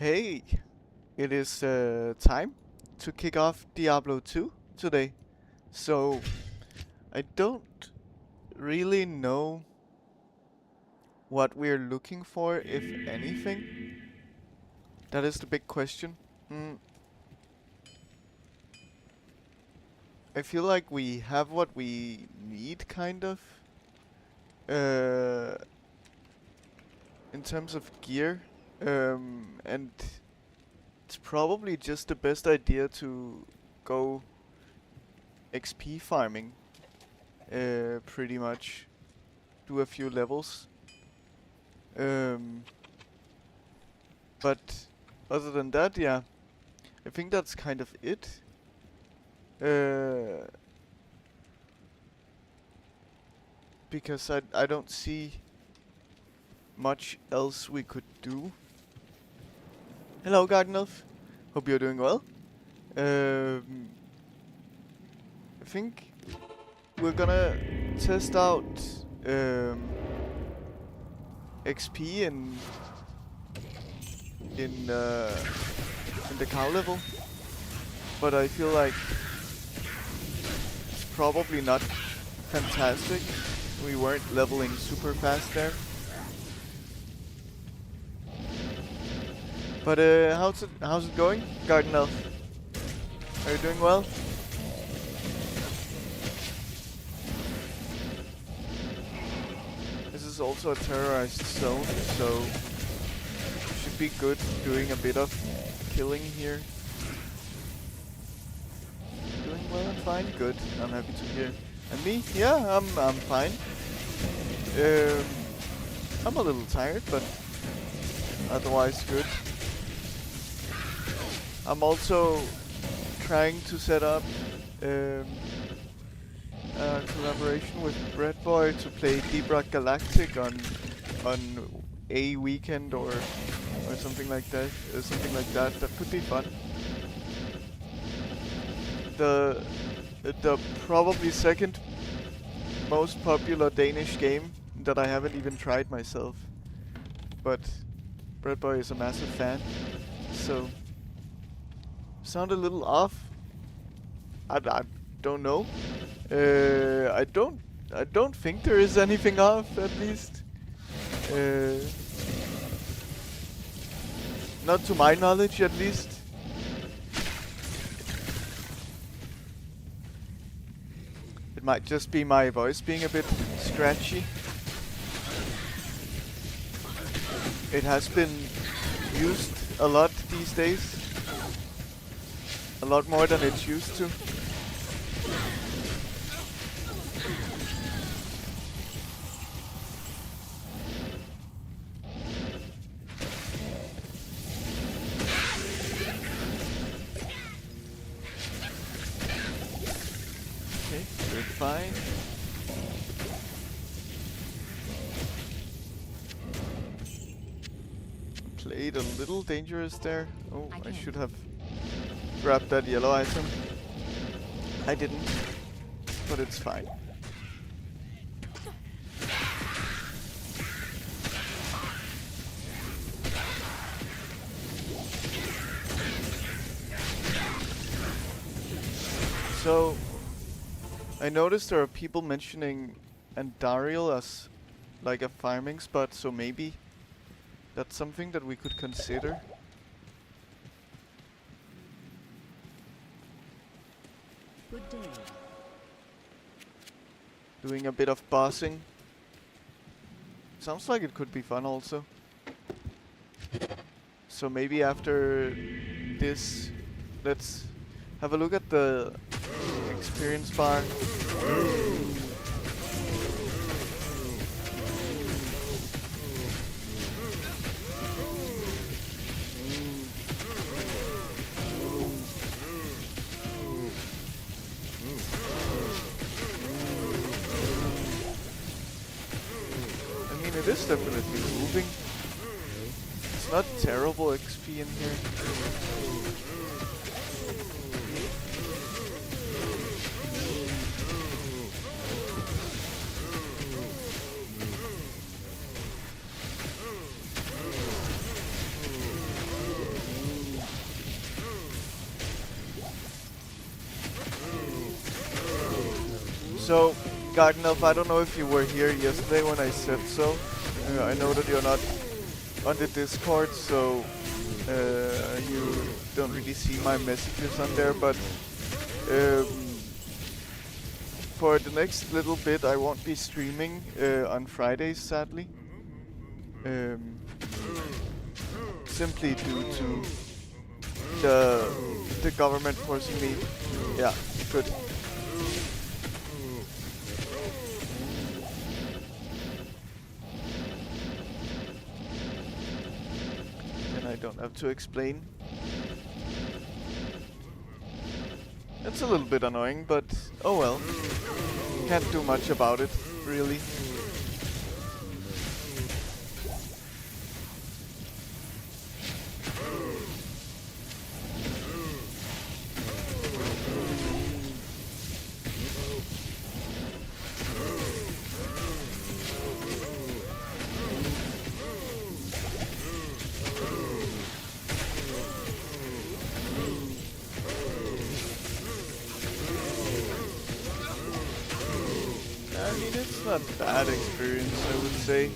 Hey, it is time to kick off Diablo 2 today. So, I don't really know what we're looking for, if anything. That is the big question. Mm, I feel like we have what we need, kind of. Uh, in terms of gear. And it's probably just the best idea to go XP farming. Pretty much. Do a few levels. But other than that, yeah, I think that's kind of it. Because I don't see much else we could do. Hello, Garden Elf. Hope you're doing well. I think we're gonna test out XP in the cow level, but I feel like it's probably not fantastic. We weren't leveling super fast there. But how's it going, Garden Elf? Are you doing well? This is also a terrorized zone, so should be good doing a bit of killing here. Doing well and fine, good. I'm happy to hear. And me? Yeah, I'm fine. I'm a little tired, but otherwise good. I'm also trying to set up a collaboration with Breadboy to play Deep Rock Galactic on a weekend or something like that. That could be fun. The probably second most popular Danish game that I haven't even tried myself, but Breadboy is a massive fan, so sound a little off. I don't know. I don't think there is anything off, at least. Not to my knowledge, at least. It might just be my voice being a bit scratchy. It has been used a lot these days. A lot more than it's used to. Okay, we're fine. Played a little dangerous there. Oh, I should have grabbed that yellow item. I didn't, but it's fine. So, I noticed there are people mentioning Andariel as like a farming spot, so maybe that's something that we could consider. Good day. Doing a bit of bossing. Sounds like it could be fun also. So maybe after this, let's have a look at the experience bar. It is definitely moving. It's not terrible XP in here. So, Garden Elf, I don't know if you were here yesterday when I said so. I know that you're not on the Discord, so you don't really see my messages on there, but for the next little bit I won't be streaming on Fridays, sadly. Simply due to the government forcing me. Yeah, good. And I don't have to explain. It's a little bit annoying, but oh well. Can't do much about it, really. I mean, it's not a bad experience, I would say.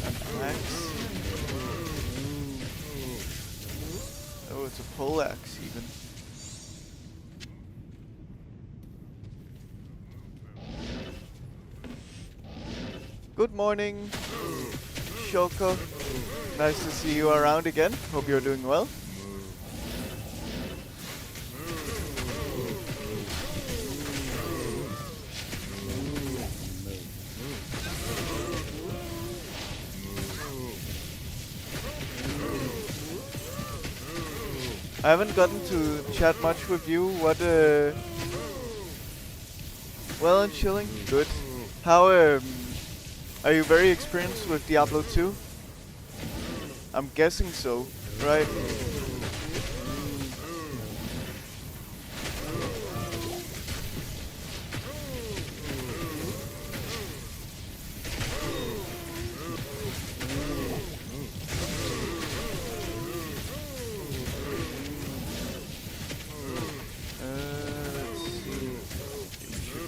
An axe. Oh, it's a pole axe even. Good morning, Shoko. Nice to see you around again. Hope you're doing well. I haven't gotten to chat much with you. What, well and chilling? Good. How, are you very experienced with Diablo 2? I'm guessing so, right?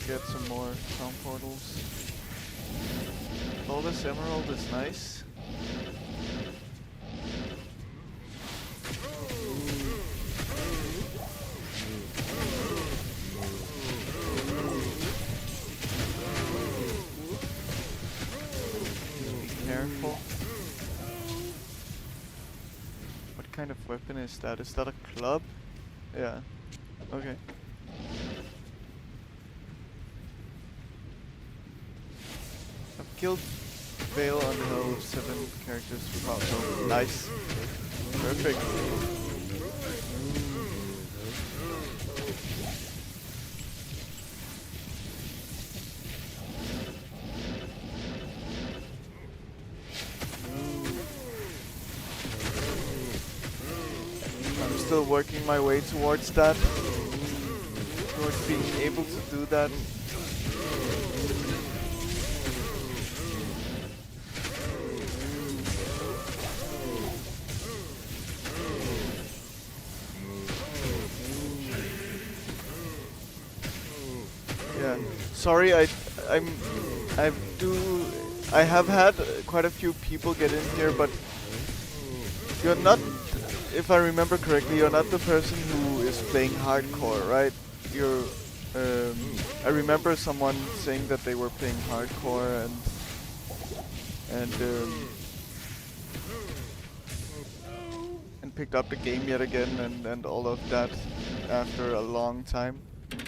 Get some more town portals. All this emerald is nice. Be careful. What kind of weapon is that? Is that a club? Yeah. Okay. I've killed Vale on the hill with 7 characters without no. Nice. Perfect. I'm still working my way towards that. Towards being able to do that. Yeah, sorry, I have had quite a few people get in here, but you're not, if I remember correctly, you're not the person who is playing hardcore, right? You're, I remember someone saying that they were playing hardcore and picked up the game yet again and all of that after a long time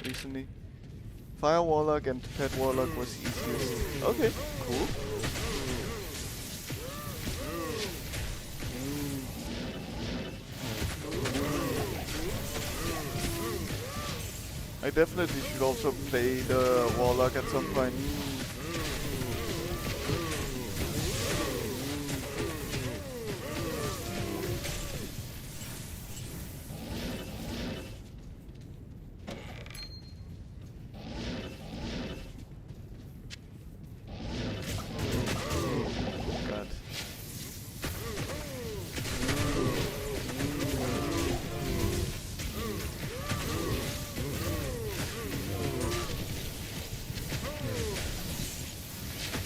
recently. Fire Warlock and Pet Warlock was easiest. Okay, cool. I definitely should also play the Warlock at some point.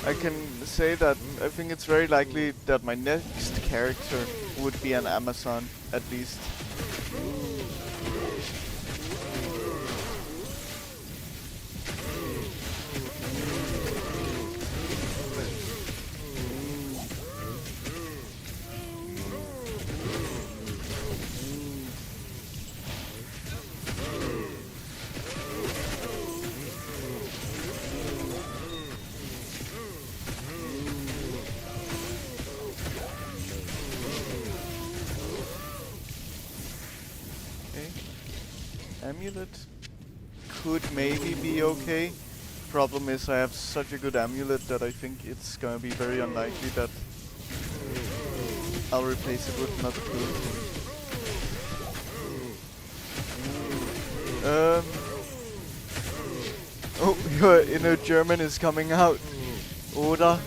I can say that I think it's very likely that my next character would be an Amazon, at least. Amulet could maybe be okay. Problem is I have such a good amulet that I think it's gonna be very unlikely that I'll replace it with another build. Oh, your inner German is coming out. Oder,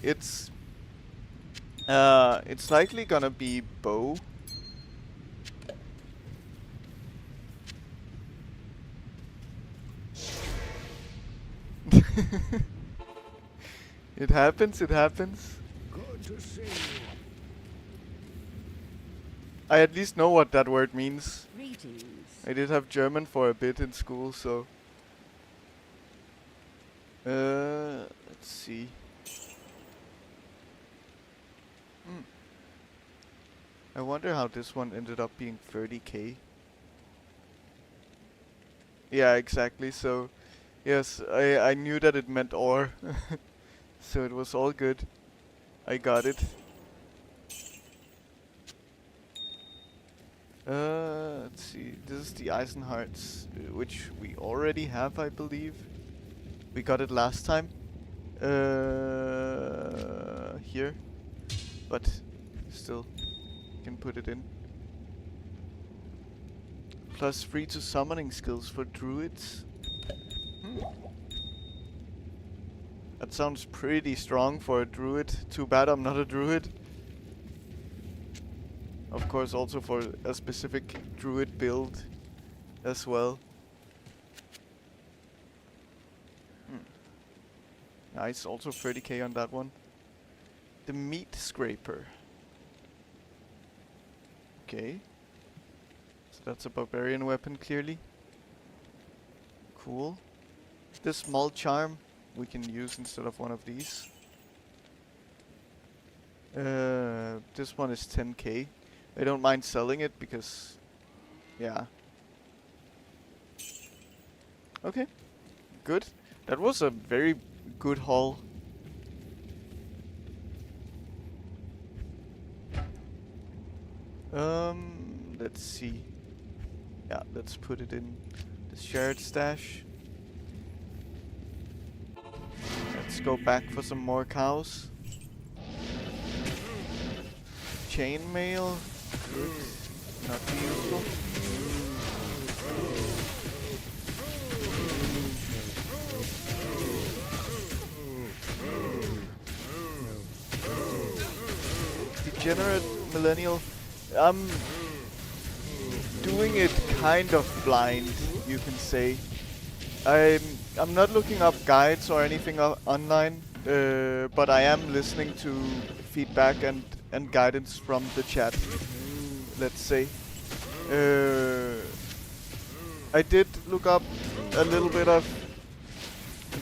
it's likely gonna be bow. It happens, it happens. Good to see you. I at least know what that word means. Greetings. I did have German for a bit in school, so... let's see. I wonder how this one ended up being 30k. Yeah, exactly, so... Yes, I knew that it meant ore. So it was all good. I got it. Let's see. This is the Eisenharts, which we already have, I believe. We got it last time. Here. But still, can put it in. Plus 3 to summoning skills for druids. That sounds pretty strong for a druid. Too bad I'm not a druid. Of course, also for a specific druid build as well. Nice, also 30k on that one. The meat scraper. Okay. So that's a barbarian weapon, clearly. Cool. This small charm we can use instead of one of these. This one is 10k. I don't mind selling it because, yeah. Okay, good. That was a very good haul. Let's see. Yeah, let's put it in the shared stash. Let's go back for some more cows. Chainmail. Good. Not too useful. Degenerate Millennial. I'm doing it kind of blind, you can say. I'm not looking up guides or anything online, but I am listening to feedback and guidance from the chat, let's say. I did look up a little bit of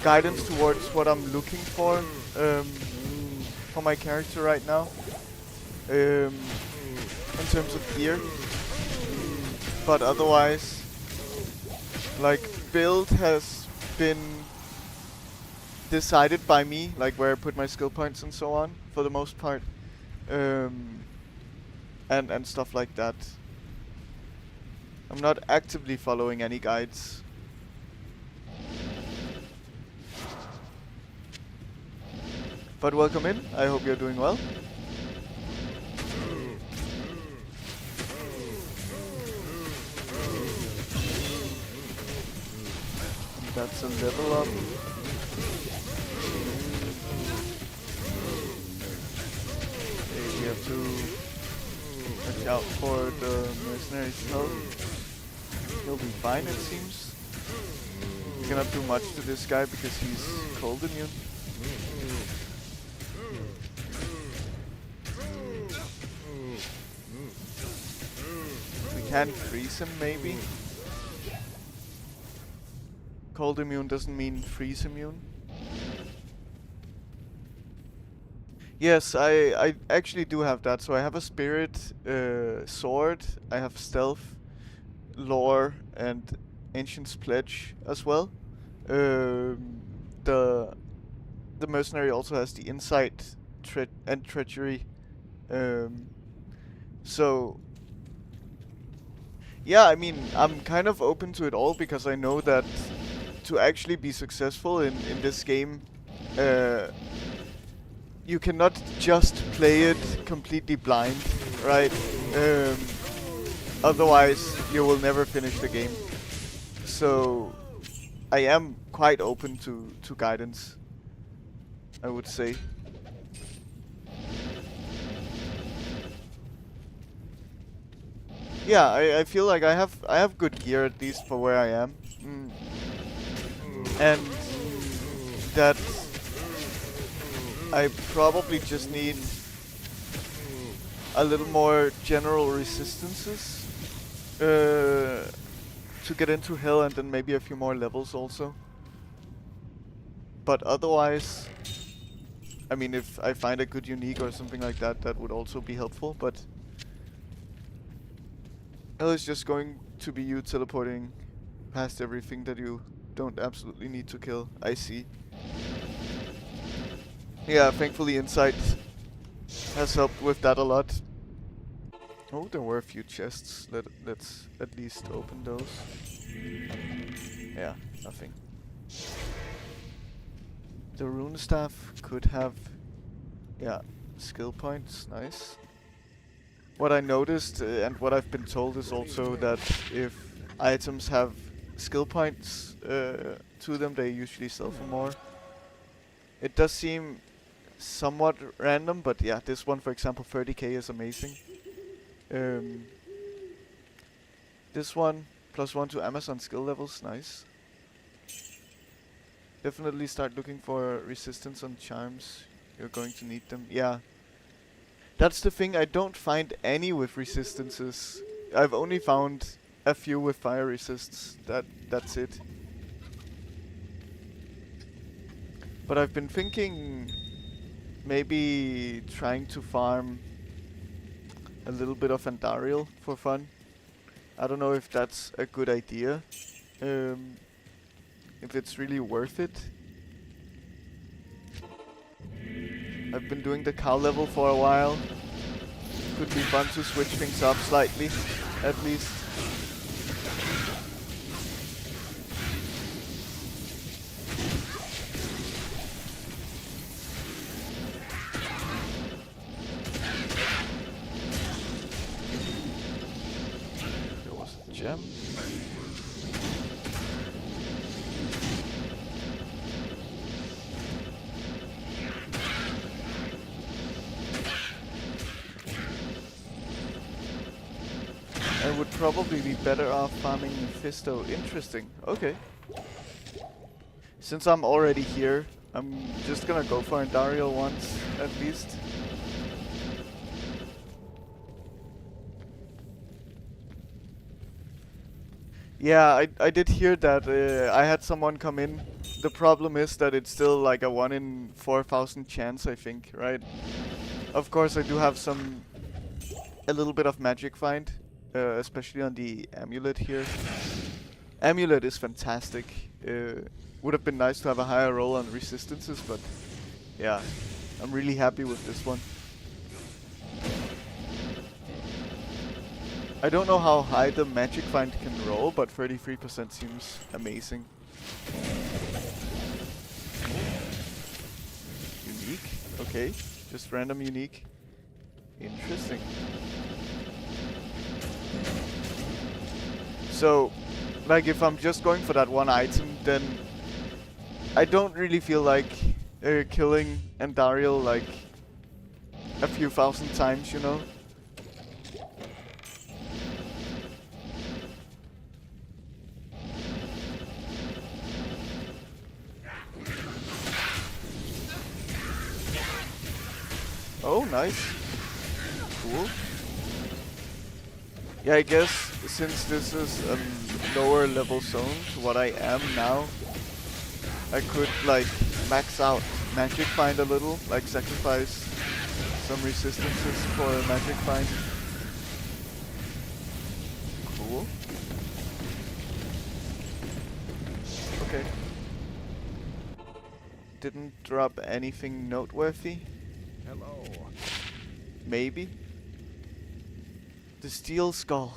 guidance towards what I'm looking for my character right now, in terms of gear. But otherwise, like, build has been decided by me, like where I put my skill points and so on, for the most part, and stuff like that. I'm not actively following any guides. But welcome in, I hope you're doing well. That's a level up. Okay, we have to watch out for the mercenary's health. He'll be fine, it seems. We cannot do much to this guy because he's cold immune. can freeze him, maybe. Cold immune doesn't mean freeze immune. Yes, I actually do have that. So I have a spirit, sword, I have stealth, lore, and ancient's pledge as well. The mercenary also has the insight, and treachery. So yeah, I mean, I'm kind of open to it all because I know that to actually be successful in this game, you cannot just play it completely blind, right? Otherwise, you will never finish the game. So, I am quite open to guidance, I would say. Yeah, I feel like I have good gear, at least for where I am. And that I probably just need a little more general resistances to get into hell, and then maybe a few more levels also. But otherwise, I mean, if I find a good unique or something like that, that would also be helpful. But hell is just going to be you teleporting past everything that you don't absolutely need to kill. I see. Yeah, thankfully Insight has helped with that a lot. Oh, there were a few chests. Let's at least open those. Yeah, nothing. The rune staff could have, yeah, skill points. Nice. What I noticed and what I've been told is also that if items have skill points to them, they usually sell for more. It does seem somewhat random, but yeah, this one, for example, 30k is amazing. This one, +1 to Amazon skill levels, nice. Definitely start looking for resistance on charms. You're going to need them. Yeah. That's the thing, I don't find any with resistances. I've only found a few with fire resists. That's it. But I've been thinking maybe trying to farm a little bit of Andariel for fun. I don't know if that's a good idea. If it's really worth it. I've been doing the cow level for a while. Could be fun to switch things up slightly, at least. There was a gem. I would probably be better off farming Mephisto. Interesting. Okay. Since I'm already here, I'm just gonna go for Andariel once, at least. Yeah, I did hear that. I had someone come in. The problem is that it's still like a 1 in 4,000 chance, I think, right? Of course, I do have a little bit of magic find. Especially on the amulet here. Amulet is fantastic. Would have been nice to have a higher roll on resistances, but yeah, I'm really happy with this one. I don't know how high the magic find can roll, but 33% seems amazing. Unique? Okay, just random unique. Interesting. So, like, if I'm just going for that one item, then I don't really feel like killing Andariel like a few thousand times, you know? Oh, nice. Cool. Yeah, I guess since this is a lower level zone to what I am now, I could like max out magic find a little, like sacrifice some resistances for magic find. Cool. Okay. Didn't drop anything noteworthy. Hello. Maybe. The steel skull.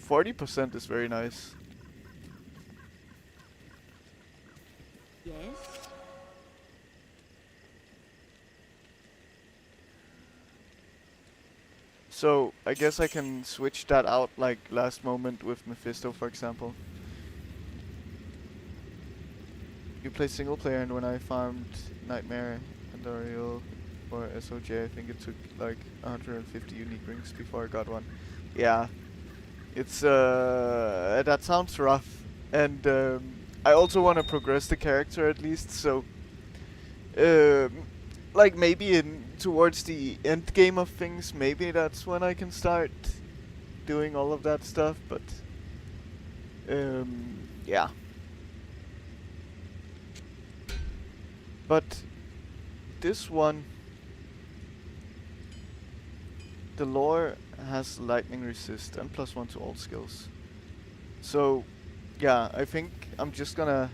40% is very nice. Yes. So, I guess I can switch that out like last moment with Mephisto, for example. You play single player, and when I farmed Nightmare and Ariel for SOJ, I think it took like 150 unique rings before I got one. Yeah. It's that sounds rough, and I also want to progress the character at least. So, like maybe in towards the end game of things, maybe that's when I can start doing all of that stuff. But yeah. But this one, the lore has lightning resist and +1 to all skills. So, yeah, I think I'm just gonna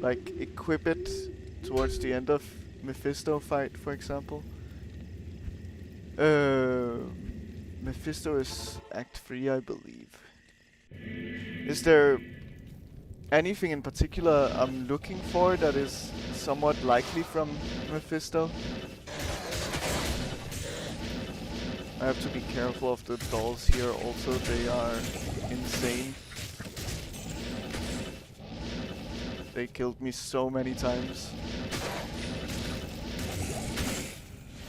like equip it towards the end of Mephisto fight, for example. Mephisto is Act 3, I believe. Is there anything in particular I'm looking for that is somewhat likely from Mephisto? I have to be careful of the dolls here also, they are insane. They killed me so many times.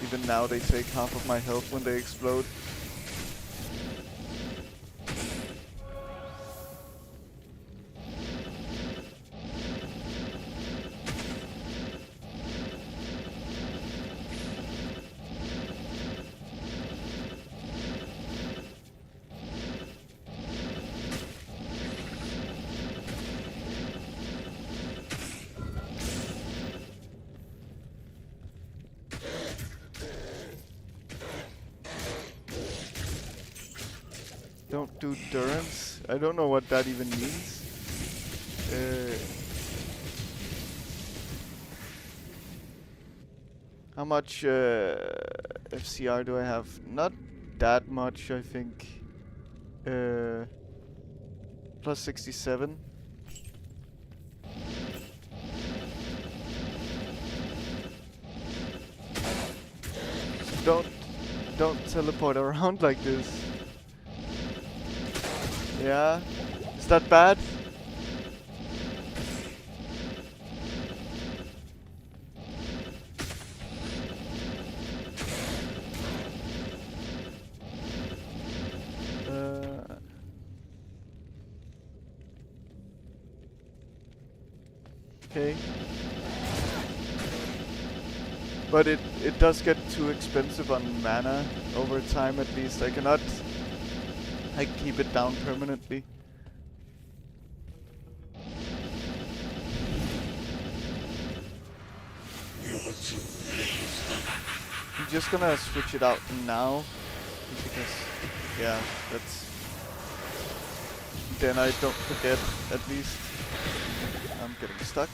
Even now they take half of my health when they explode. Don't do durance. I don't know what that even means. How much FCR do I have? Not that much, I think. Plus 67. Don't teleport around like this. Yeah? Is that bad? Okay. But it does get too expensive on mana over time at least. I cannot keep it down permanently. I'm just gonna switch it out now because yeah, that's then I don't forget at least. I'm getting stuck.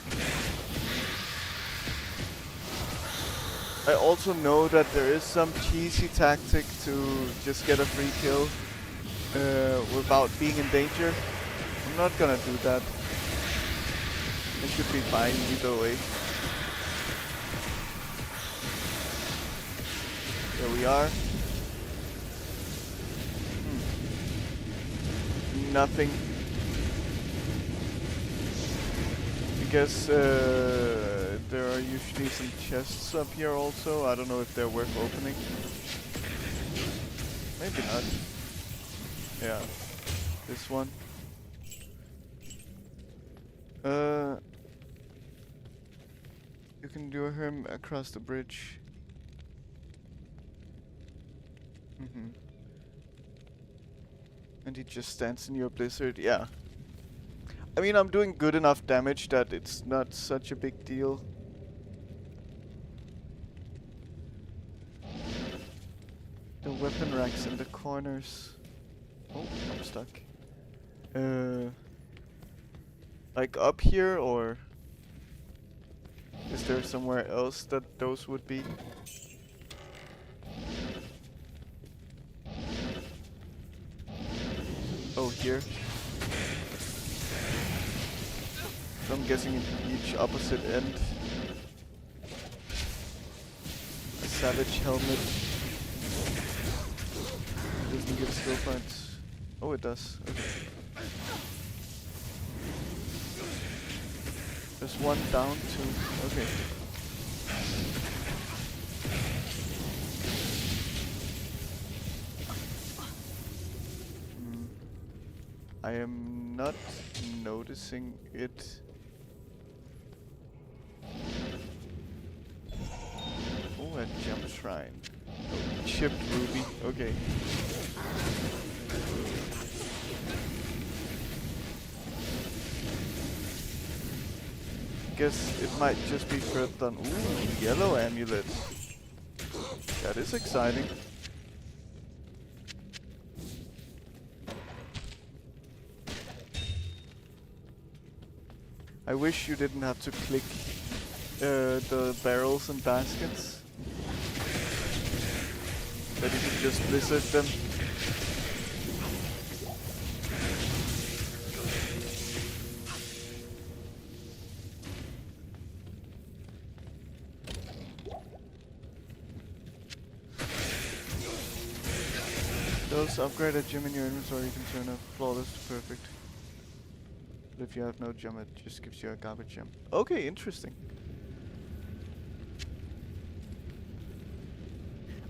I also know that there is some cheesy tactic to just get a free kill without being in danger. I'm not gonna do that. I should be fine either way. There we are. Nothing. I guess there are usually some chests up here also. I don't know if they're worth opening. Maybe not. Yeah. This one. You can lure him across the bridge. And he just stands in your blizzard, yeah. I mean, I'm doing good enough damage that it's not such a big deal. The weapon racks in the corners. Oh, I'm stuck. Like up here, or is there somewhere else that those would be? Oh, here. So I'm guessing in each opposite end. A savage helmet. Doesn't give skill points. Oh, it does. Okay. There's one down, two. Okay. I am not noticing it. Oh, a gem shrine. Oh, chipped ruby. Okay. Guess it might just be further done. Ooh, yellow amulet. That is exciting. I wish you didn't have to click the barrels and baskets. That you could just blizzard them. Those upgrade a gem in your inventory, you can turn a flawless to perfect. But if you have no gem, it just gives you a garbage gem. Okay, interesting.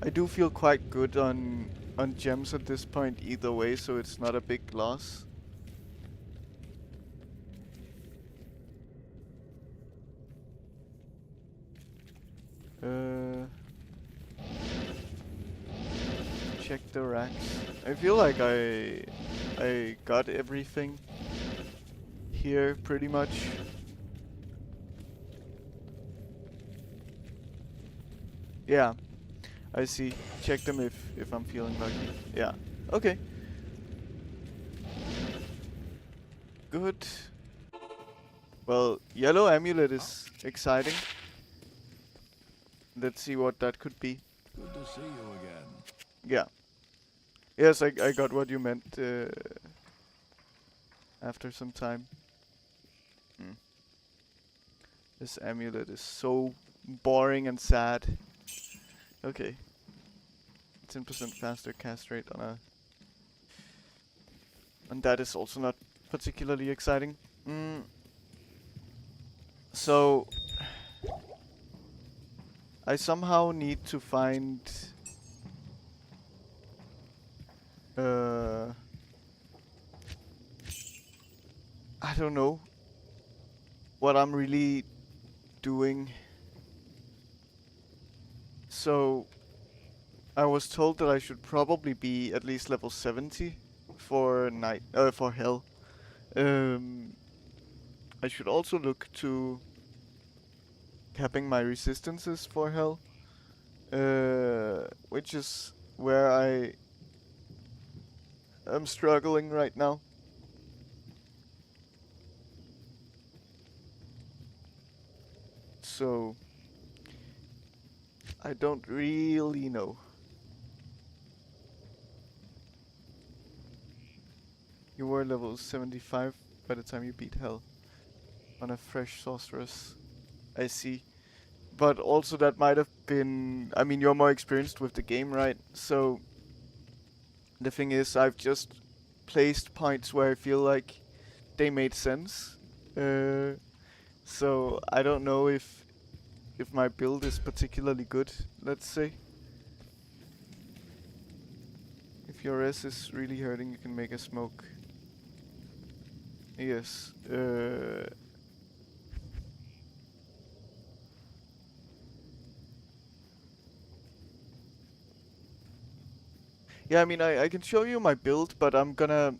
I do feel quite good on gems at this point either way, so it's not a big loss. Check the racks. I feel like I got everything here pretty much. Yeah, I see. Check them if I'm feeling lucky. Yeah. Okay. Good. Well, yellow amulet is exciting. Let's see what that could be. Good to see you again. Yeah. Yes, I got what you meant after some time. This amulet is so boring and sad. Okay. 10% faster cast rate on a... And that is also not particularly exciting. So... I somehow need to find... I don't know what I'm really doing. So I was told that I should probably be at least level 70 for for hell. I should also look to capping my resistances for hell, which is where I am struggling right now. So I don't really know. You were level 75 by the time you beat hell on a fresh sorceress. I see. But also that might have been... I mean, you're more experienced with the game, right? So the thing is, I've just placed points where I feel like they made sense. So I don't know if my build is particularly good, let's say. If your res is really hurting, you can make a smoke. Yes. Yeah, I mean, I can show you my build, but I'm gonna...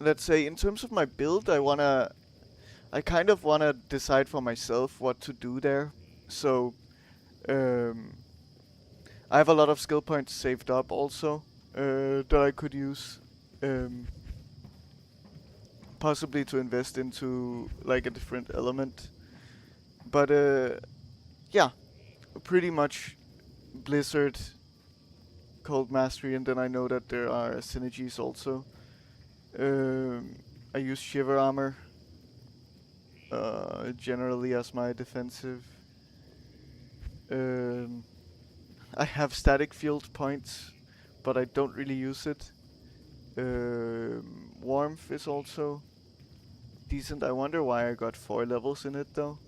Let's say, in terms of my build, I kind of wanna decide for myself what to do there. So, um, I have a lot of skill points saved up also, that I could use, um, possibly to invest into, like, a different element. But, yeah, pretty much Blizzard, Cold Mastery, and then I know that there are synergies also. I use Shiver Armor generally as my defensive. Um, I have static field points, but I don't really use it. Warmth is also decent. I wonder why I got 4 levels in it though.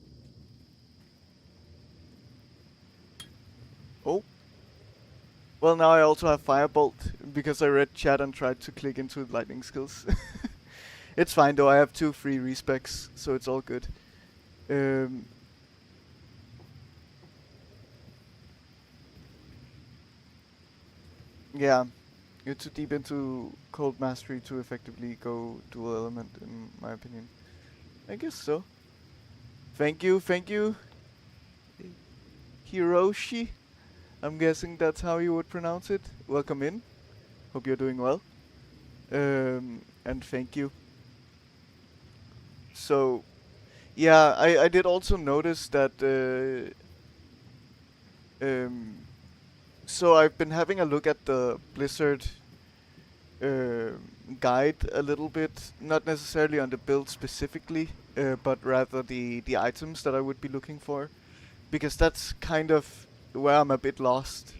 Oh, well now I also have Firebolt because I read chat and tried to click into lightning skills. It's fine though, I have 2 free respecs, so it's all good. Yeah, you're too deep into Cold Mastery to effectively go dual element, in my opinion. I guess so. Thank you, Hiroshi. I'm guessing that's how you would pronounce it. Welcome in. Hope you're doing well. And thank you. So, yeah, I did also notice that. So I've been having a look at the Blizzard guide a little bit, not necessarily on the build specifically, but rather the items that I would be looking for, because that's kind of where I'm a bit lost.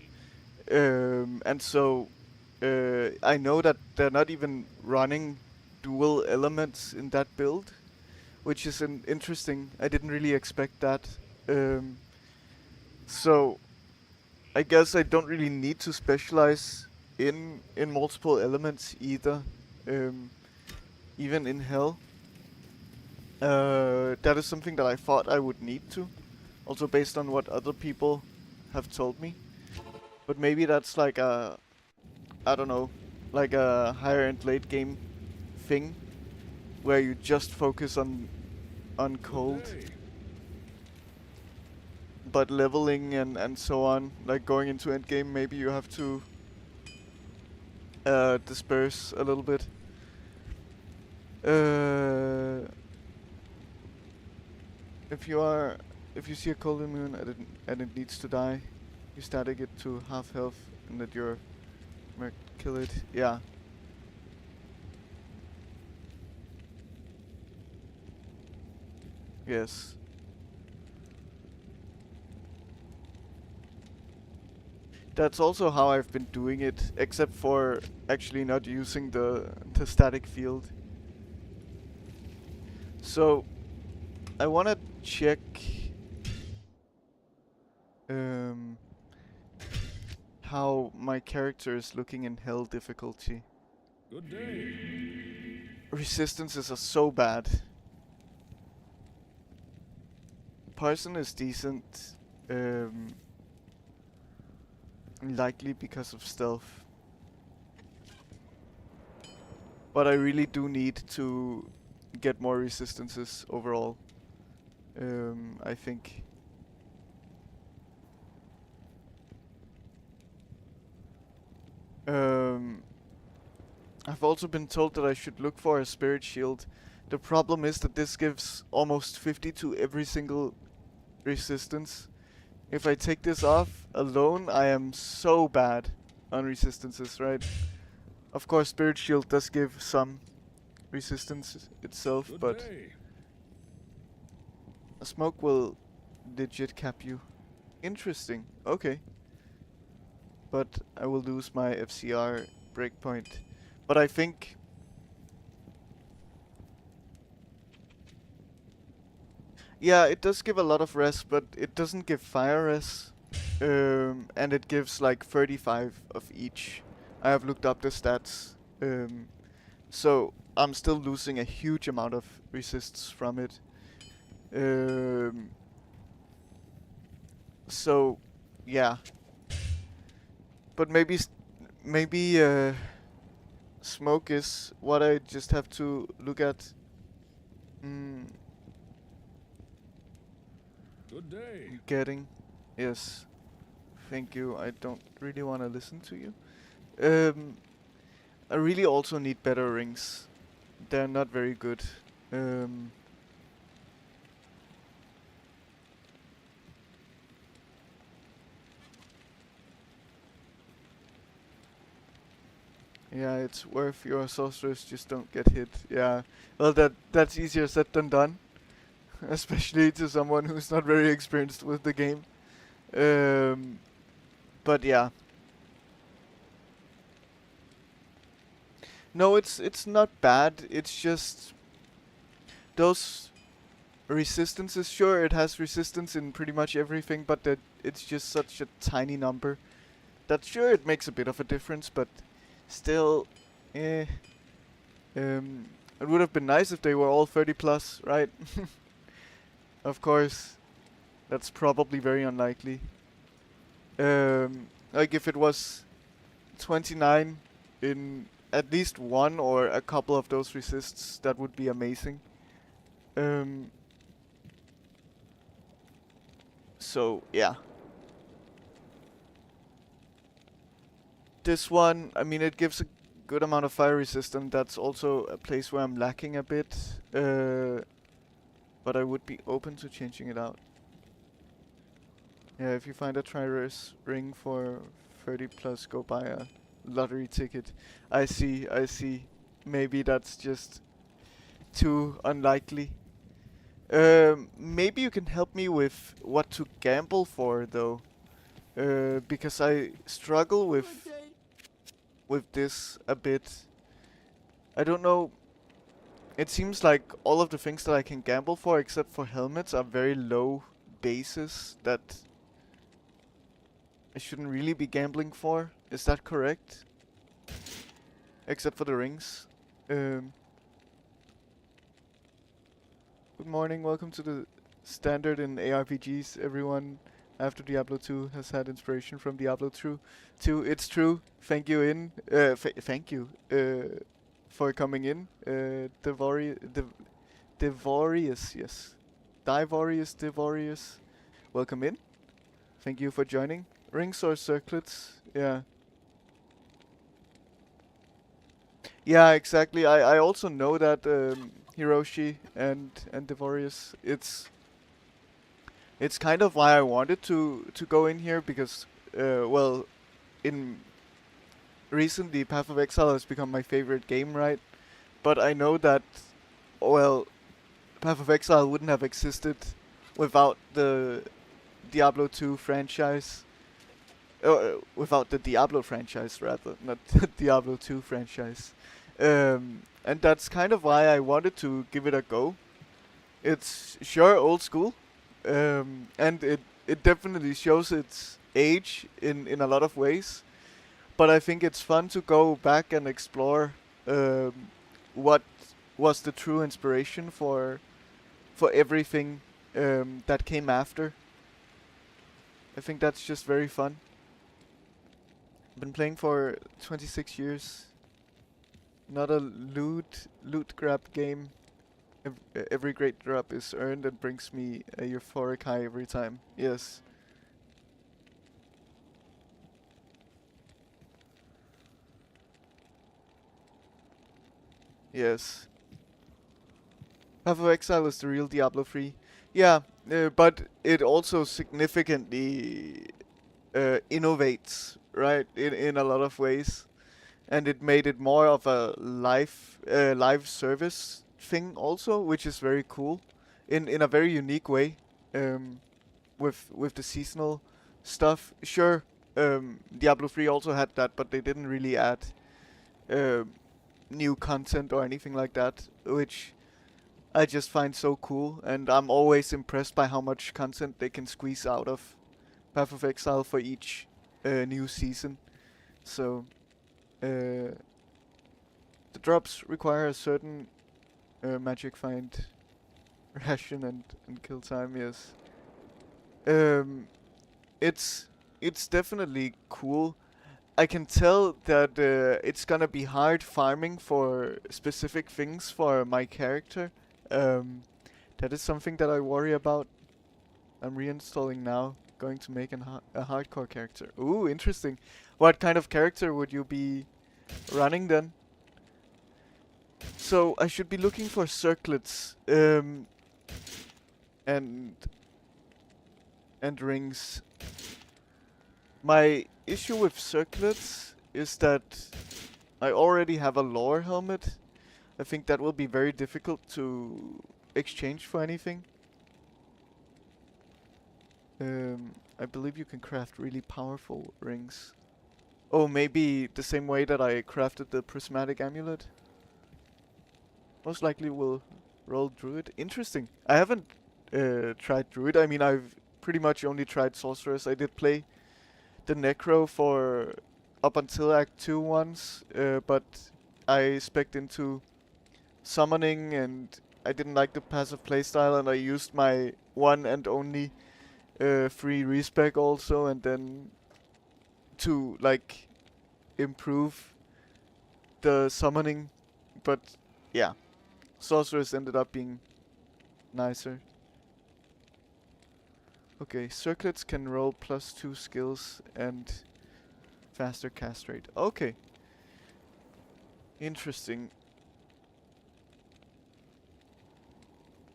And so I know that they're not even running dual elements in that build, which is interesting. I didn't really expect that. So I guess I don't really need to specialize in multiple elements either. Um, even in Hell. That is something that I thought I would need to. Also based on what other people have told me. But maybe that's like a, I don't know, like a higher end late game thing where you just focus on cold, but leveling and so on, like going into end game, maybe you have to disperse a little bit. If you see a cold immune and it needs to die, you static it to half health and let your merc kill it. Yeah. Yes. That's also how I've been doing it, except for actually not using the static field. So I wanna check um, how my character is looking in hell difficulty. Good day. Resistances are so bad. Parson is decent, likely because of stealth. But I really do need to get more resistances overall. I think. I've also been told that I should look for a spirit shield. The problem is that this gives almost 50 to every single resistance. If I take this off alone, I am so bad on resistances, right? Of course, spirit shield does give some resistance itself, Good but day. a smoke will legit cap you. Interesting. Okay. But I will lose my FCR breakpoint. But I think... Yeah, it does give a lot of res, but it doesn't give fire res. And it gives like 35 of each. I have looked up the stats. So I'm still losing a huge amount of resists from it. So, yeah. But maybe maybe smoke is what I just have to look at. Mm, Good day. getting. Yes. Thank you. I don't really want to listen to you. Um, I really also need better rings. They're not very good. Um, yeah, it's worth your sorcerers just don't get hit. Yeah. Well, that's easier said than done, especially to someone who's not very experienced with the game. Um, but yeah. No, it's not bad. It's just those resistances. Sure, it has resistance in pretty much everything, but that it's just such a tiny number. That sure it makes a bit of a difference, but still, eh. It would have been nice if they were all 30 plus, right? Of course, that's probably very unlikely. Like if it was 29 in at least one or a couple of those resists, that would be amazing. Um, so yeah. This one, I mean, it gives a good amount of fire resistance. That's also a place where I'm lacking a bit. But I would be open to changing it out. Yeah, if you find a Tri-Race ring for 30 plus, go buy a lottery ticket. I see, I see. Maybe that's just too unlikely. Maybe you can help me with what to gamble for, though. Because I struggle with this a bit. I don't know. It seems like all of the things that I can gamble for, except for helmets, are very low bases that I shouldn't really be gambling for. Is that correct? Except for the rings. Um, Good morning, welcome to the standard in ARPGs. Everyone after Diablo 2 has had inspiration from Diablo 2. It's true. Thank you thank you for coming in. Devorius, yes. Devorius. Welcome in. Thank you for joining. Rings or circlets? Yeah. Yeah, exactly. I also know that Hiroshi and Devorius. It's kind of why I wanted to go in here because well, in recently Path of Exile has become my favorite game, right? But I know that well, Path of Exile wouldn't have existed without the Diablo 2 franchise. Without the Diablo franchise, rather, not the Diablo 2 franchise. And that's kind of why I wanted to give it a go. It's sure old school, and it definitely shows its age in a lot of ways. But I think it's fun to go back and explore what was the true inspiration for everything that came after. I think that's just very fun. Been playing for 26 years. Not a loot grab game. Every great drop is earned and brings me a euphoric high every time. Yes. Yes. Path of Exile is the real Diablo 3. Yeah, but it also significantly innovates, right, in a lot of ways. And it made it more of a live service thing also, which is very cool, in a very unique way, um, with the seasonal stuff. Sure, Diablo 3 also had that, but they didn't really add um new content or anything like that, which I just find so cool, and I'm always impressed by how much content they can squeeze out of Path of Exile for each new season. So the drops require a certain magic find ration and kill time. Yes, um, it's it's definitely cool. I can tell that it's gonna be hard farming for specific things for my character. Um, that is something that I worry about. I'm reinstalling now. Going to make a hardcore character. Ooh, interesting. What kind of character would you be running then? So I should be looking for circlets and rings. My issue with circlets is that I already have a lore helmet. I think that will be very difficult to exchange for anything. I believe you can craft really powerful rings. Oh, maybe the same way that I crafted the prismatic amulet. Most likely will roll druid. Interesting. I haven't tried druid. I mean, I've pretty much only tried sorceress. I did play the necro for up until Act 2 once, but I spec'd into summoning and I didn't like the passive playstyle, and I used my one and only free respec also, and then to like improve the summoning, but yeah, sorceress ended up being nicer. Okay, circlets can roll +2 skills and faster cast rate. Okay. Interesting.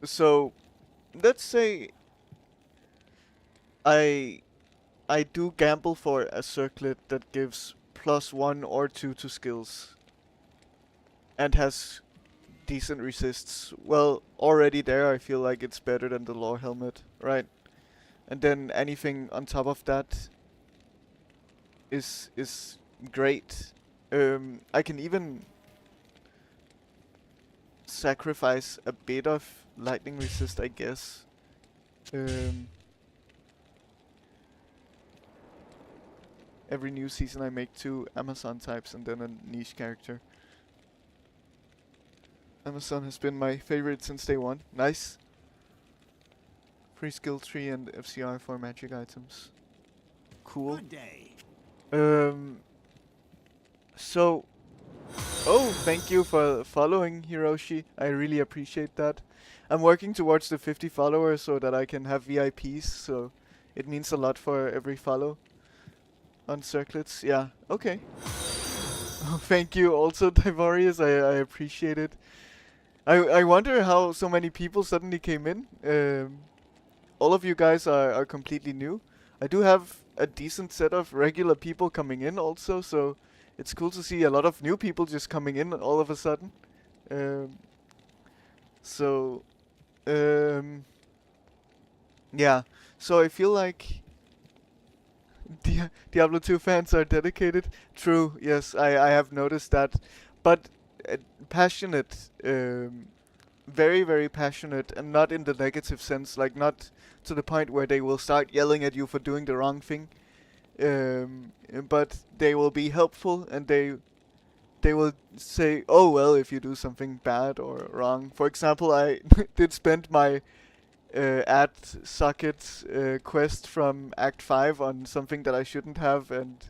So, let's say I do gamble for a circlet that gives +1 or 2 to skills and has decent resists. Well, already there I feel like it's better than the lore helmet, right? And then anything on top of that is great. I can even sacrifice a bit of lightning resist, I guess. Every new season I make 2 Amazon types and then a niche character. Amazon has been my favorite since day one. Nice. Free skill tree and FCR for magic items. Cool. Good day. So, oh, thank you for following, Hiroshi. I really appreciate that. I'm working towards the 50 followers so that I can have VIPs, so it means a lot for every follow on circlets. Yeah, okay. Oh, thank you also, Divorius. I appreciate it. I wonder how so many people suddenly came in. All of you guys are completely new. I do have a decent set of regular people coming in also, so it's cool to see a lot of new people just coming in all of a sudden. So, yeah. So I feel like Diablo 2 fans are dedicated. True, yes, I have noticed that. But passionate, very, very passionate, and not in the negative sense, like not to the point where they will start yelling at you for doing the wrong thing. But they will be helpful, and they will say, oh well, if you do something bad or wrong. For example, I did spend my add socket quest from Act 5 on something that I shouldn't have, and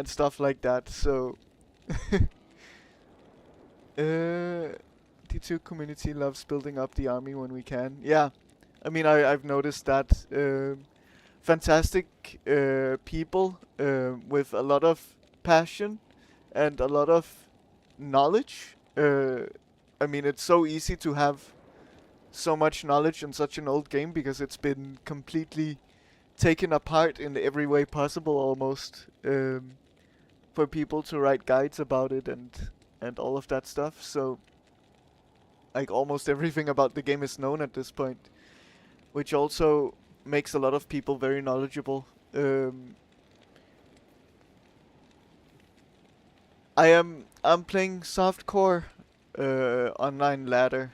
stuff like that. So D2 community loves building up the army when we can. Yeah, I mean I've noticed that. Fantastic people with a lot of passion and a lot of knowledge. I mean, it's so easy to have so much knowledge in such an old game because it's been completely taken apart in every way possible almost, for people to write guides about it and all of that stuff. So like almost everything about the game is known at this point, which also makes a lot of people very knowledgeable. I'm playing softcore online ladder.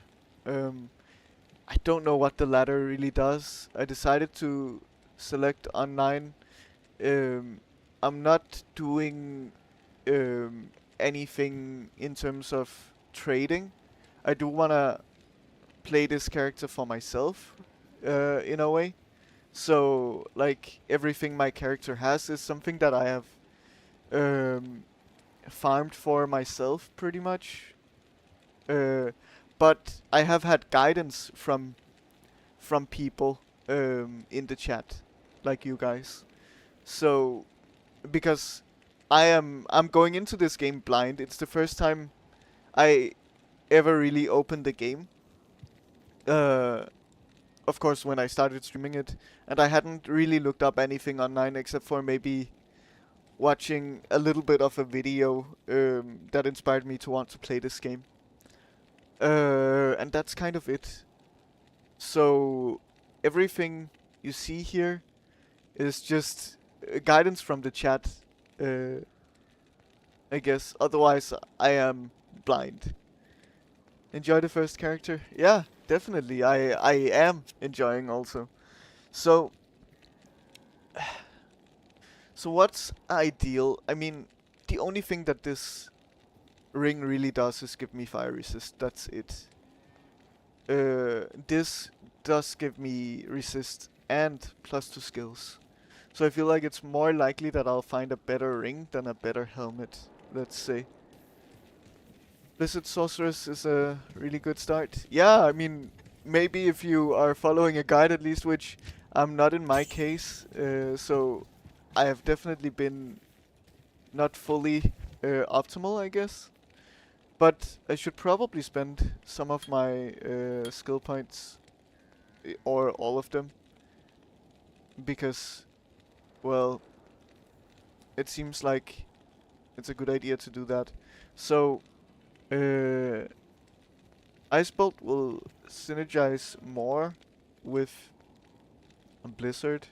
I don't know what the ladder really does. I decided to select online. I'm not doing anything in terms of trading. I do wanna play this character for myself, in a way. So, like, everything my character has is something that I have um, farmed for myself pretty much. But I have had guidance from people in the chat, like you guys. So because I'm going into this game blind. It's the first time I ever really opened the game. Uh, of course, when I started streaming it, and I hadn't really looked up anything online except for maybe watching a little bit of a video that inspired me to want to play this game. And that's kind of it. So everything you see here is just guidance from the chat, uh, I guess. Otherwise, I am blind. Enjoy the first character? Yeah, definitely. I am enjoying also. So, so what's ideal? I mean, the only thing that this ring really does is give me fire resist. That's it. This does give me resist and +2 skills. So I feel like it's more likely that I'll find a better ring than a better helmet, let's say. Blizzard Sorceress is a really good start. Yeah, I mean, maybe if you are following a guide at least, which I'm not in my case, so I have definitely been not fully optimal, I guess. But I should probably spend some of my skill points, or all of them, because, well, it seems like it's a good idea to do that. So, Ice Bolt will synergize more with a Blizzard.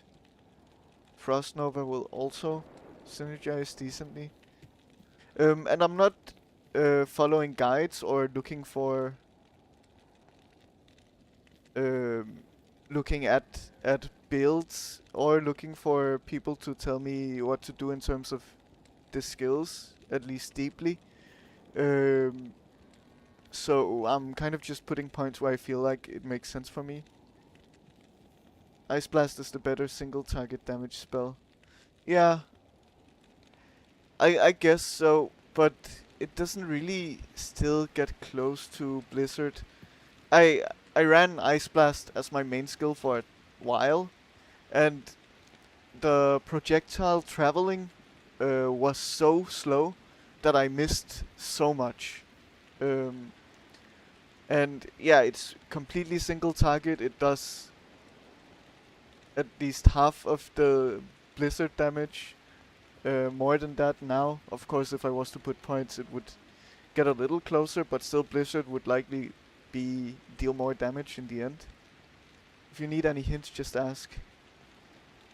Frost Nova will also synergize decently. And I'm not following guides or looking for looking at builds or looking for people to tell me what to do in terms of the skills, at least deeply. So I'm kind of just putting points where I feel like it makes sense for me. Ice Blast is the better single target damage spell. Yeah, I guess so, but it doesn't really still get close to Blizzard. I I ran Ice Blast as my main skill for a while, and the projectile traveling was so slow that I missed so much. Um, and yeah, it's completely single target. It does at least half of the blizzard damage. More than that now. Of course, if I was to put points, it would get a little closer, but still blizzard would likely deal more damage in the end. If you need any hints, just ask.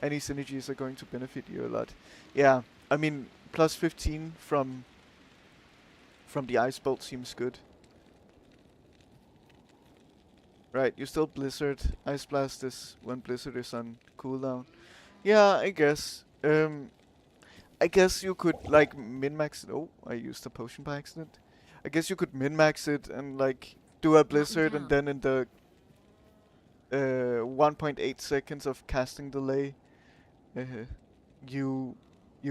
Any synergies are going to benefit you a lot. Yeah, I mean, plus 15 from the Ice Bolt seems good. Right, you still Blizzard. Ice Blast is when Blizzard is on cooldown. Yeah, I guess. I guess you could, like, min-max it. Oh, I used a potion by accident. I guess you could min-max it and, like, do a Blizzard and then in the 1.8 seconds of casting delay, uh, you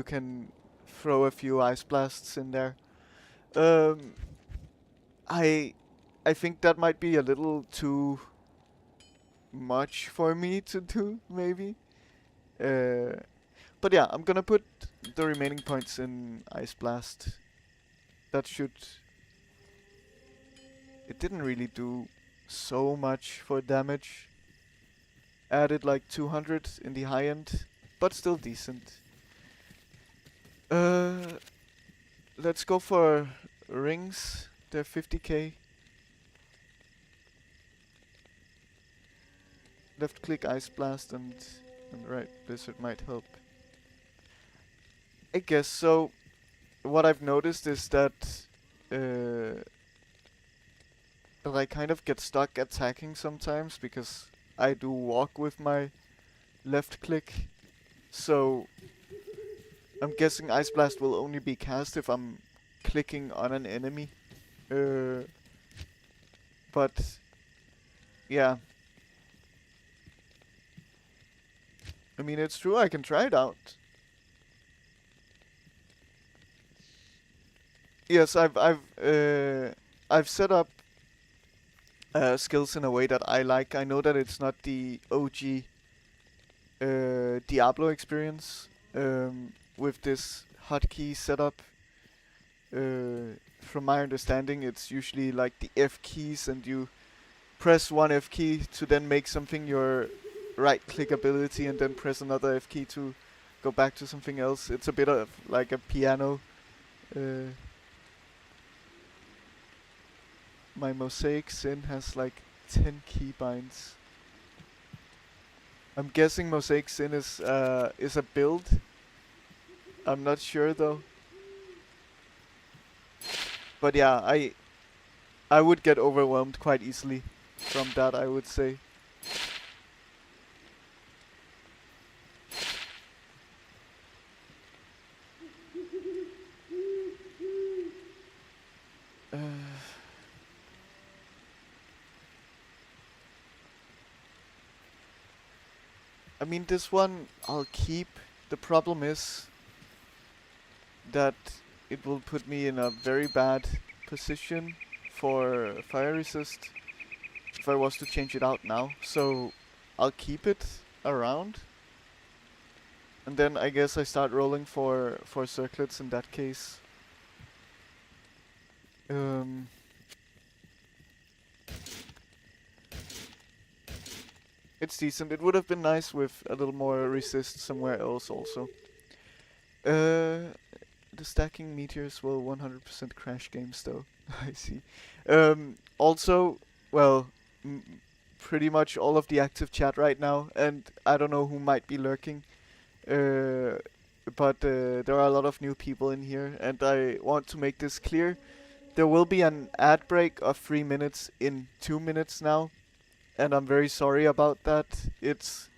can throw a few Ice Blasts in there. Um, I think that might be a little too much for me to do, maybe. But yeah, I'm gonna put the remaining points in Ice Blast. That should... It didn't really do so much for damage. Added like 200 in the high end, but still decent. Let's go for rings. They're 50k. Left click Ice Blast and right Blizzard might help. I guess so. What I've noticed is that I kind of get stuck attacking sometimes because I do walk with my left click. So I'm guessing Ice Blast will only be cast if I'm clicking on an enemy. But yeah. I mean, it's true, I can try it out. Yes, I've set up skills in a way that I like. I know that it's not the OG Diablo experience with this hotkey setup. From my understanding, it's usually like the F keys, and you press one F key to then make something your right click ability, and then press another F key to go back to something else. It's a bit of like a piano. Uh, my Mosaic Sin has like 10 keybinds. I'm guessing Mosaic Sin is a build. I'm not sure though. But yeah, I would get overwhelmed quite easily from that, I would say. Uh, I mean, this one I'll keep. The problem is that it will put me in a very bad position for fire resist if I was to change it out now. So I'll keep it around. And then I guess I start rolling for circlets in that case. It's decent. It would have been nice with a little more resist somewhere else also. The stacking meteors will 100% crash games though. I see. Also, well, pretty much all of the active chat right now, and I don't know who might be lurking, but there are a lot of new people in here, and I want to make this clear. There will be an ad break of 3 minutes in 2 minutes now, and I'm very sorry about that. It's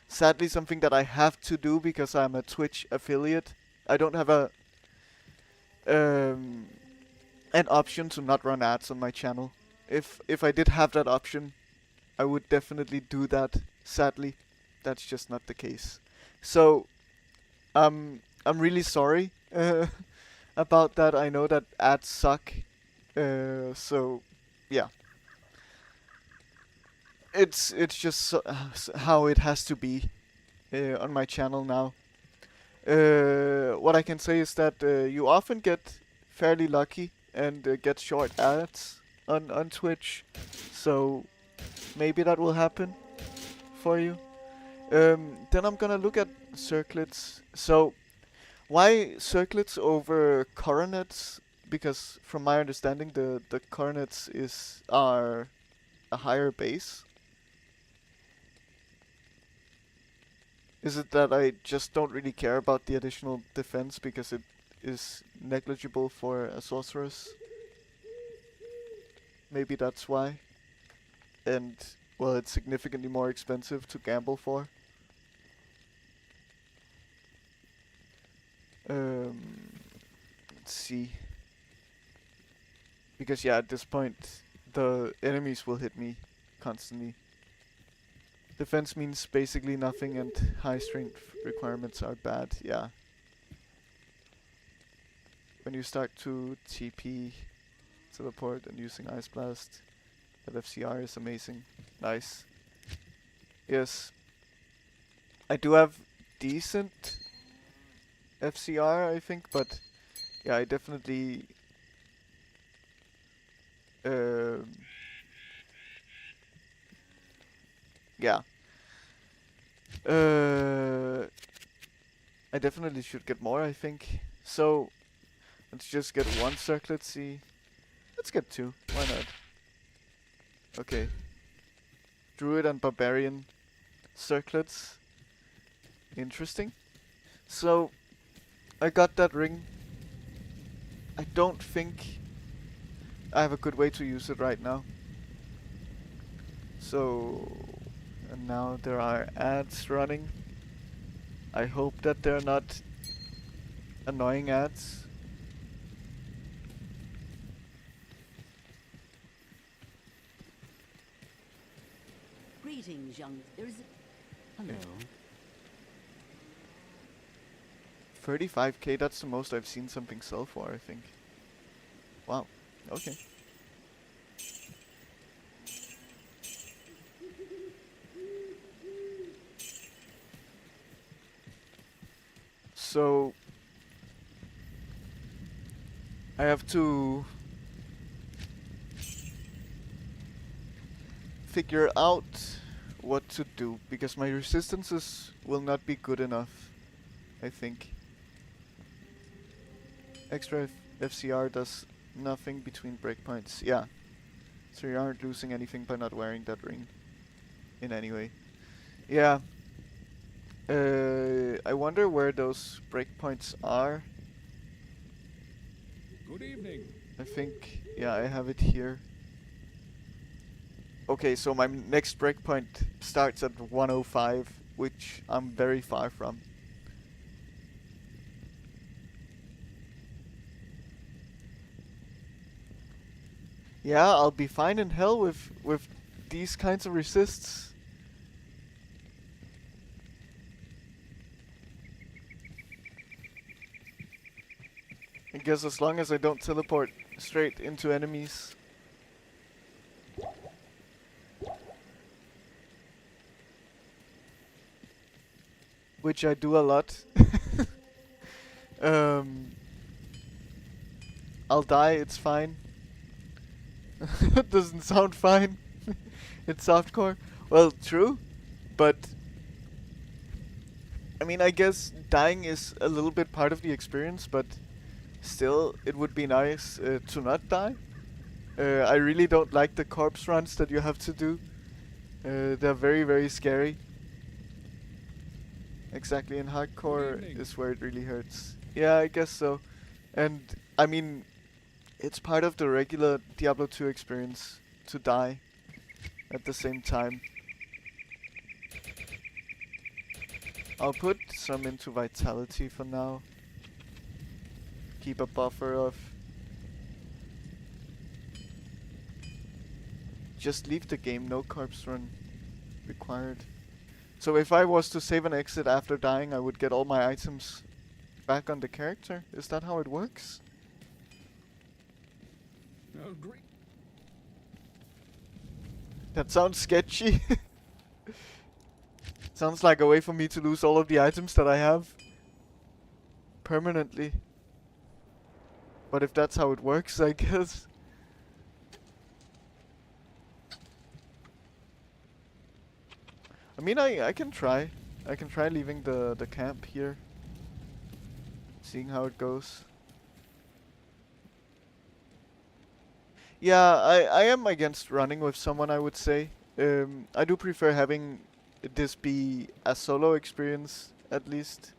sadly something that I have to do because I'm a Twitch affiliate. I don't have an option to not run ads on my channel. If I did have that option, I would definitely do that. Sadly, that's just not the case. So, I'm really sorry about that. I know that ads suck. So, yeah. It's just how it has to be on my channel now. What I can say is that you often get fairly lucky and get short ads on Twitch, so maybe that will happen for you. Then I'm gonna look at circlets. So why circlets over coronets? Because from my understanding, the coronets are a higher base. Is it that I just don't really care about the additional defense because it is negligible for a sorceress? Maybe that's why. And, well, it's significantly more expensive to gamble for. Let's see. Because, yeah, at this point, the enemies will hit me constantly. Defense means basically nothing, and high strength requirements are bad, yeah. When you start to TP, teleport, and using Ice Blast, that FCR is amazing. Nice. Yes. I do have decent FCR, I think, but yeah, I definitely yeah. I definitely should get more, I think. So, let's just get one circlet, see. Let's get two, why not? Okay. Druid and Barbarian circlets. Interesting. So, I got that ring. I don't think I have a good way to use it right now. So, and now there are ads running. I hope that they're not annoying ads. Greetings, young. There's. Hello. 35k, that's the most I've seen something sell for, I think. Wow. Okay. So I have to figure out what to do because my resistances will not be good enough, I think. Extra FCR does nothing between breakpoints. Yeah. So you aren't losing anything by not wearing that ring in any way. Yeah. I wonder where those breakpoints are. Good evening. I think, yeah, I have it here. Okay, so my next breakpoint starts at 105, which I'm very far from. Yeah, I'll be fine in hell with these kinds of resists. I guess as long as I don't teleport straight into enemies. Which I do a lot. I'll die, it's fine. It doesn't sound fine. It's softcore. Well, true, but I mean, I guess dying is a little bit part of the experience, but still, it would be nice to not die. I really don't like the corpse runs that you have to do. They're very, very scary. Exactly, in hardcore is where it really hurts. Yeah, I guess so. And, I mean, it's part of the regular Diablo 2 experience to die at the same time. I'll put some into Vitality for now. Keep a buffer of... Just leave the game, no corpse run required. So if I was to save and exit after dying, I would get all my items back on the character? Is that how it works? Oh, great. That sounds sketchy. Sounds like a way for me to lose all of the items that I have permanently. But if that's how it works, I guess. I mean, I can try. I can try leaving the camp here. Seeing how it goes. Yeah, I am against running with someone, I would say. I do prefer having this be a solo experience, at least.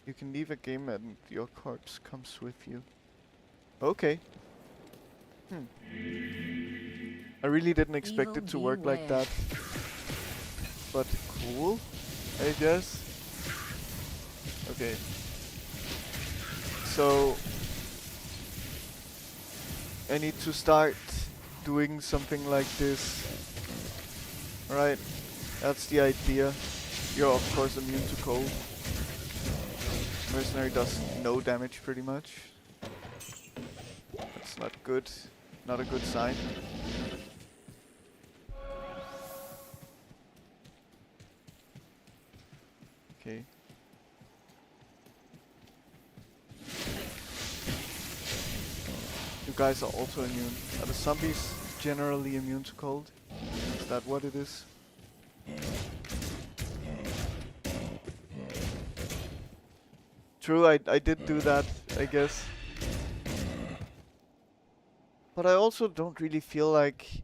You can leave a game and your corpse comes with you. Okay. I really didn't expect it to work like that. But cool, I guess. Okay. So I need to start doing something like this. Alright, that's the idea. You're of course immune to cold. Mercenary does no damage pretty much. That's not good. Not a good sign. Okay. You guys are also immune. Are the zombies generally immune to cold? Is that what it is? True, I did do that, I guess. But I also don't really feel like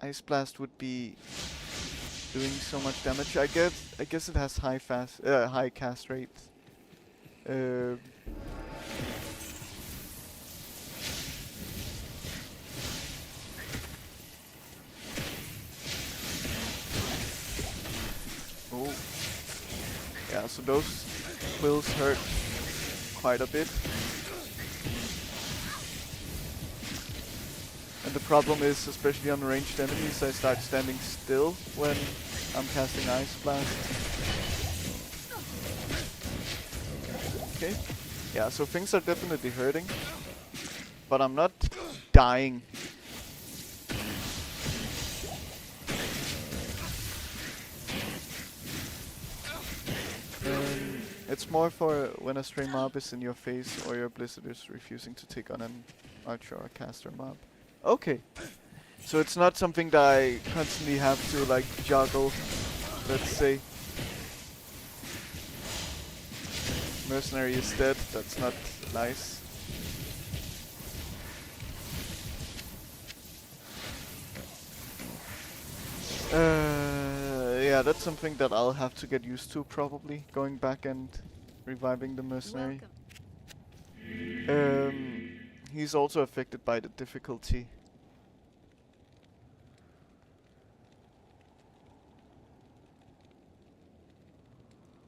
Ice Blast would be doing so much damage. I guess it has high cast rate. Oh. Yeah, so those quills hurt quite a bit. And the problem is, especially on ranged enemies, I start standing still when I'm casting Ice Blast. Okay. Yeah, so things are definitely hurting. But I'm not dying. It's more for when a stray mob is in your face or your blizzard is refusing to take on an archer or caster mob. Okay. So it's not something that I constantly have to like juggle, let's say. Mercenary is dead, that's not nice. Yeah, that's something that I'll have to get used to probably, going back and reviving the mercenary. He's also affected by the difficulty.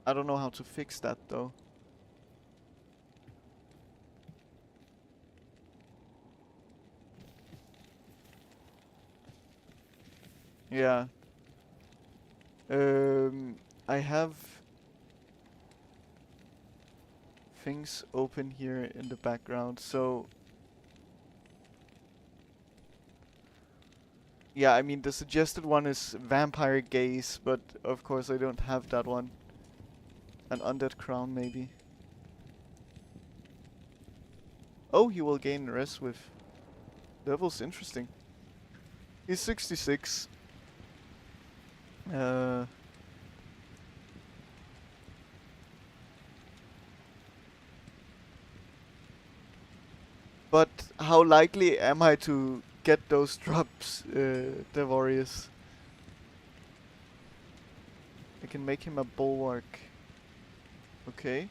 I don't know how to fix that though. Yeah. I have things open here in the background, so yeah, I mean the suggested one is Vampire Gaze, but of course I don't have that one. An Undead Crown maybe. Oh, he will gain res with levels, interesting. He's 66. But how likely am I to get those drops, Devorius? I can make him a bulwark. Okay.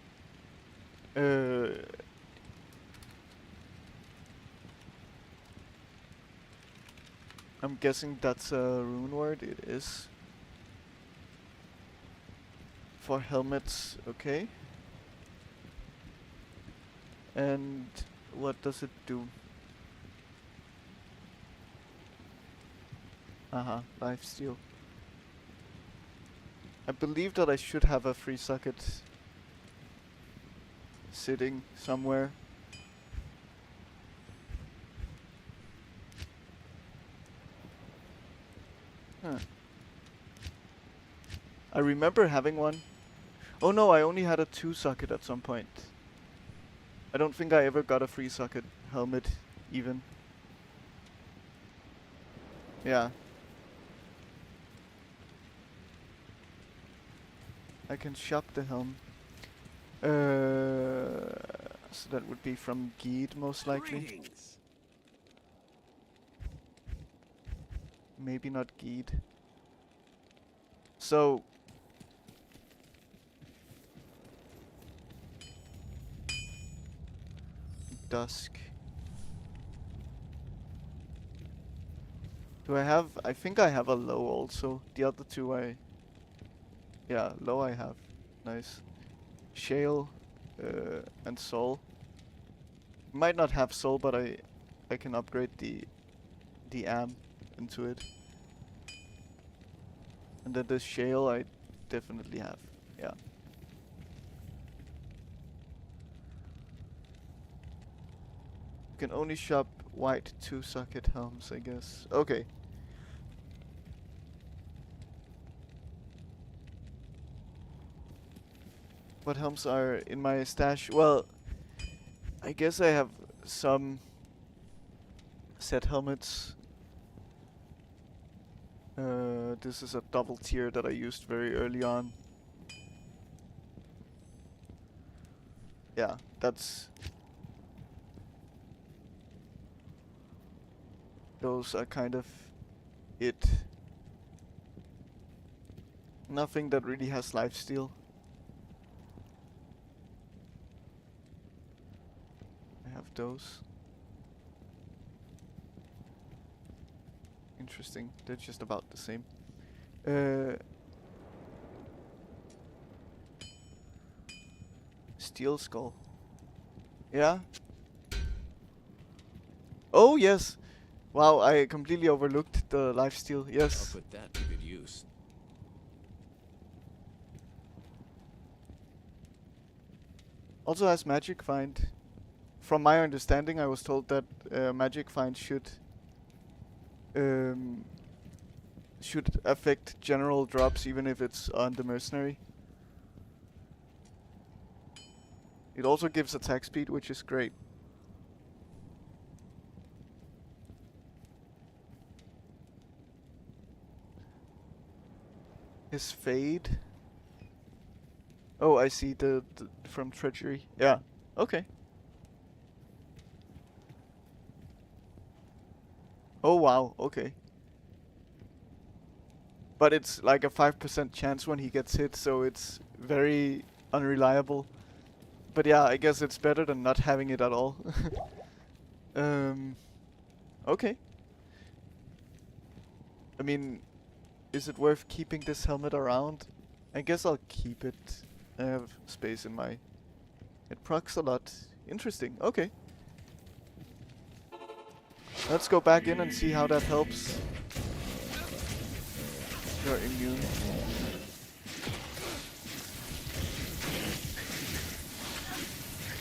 I'm guessing that's a rune word. It is. For helmets, okay. And what does it do? Lifesteal. I believe that I should have a free socket sitting somewhere. Huh. I remember having one. Oh no, I only had a 2 socket at some point. I don't think I ever got a free socket helmet, even. Yeah. I can shop the helm. So that would be from Geed, most likely. Greetings. Maybe not Geed. So... Dusk. Do I have... I think I have a low also. The other two I... Yeah, low I have. Nice. Shale and Soul. Might not have Soul, but I can upgrade the Am into it. And then the Shale I definitely have. Yeah. You can only shop white 2 socket helms, I guess. Okay. What helms are in my stash? Well, I guess I have some set helmets. This is a double tier that I used very early on. Yeah, that's... Those are kind of it. Nothing that really has lifesteal. I have those. Interesting. They're just about the same. Steel Skull. Yeah. Oh yes. Wow, I completely overlooked the lifesteal. I'll Yes. put that to good use. Also has magic find. From my understanding, I was told that magic find um, should affect general drops even if it's on the mercenary. It also gives attack speed, which is great. His fade. Oh, I see the from treachery. Yeah. Okay. Oh wow. Okay. But it's like a 5% chance when he gets hit, so it's very unreliable. But yeah, I guess it's better than not having it at all. Okay. I mean, is it worth keeping this helmet around? I guess I'll keep it. I have space in my... It procs a lot. Interesting. Okay. Let's go back in and see how that helps. You're immune.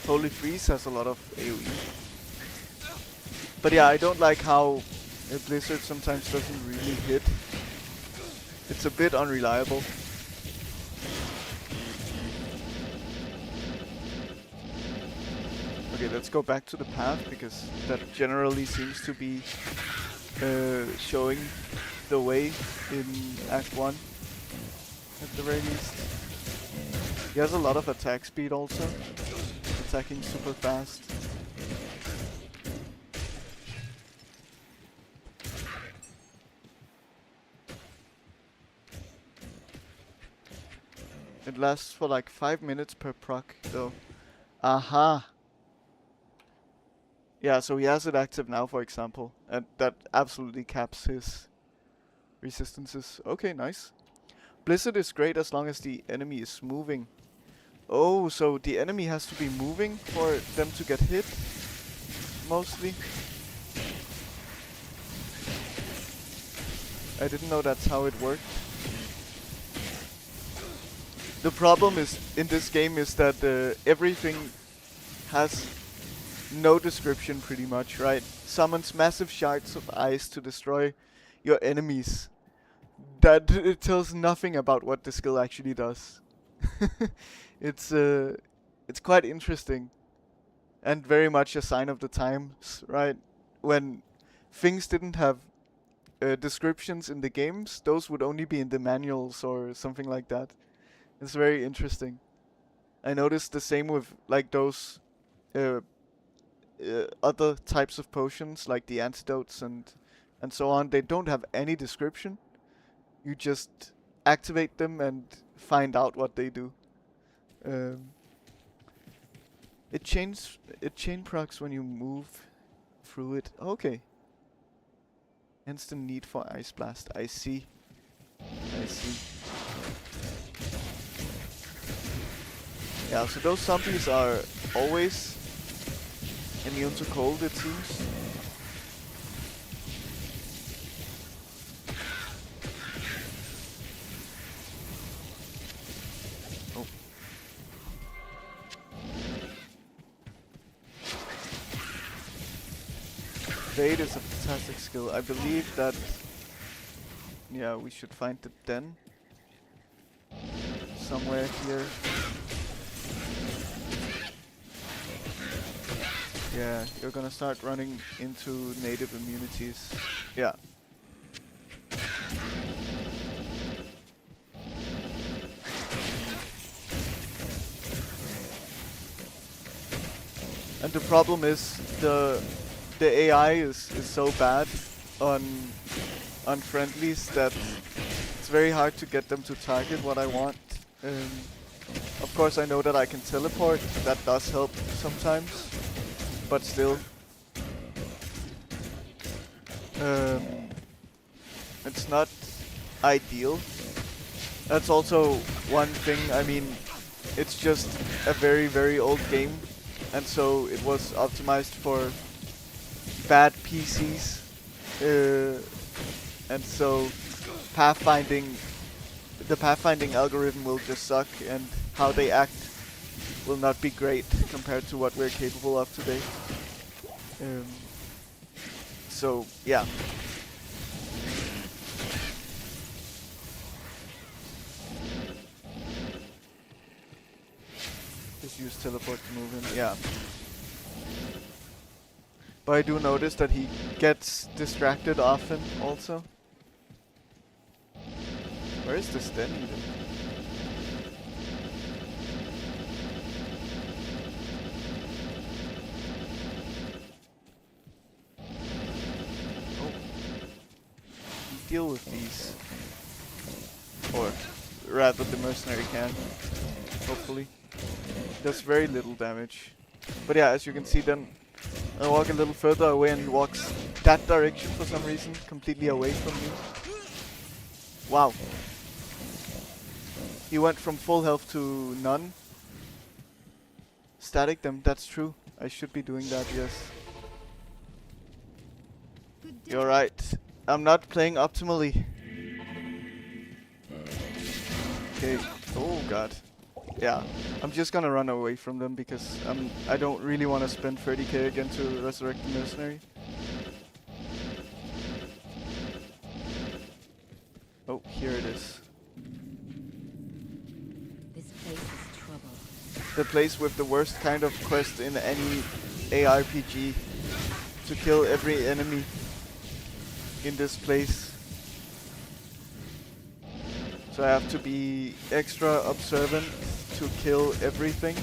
Holy Freeze has a lot of AoE. But yeah, I don't like how a Blizzard sometimes doesn't really hit. It's a bit unreliable. Okay, let's go back to the path, because that generally seems to be showing the way in Act 1, at the very least. He has a lot of attack speed also, attacking super fast. It lasts for like 5 minutes per proc though. Aha! Yeah, so he has it active now, for example, and that absolutely caps his resistances. Okay, nice. Blizzard is great as long as the enemy is moving. Oh, so the enemy has to be moving for them to get hit, mostly. I didn't know that's how it worked. The problem is in this game is that everything has no description pretty much, right? Summons massive shards of ice to destroy your enemies. That it tells nothing about what the skill actually does. It's quite interesting and very much a sign of the times, right? When things didn't have descriptions in the games, those would only be in the manuals or something like that. It's very interesting. I noticed the same with like those other types of potions, like the antidotes and so on. They don't have any description. You just activate them and find out what they do. It chain procs when you move through it. Okay. Hence the need for Ice Blast. I see. I see. Yeah, so those zombies are always immune to cold, it seems. Oh. Fade is a fantastic skill. I believe that... Yeah, we should find the den. Somewhere here. Yeah, you're gonna start running into native immunities. Yeah. And the problem is the AI is so bad on friendlies that it's very hard to get them to target what I want. Of course I know that I can teleport, that does help sometimes. But still, it's not ideal. That's also one thing. I mean, it's just a very, very old game, and so it was optimized for bad PCs, and so the pathfinding algorithm will just suck, and how they act will not be great compared to what we're capable of today. So yeah. Just use teleport to move him, yeah. But I do notice that he gets distracted often also. Where is this den even? Oh. Deal with these. Or rather the mercenary can. Hopefully. Does very little damage. But yeah, as you can see then, I walk a little further away and he walks that direction for some reason, completely away from me. Wow. He went from full health to none. Static them, that's true. I should be doing that, yes. You're right. I'm not playing optimally. Okay. Oh god. Yeah, I'm just gonna run away from them because I don't really want to spend 30k again to resurrect the mercenary. Oh, here it is. This place is trouble. The place with the worst kind of quest in any ARPG. To kill every enemy in this place. So I have to be extra observant to kill everything.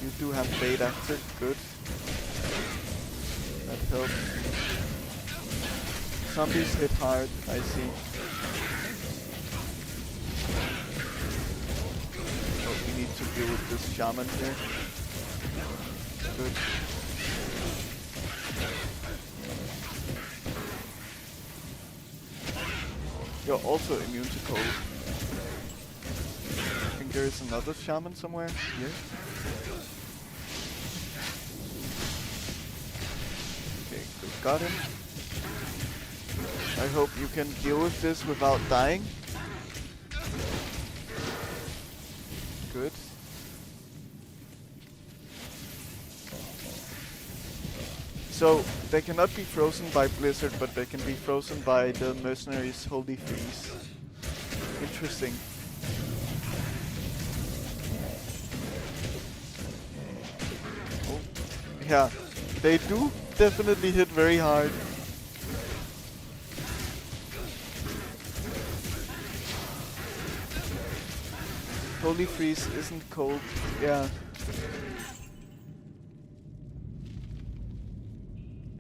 You do have bait active, good. That helps. Zombies hit hard, I see. Oh, we need to deal with this shaman here. Good. You're also immune to cold. I think there is another shaman somewhere here. Okay, we got him. I hope you can deal with this without dying. Good. So, they cannot be frozen by Blizzard, but they can be frozen by the mercenaries' holy freeze. Interesting. Oh. Yeah, they do definitely hit very hard. Holy freeze isn't cold, yeah.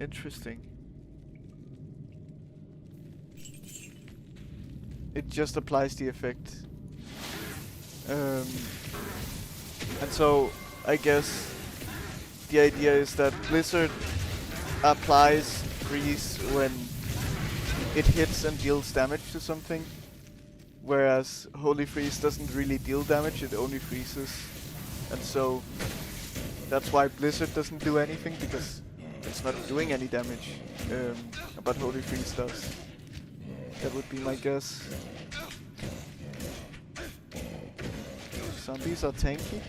Interesting. It just applies the effect. And so, I guess the idea is that Blizzard applies freeze when it hits and deals damage to something, whereas Holy Freeze doesn't really deal damage, it only freezes. And so, that's why Blizzard doesn't do anything, because it's not doing any damage, but Holy Freeze does. That would be my guess. Zombies are tanky.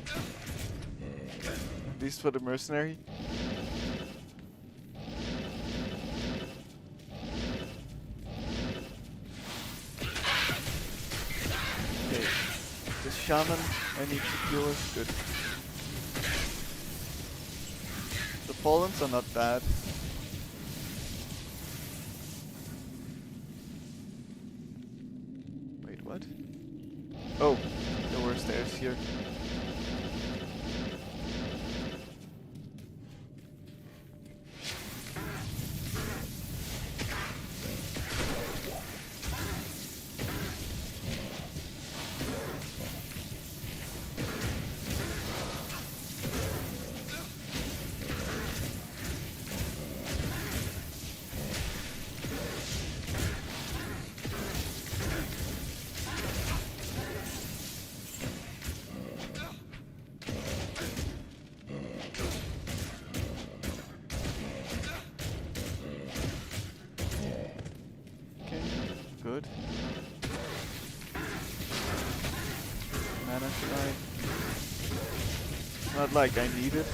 At least for the mercenary. Okay, this shaman I need to deal with. Good. The Fallens are not bad. Wait, what? Oh, there were stairs here. fine. Not like I need it.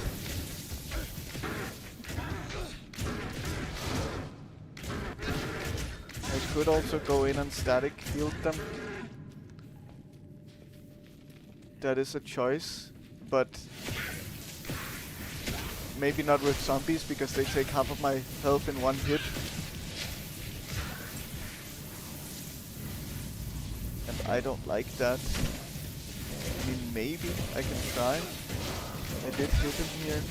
I could also go in and static field them. That is a choice, but maybe not with zombies because they take half of my health in one hit. And I don't like that. I mean, maybe I can try. I did hit him here.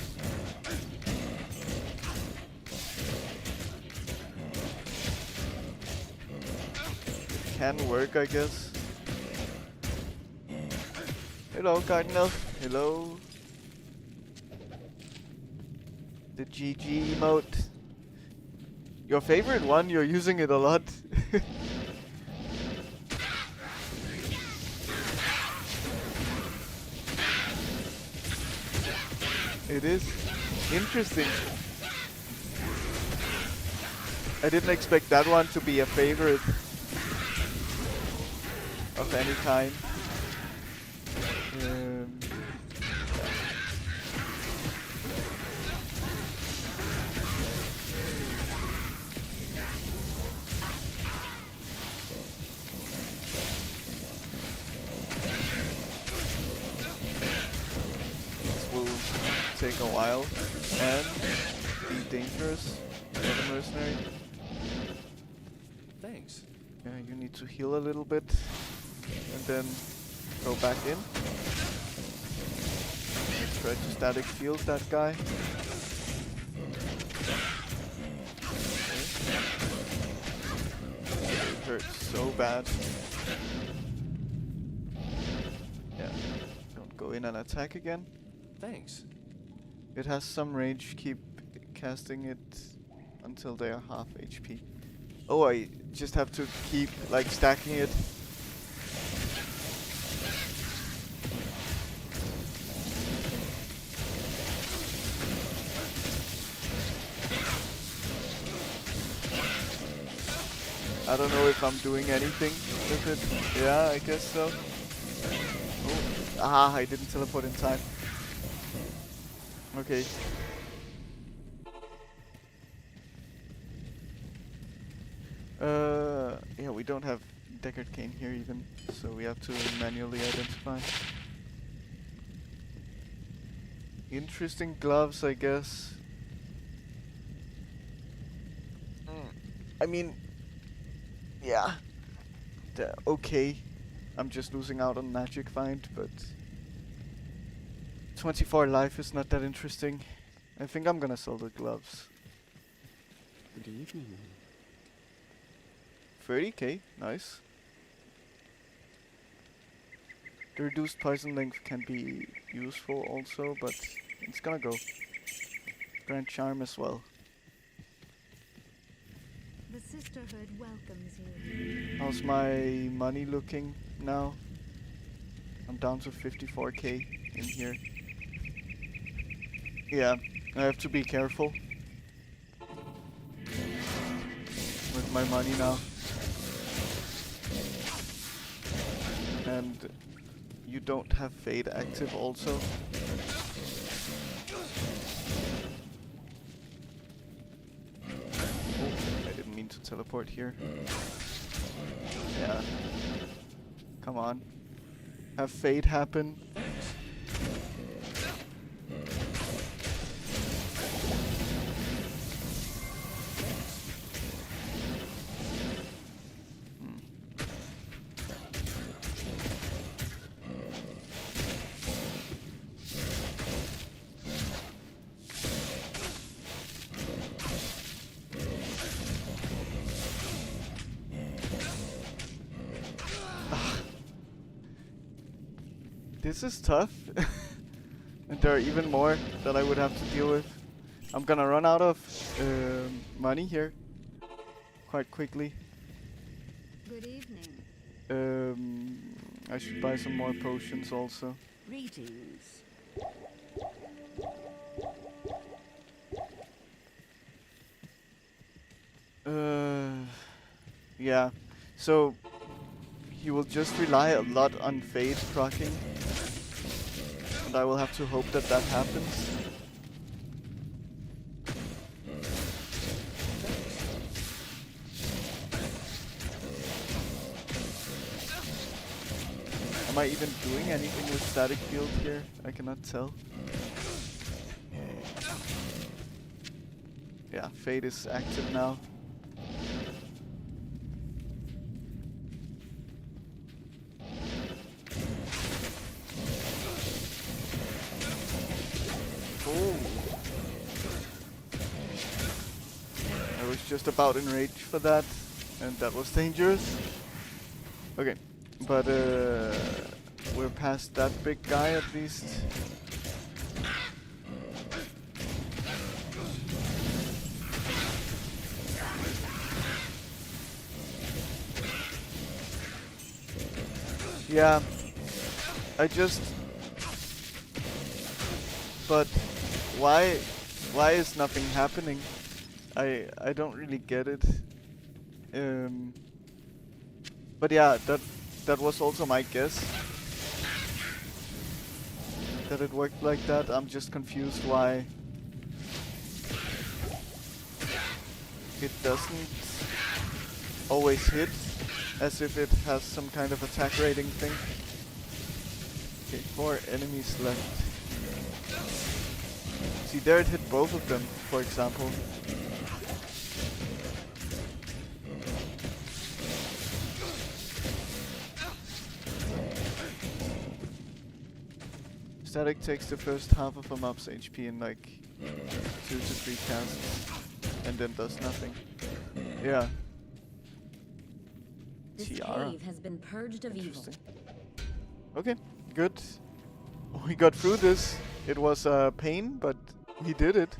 It can work, I guess. Hello, Garden Elf. Hello. The GG emote. Your favorite one? You're using it a lot. It is interesting. I didn't expect that one to be a favorite of any kind. This will take a while and be dangerous for the mercenary. Thanks. Yeah, you need to heal a little bit and then go back in. Let's try to static field that guy. Okay. It hurts so bad. Yeah, don't go in and attack again. Thanks. It has some range, keep casting it until they are half HP. Oh, I just have to keep like stacking it. I don't know if I'm doing anything with it. Yeah, I guess so. Oh, ah, I didn't teleport in time. Okay. Yeah, we don't have Deckard Cane here even, so we have to manually identify. Interesting gloves, I guess. I mean, yeah, they're okay. I'm just losing out on magic find, but 24 life is not that interesting. I think I'm gonna sell the gloves. Good evening. 30k, nice. The reduced poison length can be useful also, but it's gonna go. Grand Charm as well. The Sisterhood welcomes you. How's my money looking now? I'm down to 54k in here. Yeah, I have to be careful with my money now. And you don't have Fade active also. Oh, I didn't mean to teleport here. Yeah. Come on. Have Fade happen. This is tough. And there are even more that I would have to deal with. I'm gonna run out of money here quite quickly. Good evening. I should buy some more potions also. Greetings. Yeah. So he will just rely a lot on Fade proccing. and I will have to hope that that happens. Am I even doing anything with static field here? I cannot tell. Yeah, Fate is active now. Oh! I was just about in rage for that, and that was dangerous. Okay, but we're past that big guy at least. Yeah, but why is nothing happening? I don't really get it. But yeah, that was also my guess. That it worked like that. I'm just confused why it doesn't always hit, as if it has some kind of attack rating thing. Okay, 4 enemies left. See, there it hit both of them, for example. Static takes the first half of a mob's HP in like 2 to 3 casts, and then does nothing. Yeah. This Tiara. cave has been purged of evil. Okay, good. We got through this. It was a pain, but we did it.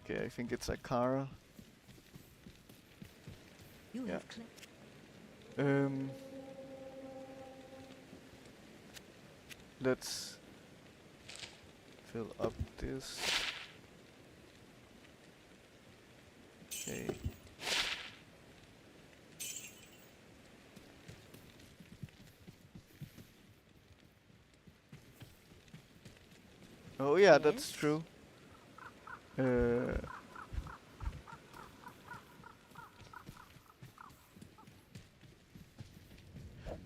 Okay, I think it's Akara. You Yeah. have clicked. Let's fill up this. Okay. Oh yeah, that's true.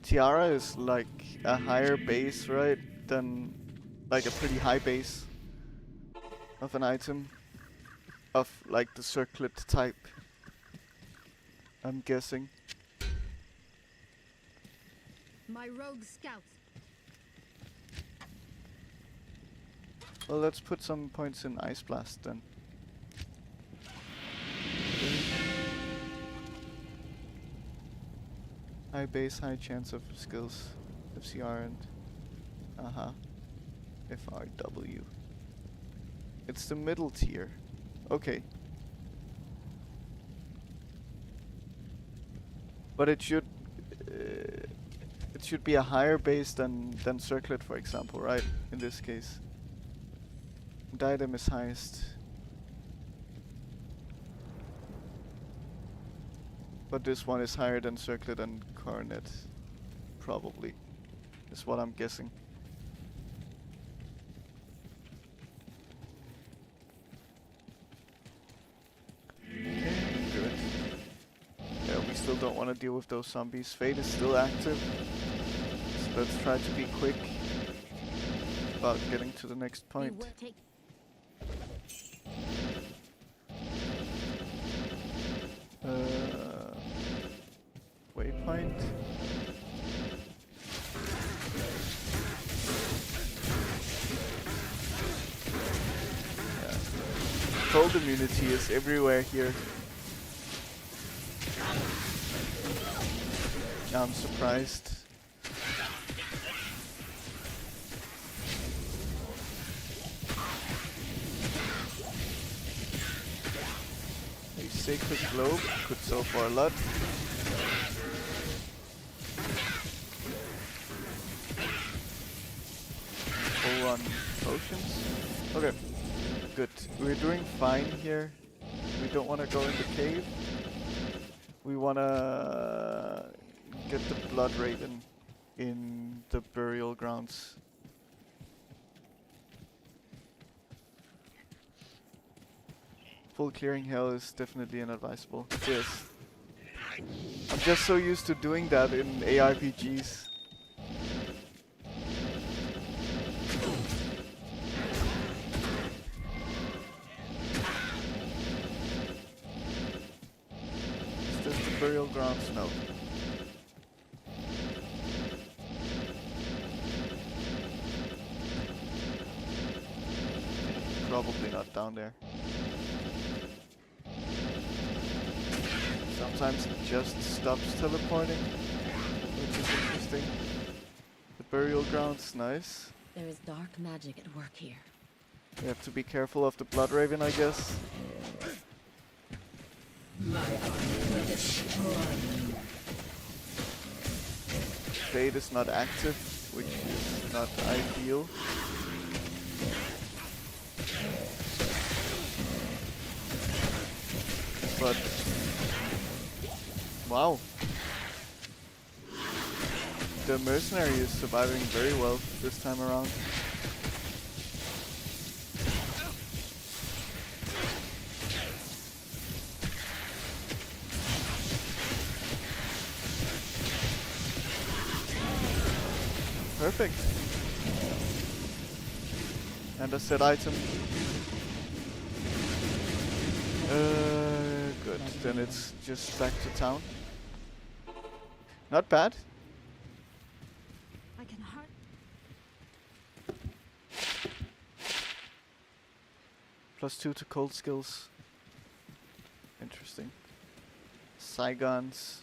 Tiara is like a higher base, right? Than like a pretty high base of an item of like the circlet type, I'm guessing. My rogue scouts. Well, let's put some points in Ice Blast then. High base, high chance of skills, FCR and FRW. It's the middle tier. Okay. But it should be a higher base than circlet, for example, right? In this case. Diadem is highest. But this one is higher than circlet and coronet. Probably. Is what I'm guessing. Okay, good. Yeah, we still don't want to deal with those zombies. Fate is still active. So let's try to be quick about getting to the next point. Waypoint. Yeah. Cold immunity is everywhere here. I'm surprised. A sacred globe could sell for a lot. On potions. Okay, good. We're doing fine here. We don't want to go in the cave. We want to get the blood raven in the burial grounds. Full clearing hell is definitely inadvisable. Yes. I'm just so used to doing that in ARPGs. Is this the burial grounds? No. Probably not down there. Sometimes it just stops teleporting, which is interesting. The burial grounds, nice. There is dark magic at work here. We have to be careful of the blood raven, I guess. Fade is not active, which is not ideal. But wow, the mercenary is surviving very well this time around. Perfect. And a set item. Good. Then it's just back to town. Not bad. I can hurt. +2 to cold skills. Interesting. Saigons.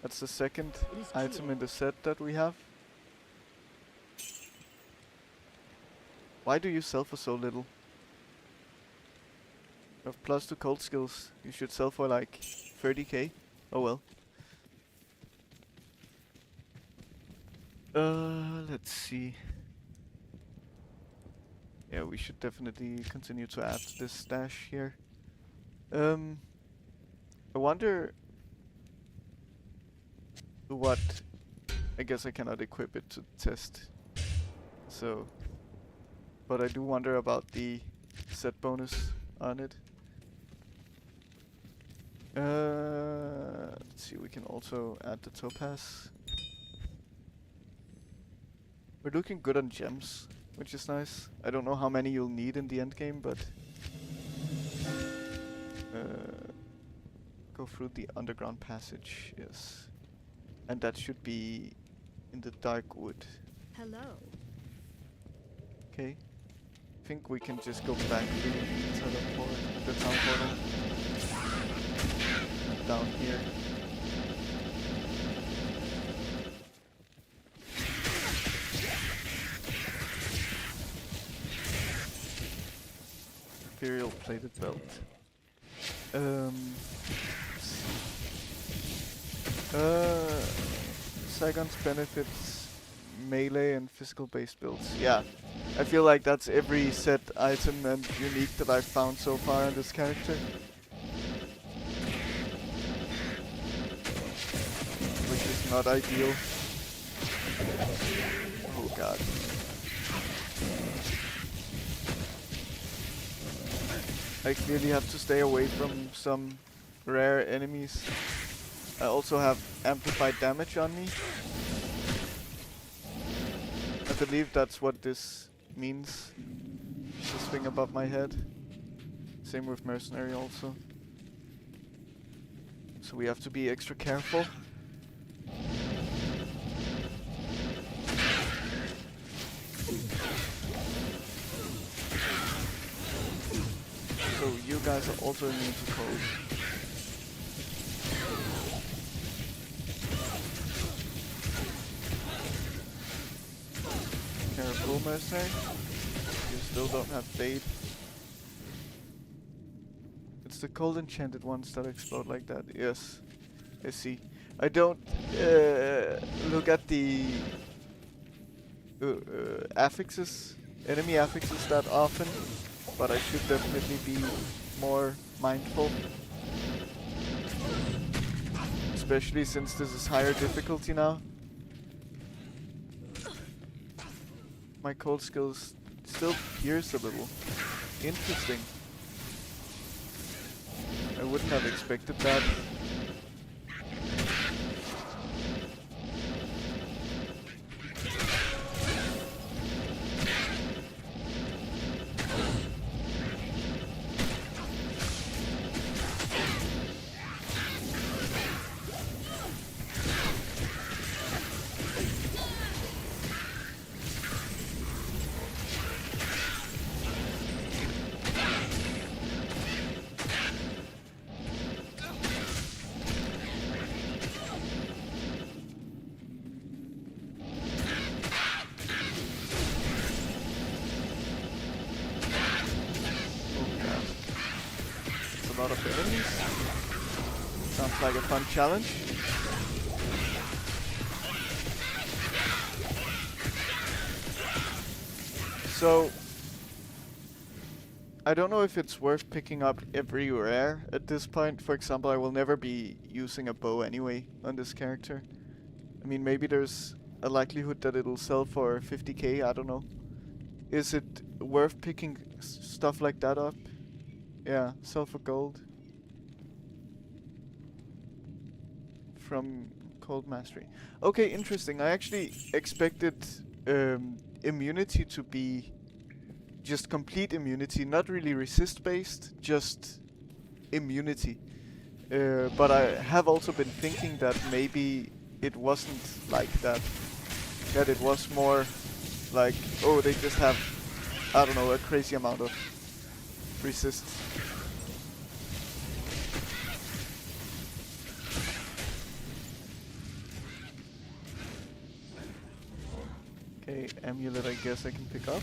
That's the second item in the set that we have. Why do you sell for so little? You have +2 cold skills. You should sell for like 30k. Oh well. Let's see. Yeah, we should definitely continue to add this stash here. I wonder what... I guess I cannot equip it to test. So... But I do wonder about the set bonus on it. Let's see, we can also add the topaz. We're looking good on gems, which is nice. I don't know how many you'll need in the end game, but go through the underground passage, yes. And that should be in the dark wood. Hello. Okay. I think we can just go back to the town portal. Down here. Imperial plated belt. Saigon's benefits melee and physical based builds. Yeah. I feel like that's every set item and unique that I've found so far in this character. Which is not ideal. Oh god. I clearly have to stay away from some rare enemies. I also have amplified damage on me. I believe that's what this means. This thing above my head. Same with mercenary also. So we have to be extra careful. So you guys are also immune to cold. Careful, mercenary. You still don't have fade. It's the cold enchanted ones that explode like that. Yes, I see. I don't look at the affixes, enemy affixes that often, but I should definitely be more mindful. Especially since this is higher difficulty now. my cold skills still pierce a little. Interesting. I wouldn't have expected that. A lot of enemies. Sounds like a fun challenge. So, I don't know if it's worth picking up every rare at this point. For example, I will never be using a bow anyway on this character. I mean, maybe there's a likelihood that it'll sell for 50k, I don't know. Is it worth picking stuff like that up? Yeah, sell for gold. From Cold Mastery. Okay, interesting. I actually expected immunity to be just complete immunity, not really resist based, just immunity. But I have also been thinking that maybe it wasn't like that. That it was more like, oh, they just have, I don't know, a crazy amount of resist. Okay, amulet I guess I can pick up.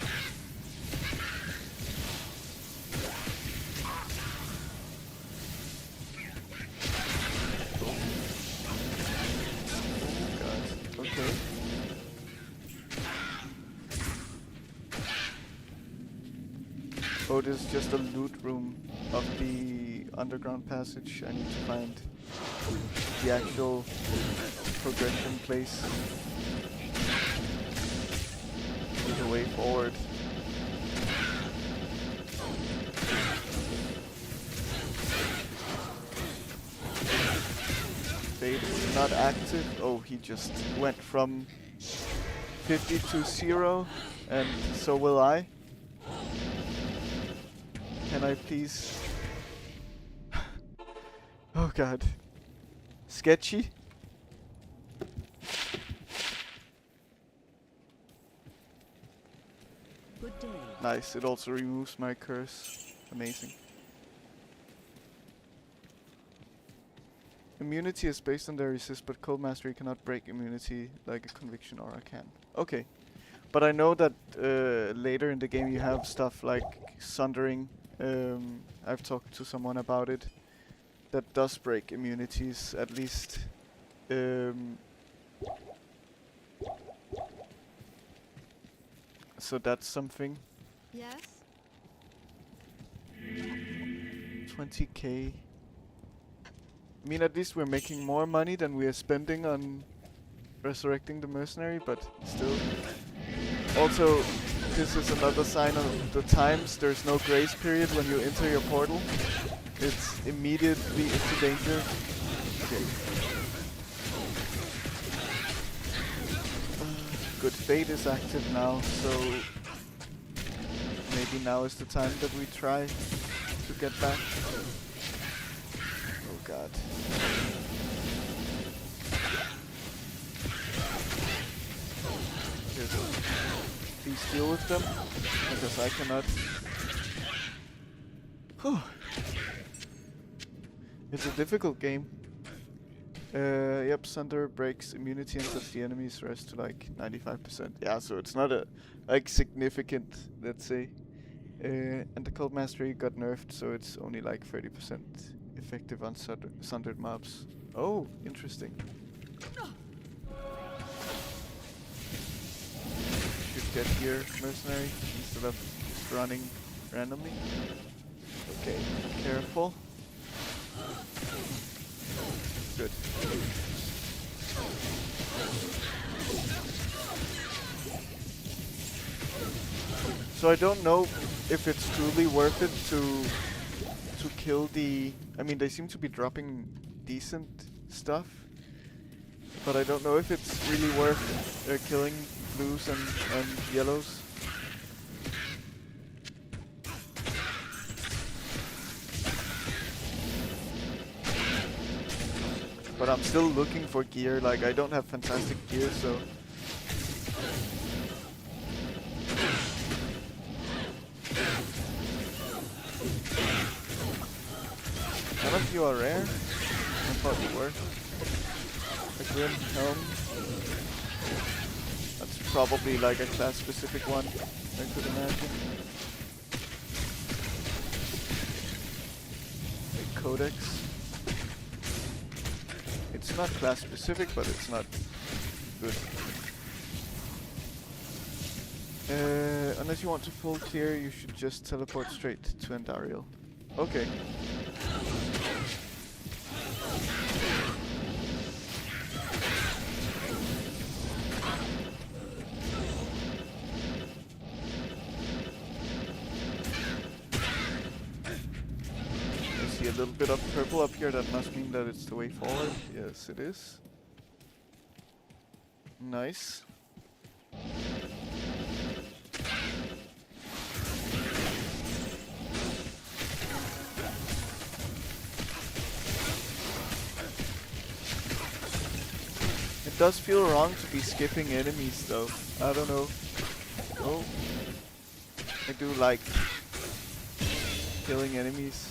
Oh god, okay. Oh, this is just a loot room of the underground passage. I need to find the actual progression place. The way forward. Fate is not active. Oh, he just went from 50 to 0, and so will I. Can I please? Oh god. Sketchy. Good day. Nice, it also removes my curse. Amazing. Immunity is based on their resist, but Cold Mastery cannot break immunity like a Conviction Aura can. Okay. But I know that later in the game you have stuff like Sundering. I've talked to someone about it. That does break immunities, at least. So that's something. Yes? 20k. I mean, at least we're making more money than we are spending on resurrecting the mercenary, but still. Also, this is another sign of the times. There's no grace period when you enter your portal. It's immediately into danger. Okay. Good, Fate is active now, so maybe now is the time that we try to get back. Oh god. Here, please deal with them, because I cannot. Whew. It's a difficult game. Yep, Sunder breaks immunity and sets the enemy's rest to like 95%. Yeah, so it's not a like significant, let's say. And the Cold Mastery got nerfed, so it's only like 30% effective on sundered mobs. Oh, interesting. Should get here, mercenary, instead of just running randomly. Okay, careful. Good. So I don't know if it's truly worth it to kill the... I mean, they seem to be dropping decent stuff, but I don't know if it's really worth killing blues and yellows. But I'm still looking for gear, like I don't have fantastic gear, so... None of you are rare? I thought you were. A Grim Helm. That's probably like a class specific one, I could imagine. A Codex. It's not class specific, but it's not good. Unless you want to full clear, you should just teleport straight to Andariel. Okay. I see a little bit of purple up here, that must mean that it's the way forward. Yes, it is. Nice. It does feel wrong to be skipping enemies though. I don't know. Oh. I do like killing enemies.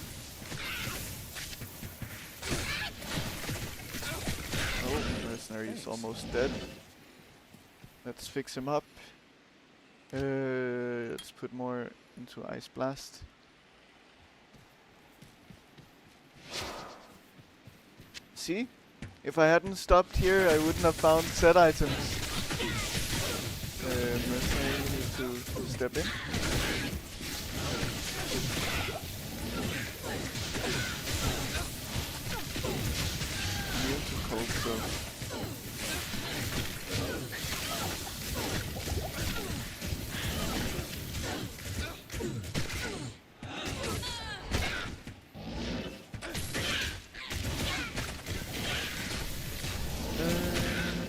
Oh, mercenary is almost dead. Let's fix him up. Let's put more into Ice Blast. See? If I hadn't stopped here, I wouldn't have found set items. Mercenary needs to step in. Immune to cold, so...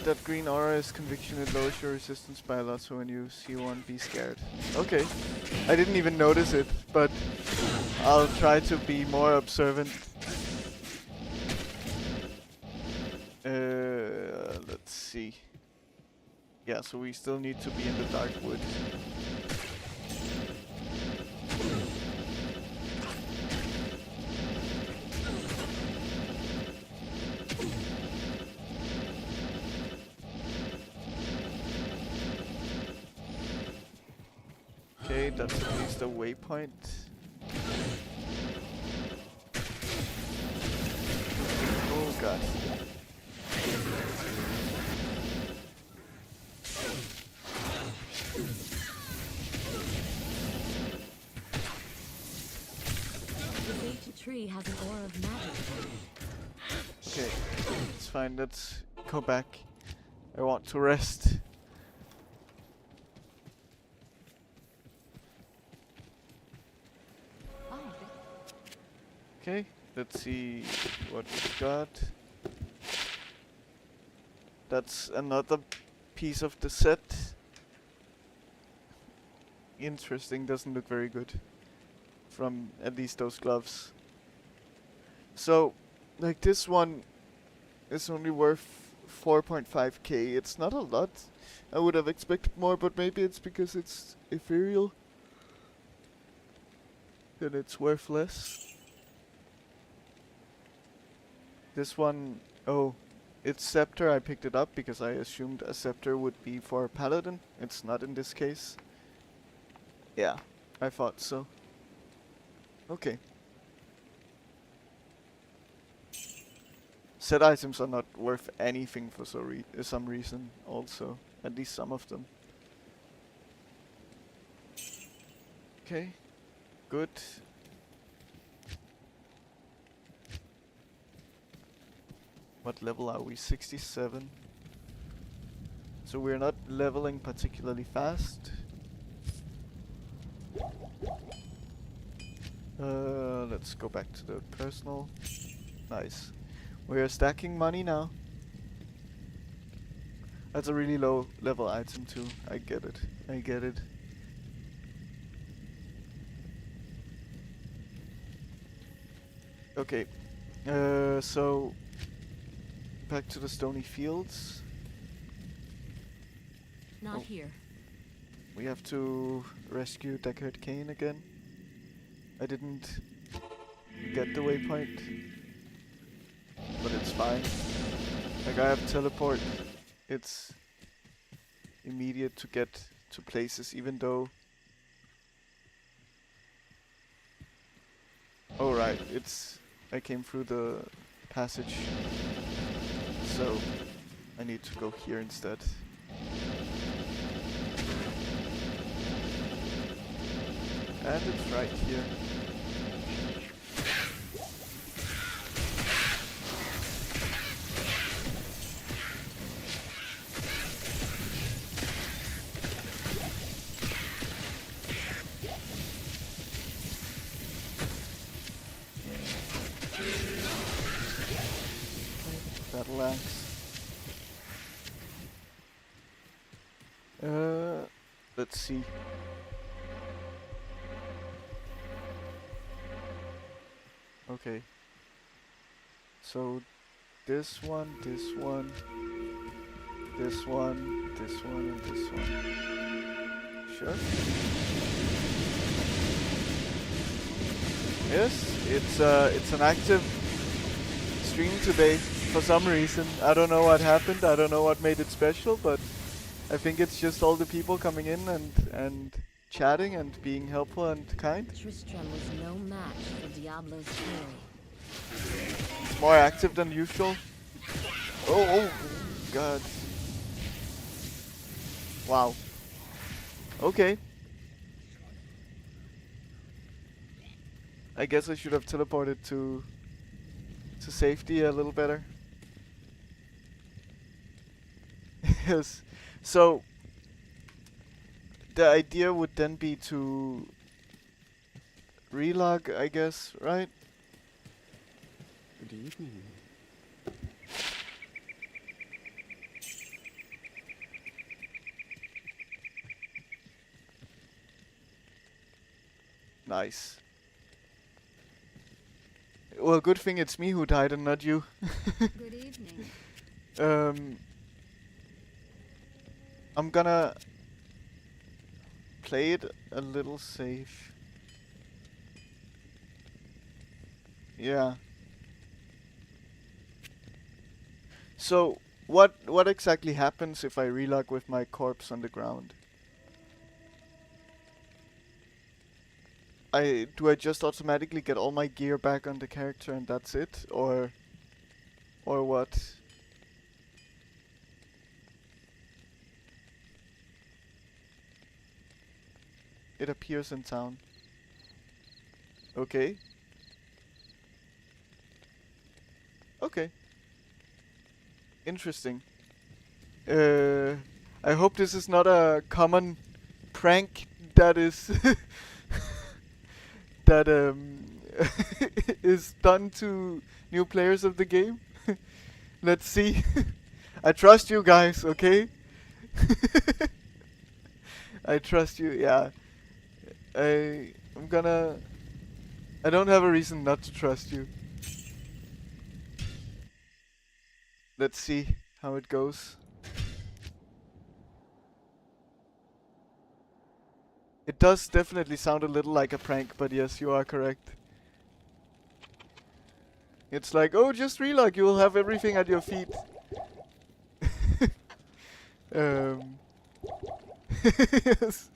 That green aura is conviction. It lowers your resistance by a lot, so when you see one, be scared. Okay. I didn't even notice it, but I'll try to be more observant. Let's see. Yeah, so we still need to be in the dark wood. Okay, that's at least a waypoint. Oh god. The bait tree has an aura of magic. Okay, it's fine, let's go back. I want to rest. Okay, let's see what we got. That's another piece of the set. Interesting, doesn't look very good from at least those gloves. So, like this one is only worth 4.5k. It's not a lot. I would have expected more, but maybe it's because it's ethereal. Then it's worth less. This one, oh, it's Scepter. I picked it up because I assumed a Scepter would be for a Paladin. It's not in this case. Yeah, I thought so. Okay. Set items are not worth anything for some reason also. At least some of them. Okay, good. What level are we? 67. So we're not leveling particularly fast. Let's go back to the personal. Nice. We're stacking money now. That's a really low level item too. I get it. I get it. Okay. So back to the stony fields. Not Oh. here. We have to rescue Deckard Cain again. I didn't get the waypoint, but it's fine. Like I have teleport. It's immediate to get to places, even though. Oh right, I came through the passage, so I need to go here instead. And it's right here. Battle axe. Let's see. Okay. So this one, this one, this one, this one, and this one. Sure. Yes, it's an active stream today for some reason. I don't know what happened. I don't know what made it special, but I think it's just all the people coming in and chatting and being helpful and kind. Tristram was no match for Diablo's fury. It's more active than usual. Oh god. Wow. Okay. I guess I should have teleported to safety a little better. Yes. So the idea would then be to relog, I guess, right? Good evening. Nice. Well, good thing it's me who died and not you. Good evening. I'm gonna play it a little safe. Yeah. So, what exactly happens if I relog with my corpse on the ground? Do I just automatically get all my gear back on the character and that's it, or what? It appears in town. Okay. Okay. Interesting. I hope this is not a common prank that is that is done to new players of the game. Let's see. I trust you guys, okay? I trust you, yeah. I don't have a reason not to trust you. Let's see how it goes. It does definitely sound a little like a prank, but yes, you are correct. It's like, oh, just relog, you will have everything at your feet. Yes.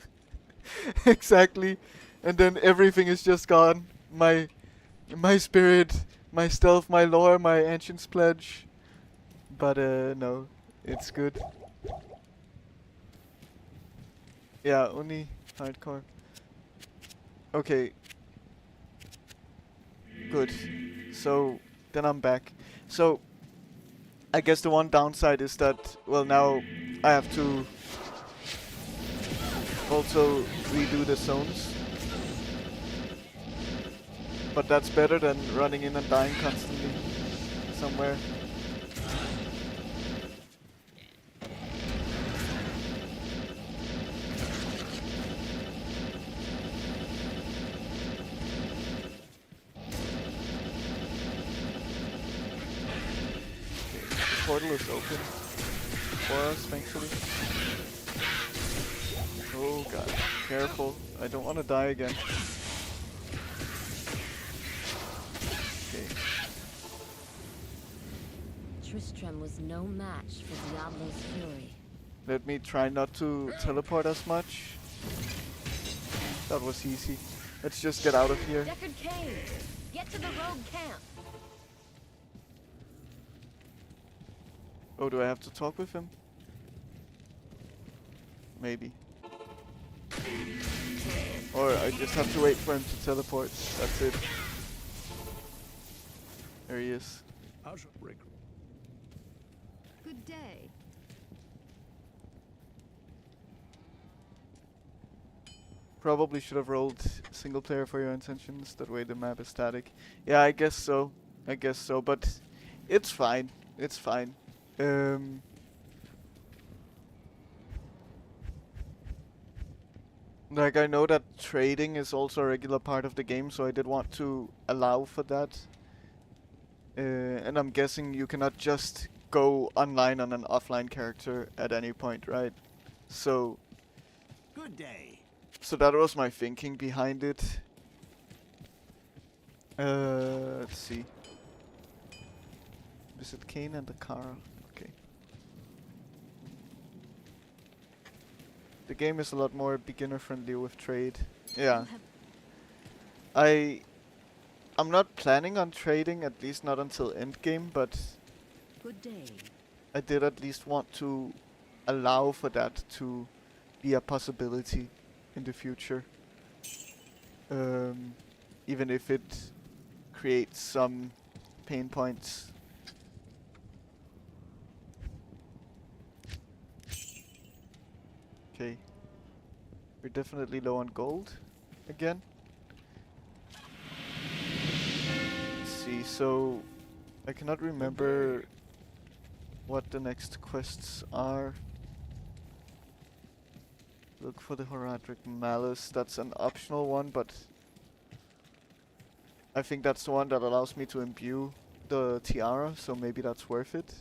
Exactly. And then everything is just gone. My spirit, my stealth, my lore, my ancient's pledge. But no, it's good. Yeah, only hardcore. Okay. Good. So then I'm back. So I guess the one downside is that, well, now I have to also redo the zones. But that's better than running in and dying constantly somewhere. The portal is open for us, thankfully. Oh god, careful. I don't want to die again. Okay. Tristram was no match for Diablo's fury. Let me try not to teleport as much. That was easy. Let's just get out of here. Deckard Cain, get to the rogue camp. Oh, do I have to talk with him? Maybe. Or I just have to wait for him to teleport. That's it. There he is. Good day. Probably should have rolled single player for your intentions. That way the map is static. Yeah, I guess so. I guess so. But it's fine. It's fine. Like, I know that trading is also a regular part of the game, so I did want to allow for that. And I'm guessing you cannot just go online on an offline character at any point, right? So... Good day. So that was my thinking behind it. Let's see. Visit Cain and the Kara. Okay. The game is a lot more beginner friendly with trade. Yeah. I'm not planning on trading, at least not until endgame, but Good day. I did at least want to allow for that to be a possibility in the future. Even if it creates some pain points. Okay. We're definitely low on gold again. Let's see, so I cannot remember what the next quests are. Look for the Horadric Malice. That's an optional one, but I think that's the one that allows me to imbue the tiara, so maybe that's worth it.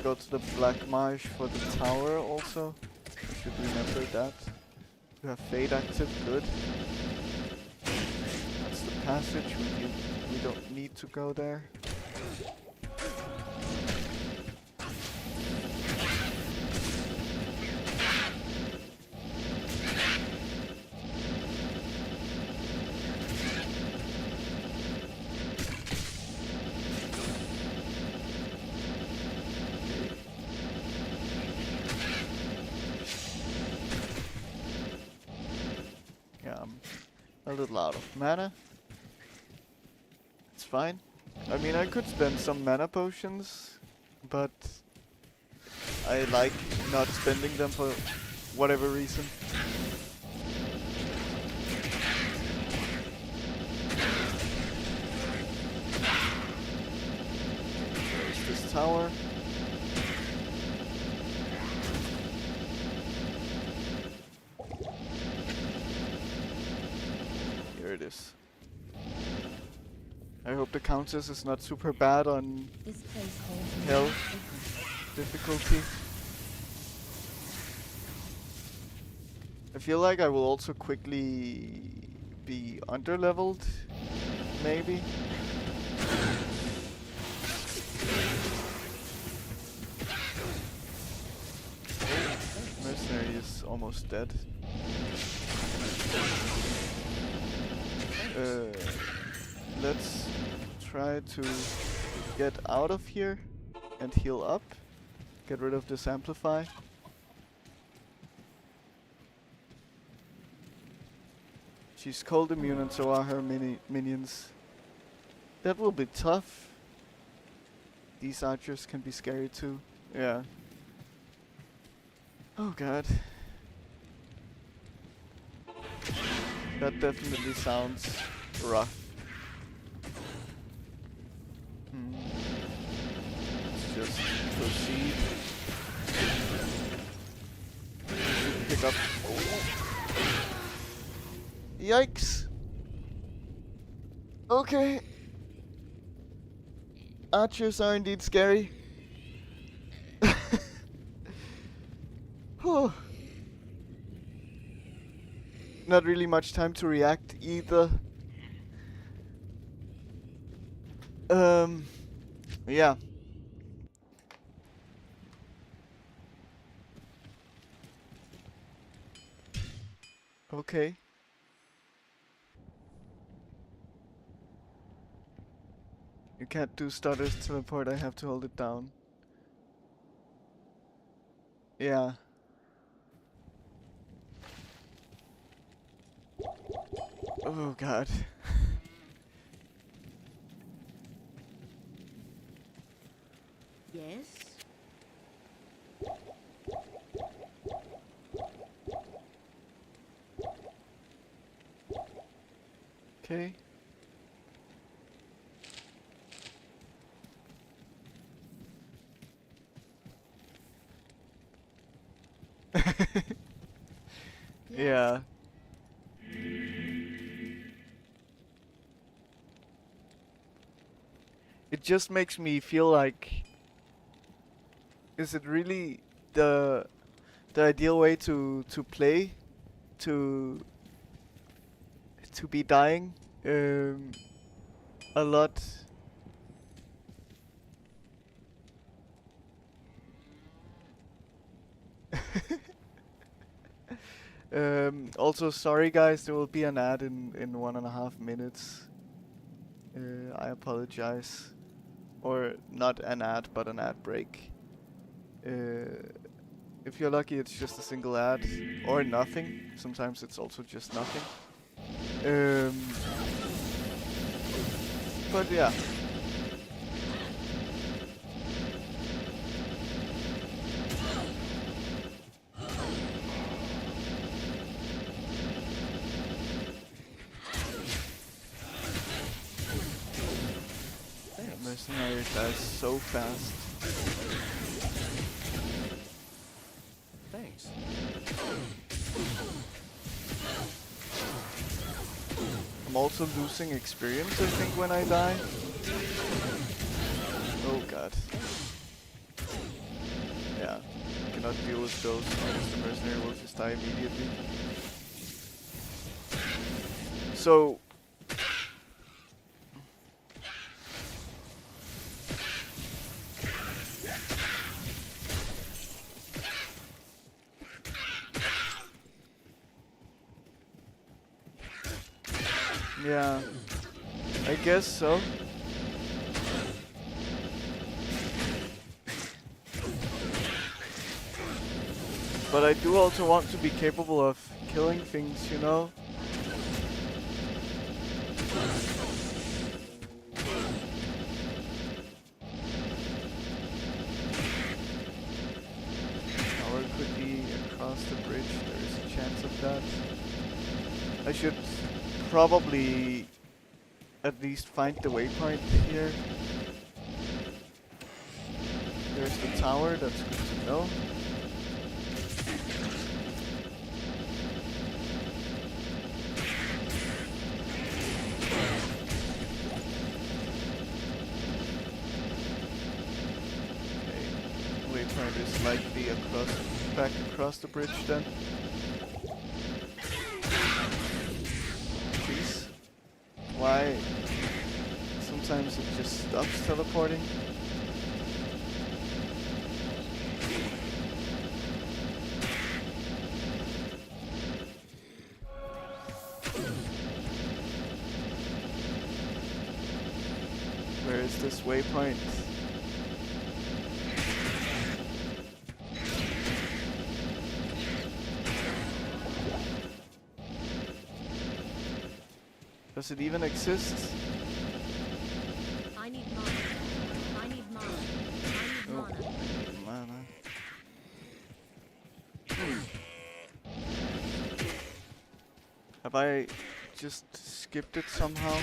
Go to the Black Marsh for the tower also. I should remember that. You have Fade active, good. That's the passage, we don't need to go there. A little out of mana. It's fine. I mean, I could spend some mana potions, but I like not spending them for whatever reason. There's this tower. It is. I hope the Countess is not super bad on This place holds hell no difficulty. I feel like I will also quickly be underleveled, maybe. Mercenary is almost dead. Let's try to get out of here and heal up. Get rid of this amplify. She's cold immune and so are her minions. That will be tough. These archers can be scary too. Yeah. Oh god. That definitely sounds rough. Let's just proceed. Pick up. Yikes! Okay. Archers are indeed scary. Whew. Not really much time to react either. Yeah. Okay. You can't do stutters teleport, I have to hold it down. Yeah. Oh god. Yes? Okay. Yeah. It just makes me feel like, is it really the ideal way to play, to be dying a lot? Also, sorry guys, there will be an ad in 1.5 minutes. I apologize. Or not an ad, but an ad break. If you're lucky, it's just a single ad or nothing. Sometimes it's also just nothing. But yeah. Mercenary dies so fast. Thanks. I'm also losing experience, I think, when I die. Oh god. Yeah, cannot deal with those unless the mercenary will just die immediately. So yeah, I guess so. But I do also want to be capable of killing things, you know? Tower could be across the bridge, there is a chance of that. I should probably at least find the waypoint here. There's the tower, that's good to know. Waypoint is likely back across the bridge then. Please. Why? Sometimes it just stops teleporting. Where is this waypoint? Does it even exist? I need mana. I need mana. I need Oh. mana. Mana. Have I just skipped it somehow?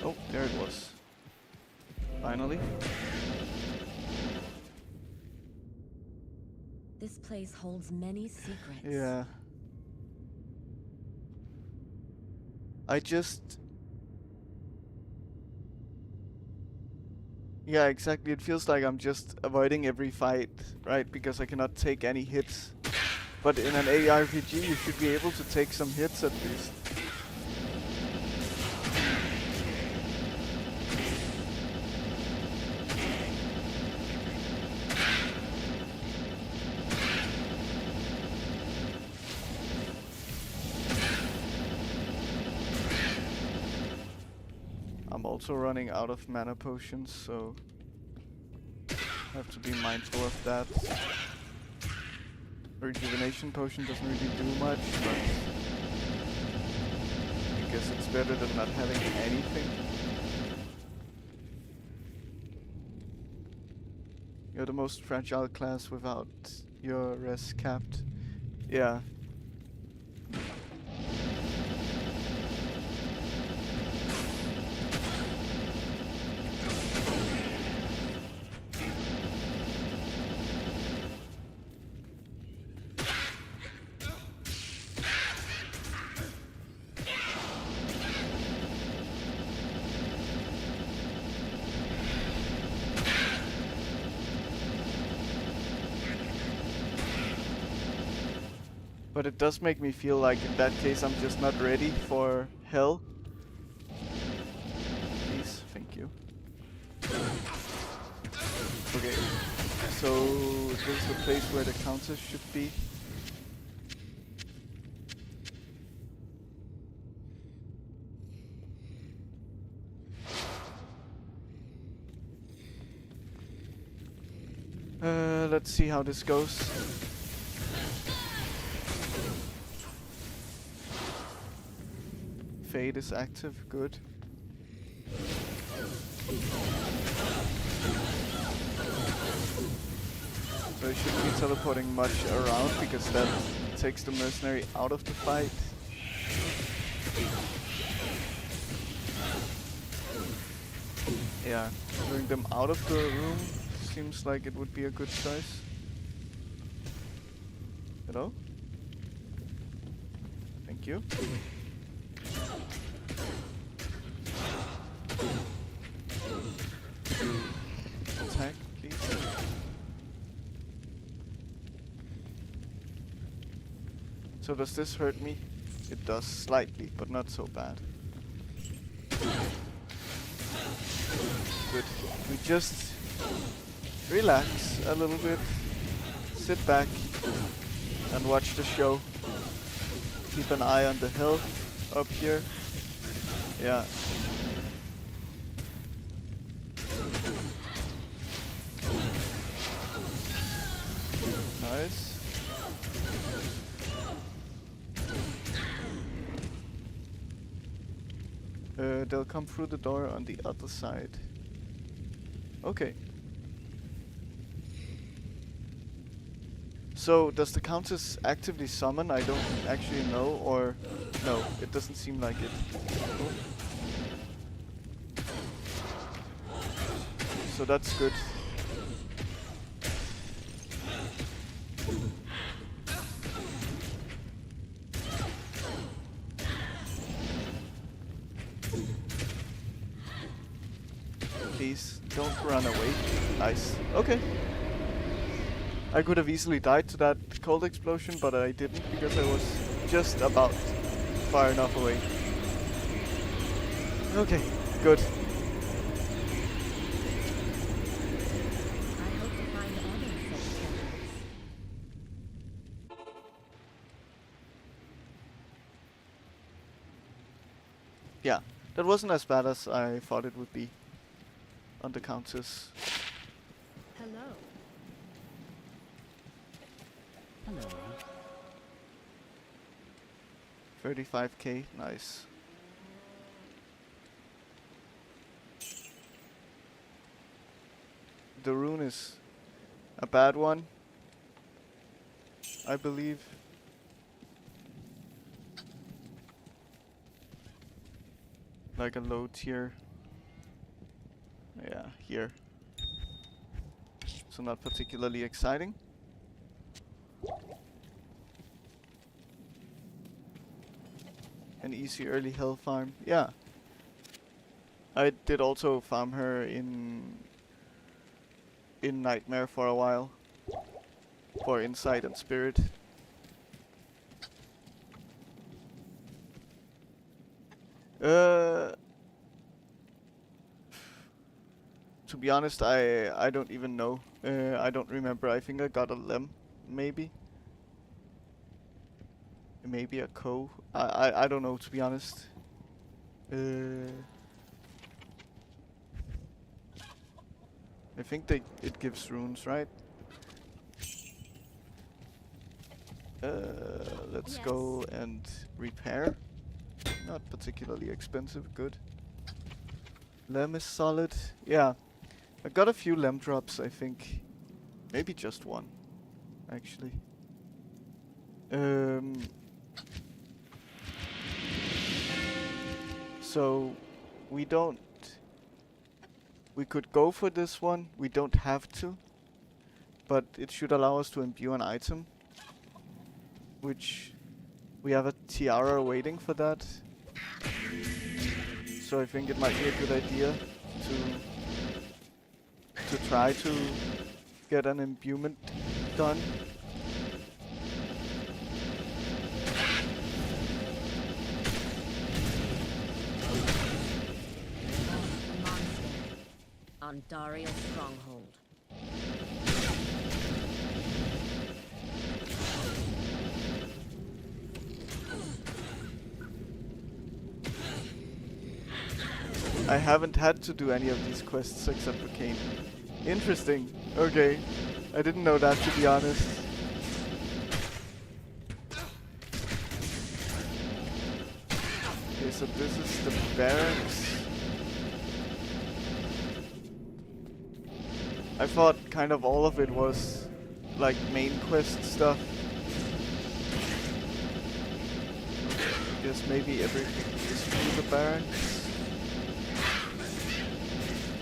Oh, there it was. Finally. This place holds many secrets. Yeah. I just... Yeah, exactly. It feels like I'm just avoiding every fight, right? Because I cannot take any hits. But in an ARPG, you should be able to take some hits at least. I'm also running out of mana potions, so I have to be mindful of that. Rejuvenation potion doesn't really do much, but I guess it's better than not having anything. You're the most fragile class without your res capped. Yeah. But it does make me feel like in that case I'm just not ready for hell. Please, thank you. Okay, so this is the place where the counters should be. Let's see how this goes. Fade is active, good. So I shouldn't be teleporting much around because that takes the mercenary out of the fight. Yeah, luring them out of the room seems like it would be a good choice. Hello? Thank you. Attack, please. So does this hurt me? It does slightly, but not so bad. Good. We just relax a little bit, sit back and watch the show. Keep an eye on the health up here. Yeah. Nice. They'll come through the door on the other side. Okay. So, does the Countess actively summon? I don't actually know, or... No, it doesn't seem like it. Oh. So that's good. Please, don't run away. Nice. Okay. I could have easily died to that cold explosion, but I didn't because I was just about far enough away. Okay, good. I hope to find other such temples. Yeah, that wasn't as bad as I thought it would be on the counters. Hello. Hello. 35k, nice. The rune is a bad one, I believe. Like a low tier. Yeah, here. So not particularly exciting. An easy early hill farm. Yeah. I did also farm her in Nightmare for a while. For Insight and Spirit. To be honest, I don't even know. I don't remember. I think I got a lem, maybe. Maybe a co. I don't know, to be honest. I think it gives runes, right? Let's Yes. go and repair. Not particularly expensive, good. Lem is solid. Yeah. I got a few lem drops, I think. Maybe just one, actually. So we don't. We could go for this one. We don't have to, but it should allow us to imbue an item, which we have a tiara waiting for that. So I think it might be a good idea to try to get an imbuement done. The monster. On Dariel's stronghold. I haven't had to do any of these quests except for Kane. Interesting. Okay. I didn't know that, to be honest. Okay, so this is the barracks. I thought kind of all of it was like main quest stuff. Guess maybe everything is through the barracks.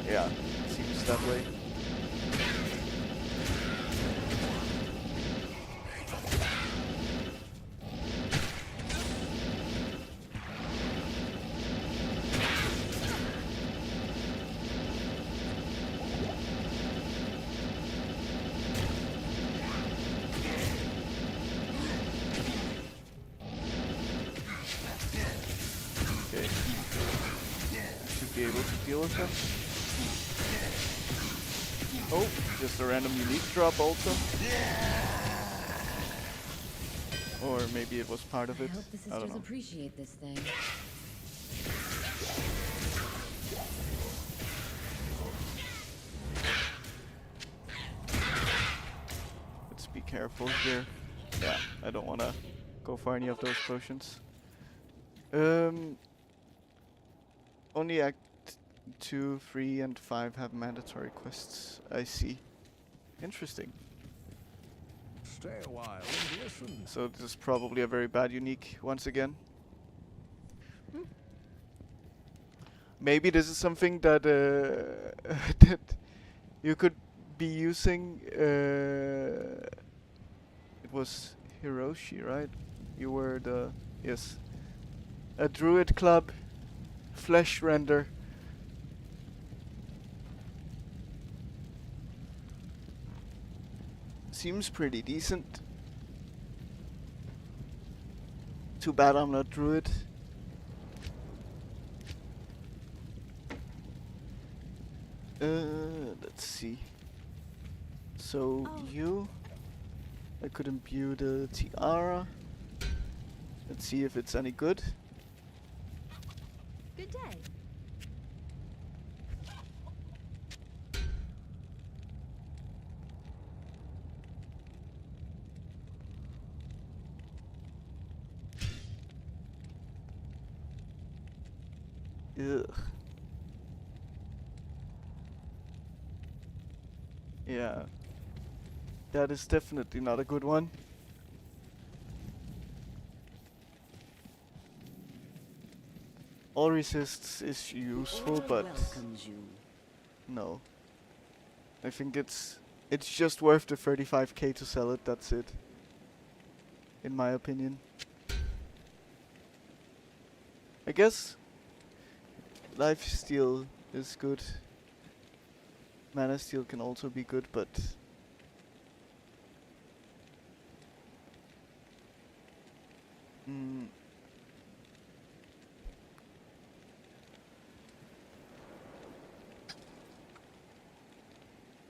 Yeah, seems that way. Okay. Should be able to deal with them. Oh, just a random unique drop also. Or maybe it was part of I it. hope the I don't sisters know. appreciate this thing. Let's be careful here. Yeah, I don't want to go for any of those potions. Only Act 2, 3, and 5 have mandatory quests. I see. Interesting. Stay a while and listen. So this is probably a very bad unique once again. Maybe this is something that that you could be using. It was Hiroshi, right? You were the yes, a druid club, flesh render. seems pretty decent. Too bad I'm not druid. Let's see. So Oh. I could imbue the tiara. Let's see if it's any good. Good day. Ugh. Yeah. That is definitely not a good one. All resists is useful, but no. I think it's just worth the 35k to sell it, that's it. In my opinion. I guess lifesteal is good. Mana steal can also be good, but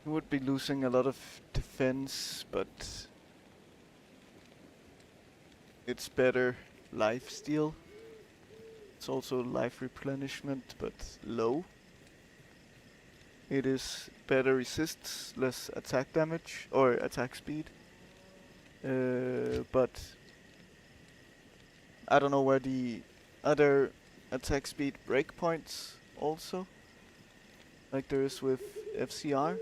you would be losing a lot of defense, but it's better lifesteal. It's also life replenishment, but low. It is better resists, less attack damage, or attack speed. But I don't know where the other attack speed breakpoints also, like there is with FCR.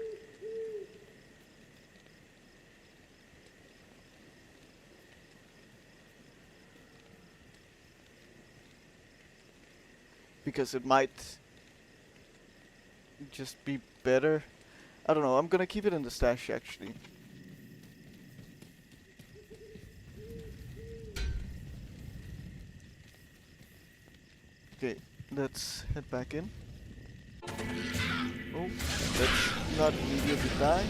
Because it might just be better. I don't know, I'm gonna keep it in the stash actually. Okay, let's head back in. Oh, let's not immediately die.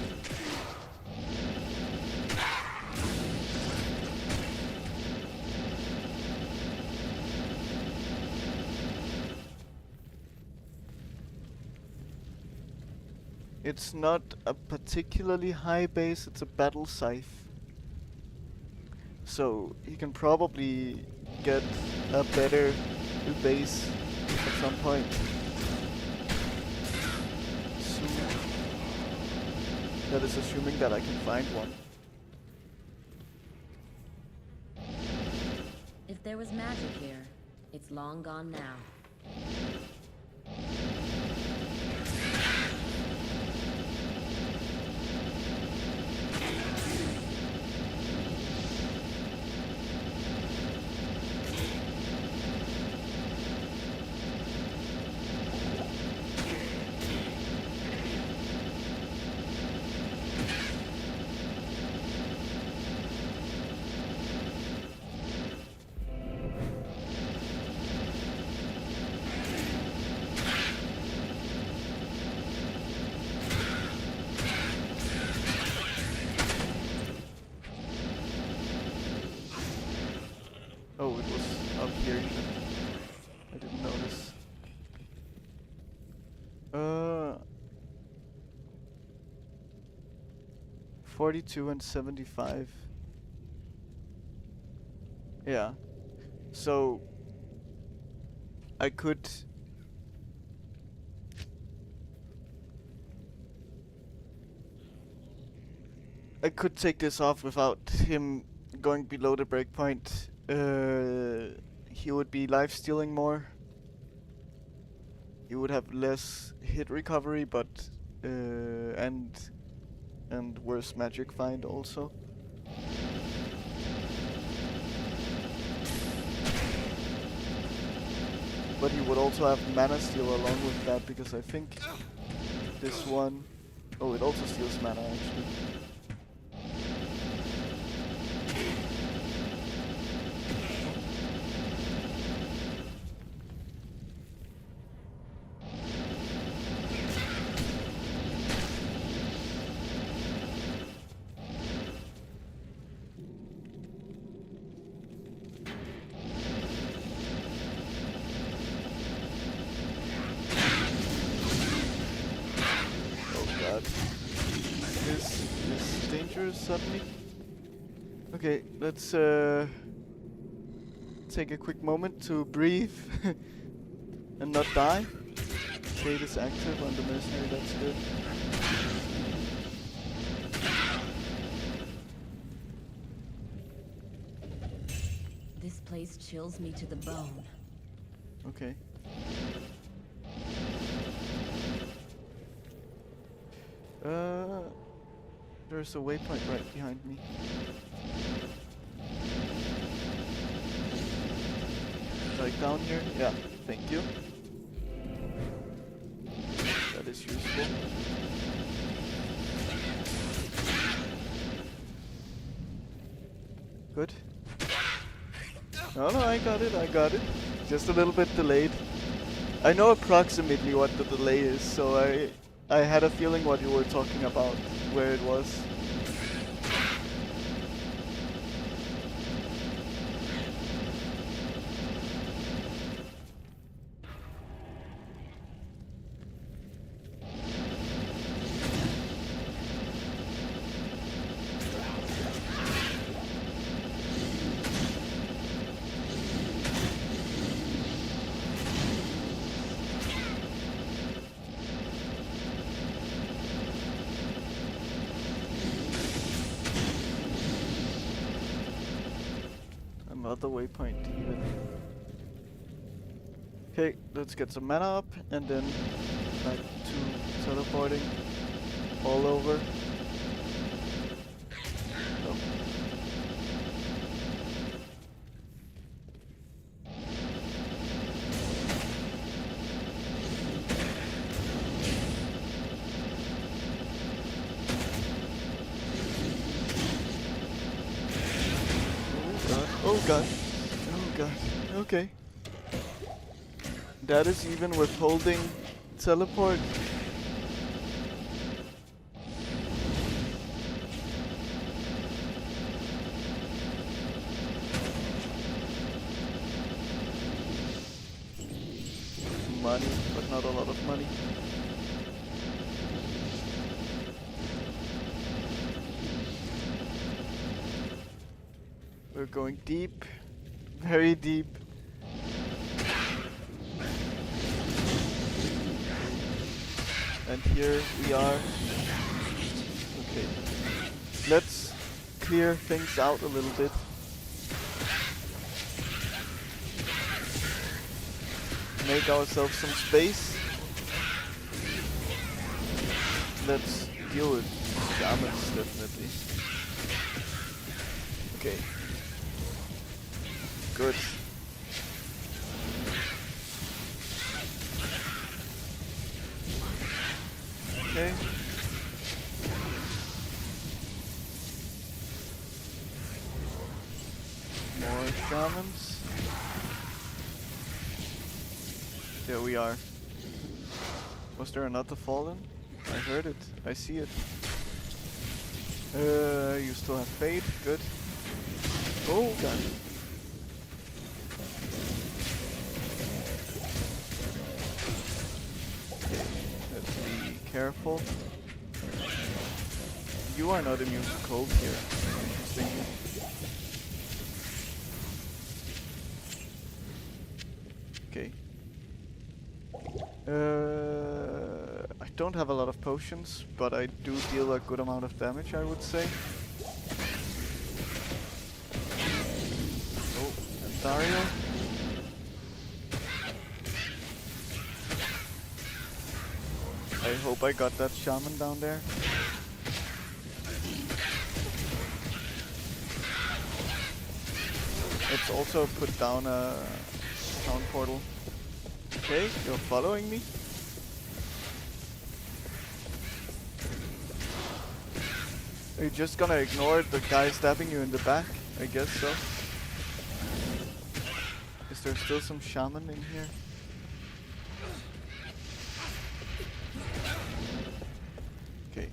It's not a particularly high base, it's a battle scythe. So he can probably get a better base at some point. Soon. That is assuming that I can find one. If there was magic here, it's long gone now. Oh, it was up here even. I didn't notice. 42 and 75. Yeah. So I could take this off without him going below the breakpoint. He would be life stealing more. He would have less hit recovery, but and worse magic find also. But he would also have mana steal along with that, because I think this one... Oh, it also steals mana actually. monsters suddenly. Okay, let's take a quick moment to breathe and not die. Shade is active on the mercenary, that's good. This place chills me to the bone. Okay. There's a waypoint right behind me. Like down here? Yeah, thank you. That is useful. Good. No, I got it. Just a little bit delayed. I know approximately what the delay is, so I had a feeling what you were talking about, where it was. Another waypoint even. Okay, let's get some mana up and then back to teleporting all over. Oh. Oh god. Oh god. Okay. That is even withholding teleport. Money, but not a lot of money. We're going deep, very deep. And here we are. Okay, let's clear things out a little bit. Make ourselves some space. Let's deal with shamans, definitely. Okay. Good. Okay. More shamans. There we are. Was there another fallen? I heard it. I see it. You still have fate. Good. Oh god. Okay, let's be careful. You are not immune to cold here. Interesting. Okay. I don't have a lot of potions, but I do deal a good amount of damage, I would say. Oh, and Dario. I hope I got that shaman down there. Let's also put down a town portal. Okay, you're following me? Are you just gonna ignore the guy stabbing you in the back? I guess so. Is there still some shaman in here? Okay.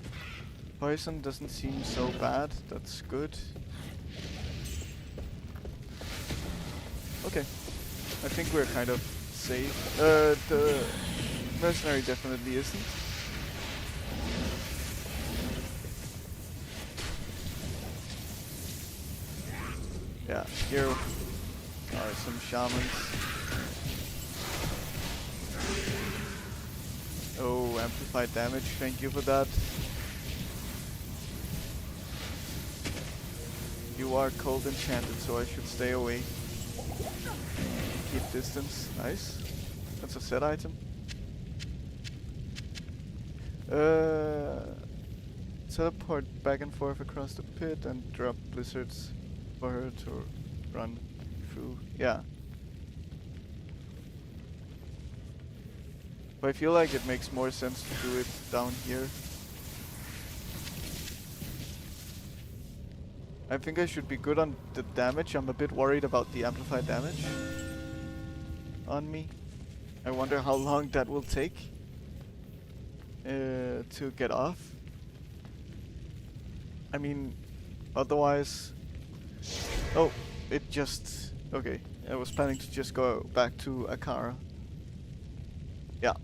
Poison doesn't seem so bad, that's good. Okay. I think we're kind of safe. The mercenary definitely isn't. Yeah, here are some shamans. Oh, amplified damage, thank you for that. You are cold enchanted, so I should stay away. Keep distance. Nice. That's a set item. Teleport back and forth across the pit and drop blizzards for her to run through. Yeah. But I feel like it makes more sense to do it down here. I think I should be good on the damage. I'm a bit worried about the amplified damage on me. I wonder how long that will take to get off. I mean, otherwise... Oh, it just... Okay, I was planning to just go back to Akara. Yeah.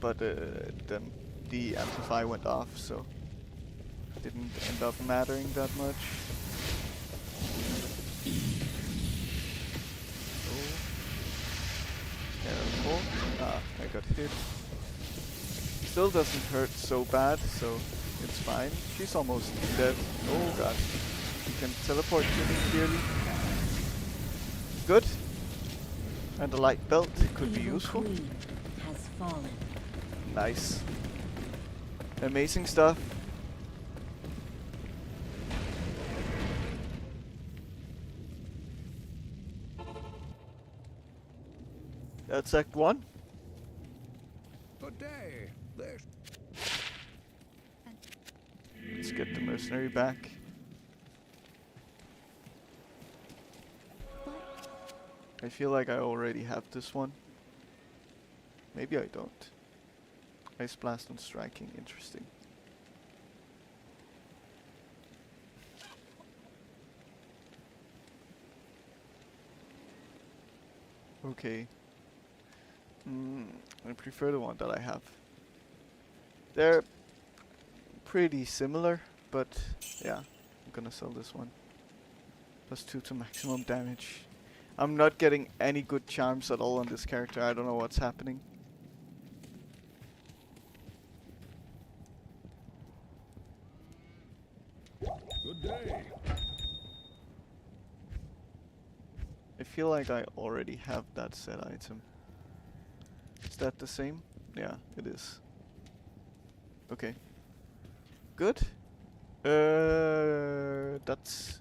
But then the amplify went off, so... didn't end up mattering that much. Oh. Careful. Ah, I got hit. Still doesn't hurt so bad, so it's fine. She's almost dead. Oh god. You can teleport to me clearly. Good. And the light belt could be useful. Queen has fallen. Nice. Amazing stuff. That's Act 1. Good day. There's Let's get the mercenary back. I feel like I already have this one. Maybe I don't. Ice Blast on striking, interesting. Okay. I prefer the one that I have. They're pretty similar, but yeah, I'm gonna sell this one. +2 to maximum damage. I'm not getting any good charms at all on this character. I don't know what's happening. good day. I feel like I already have that set item. Is that the same? Yeah, it is. Okay. Good. That's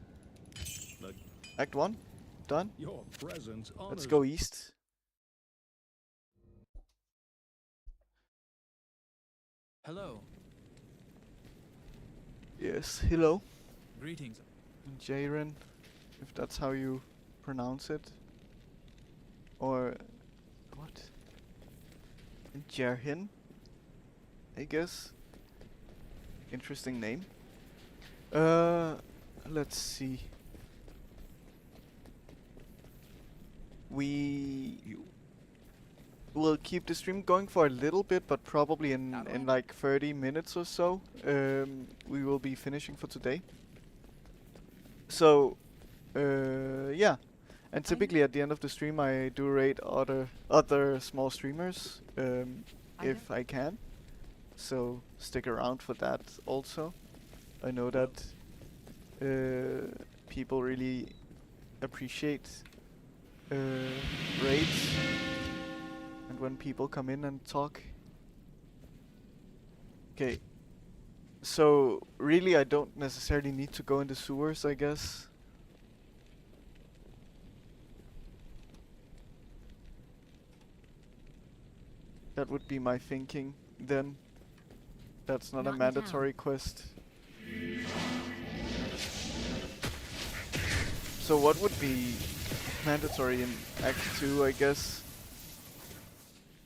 The- Act 1. Done. Your presence Let's honors go east. Hello. Yes, hello. Greetings. Jaren, if that's how you pronounce it. Or what? Jerhin, I guess. Interesting name. Let's see. We will keep the stream going for a little bit, but probably in like 30 minutes or so, we will be finishing for today. So, yeah. And typically at the end of the stream, I do rate other small streamers, if I can. So stick around for that also. I know that people really appreciate raids and when people come in and talk. Okay. So really, I don't necessarily need to go in the sewers, I guess. That would be my thinking then. That's not a Not in mandatory quest. So what would be mandatory in Act 2, I guess?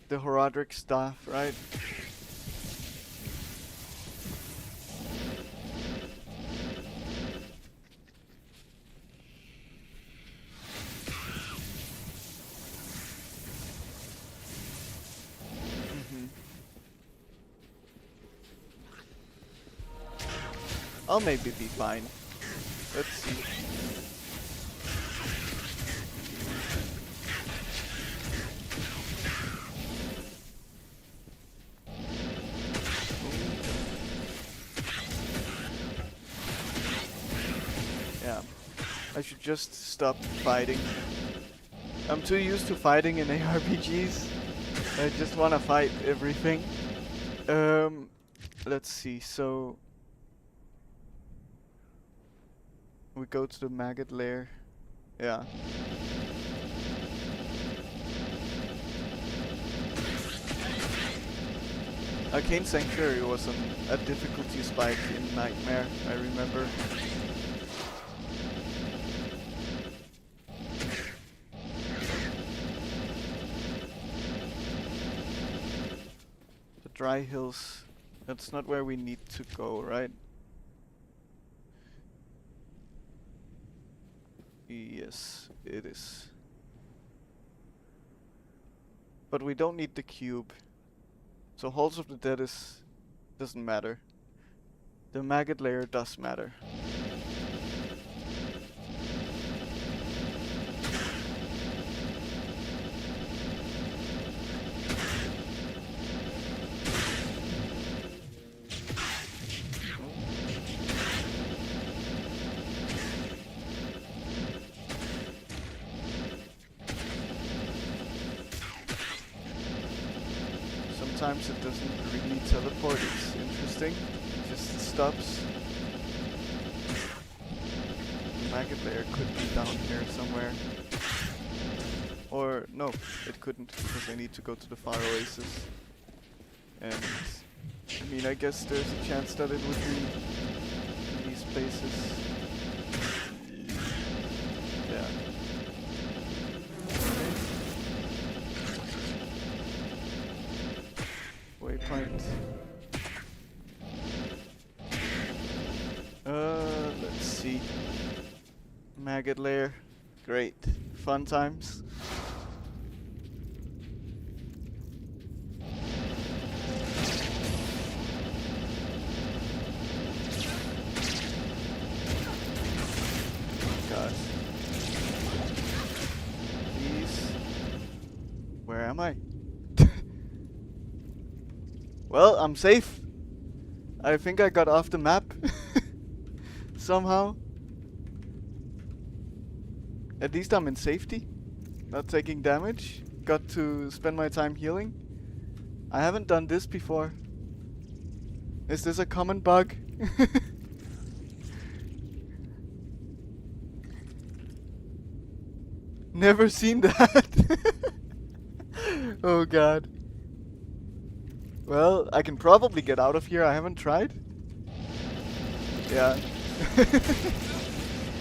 The Horadric staff, right? I'll maybe be fine. Let's see. Yeah. I should just stop fighting. I'm too used to fighting in ARPGs. I just wanna fight everything. Let's see, so... we go to the maggot lair. Yeah. Arcane Sanctuary was a difficulty spike in Nightmare, I remember. The Dry Hills. That's not where we need to go, right? Yes, it is. But we don't need the cube. So Halls of the Dead doesn't matter. The maggot layer does matter. Sometimes it doesn't really teleport, it's interesting. It just stops. The maggot layer could be down here somewhere. Or, no, it couldn't, because I need to go to the far oasis. And, I mean, I guess there's a chance that it would be in these places. Yeah. Waypoint. Let's see. Maggot lair. Great. Fun times. God. Please. Where am I? Well, I'm safe. I think I got off the map. Somehow. At least I'm in safety. Not taking damage. Got to spend my time healing. I haven't done this before. Is this a common bug? Never seen that. Oh god. Well, I can probably get out of here. I haven't tried. Yeah.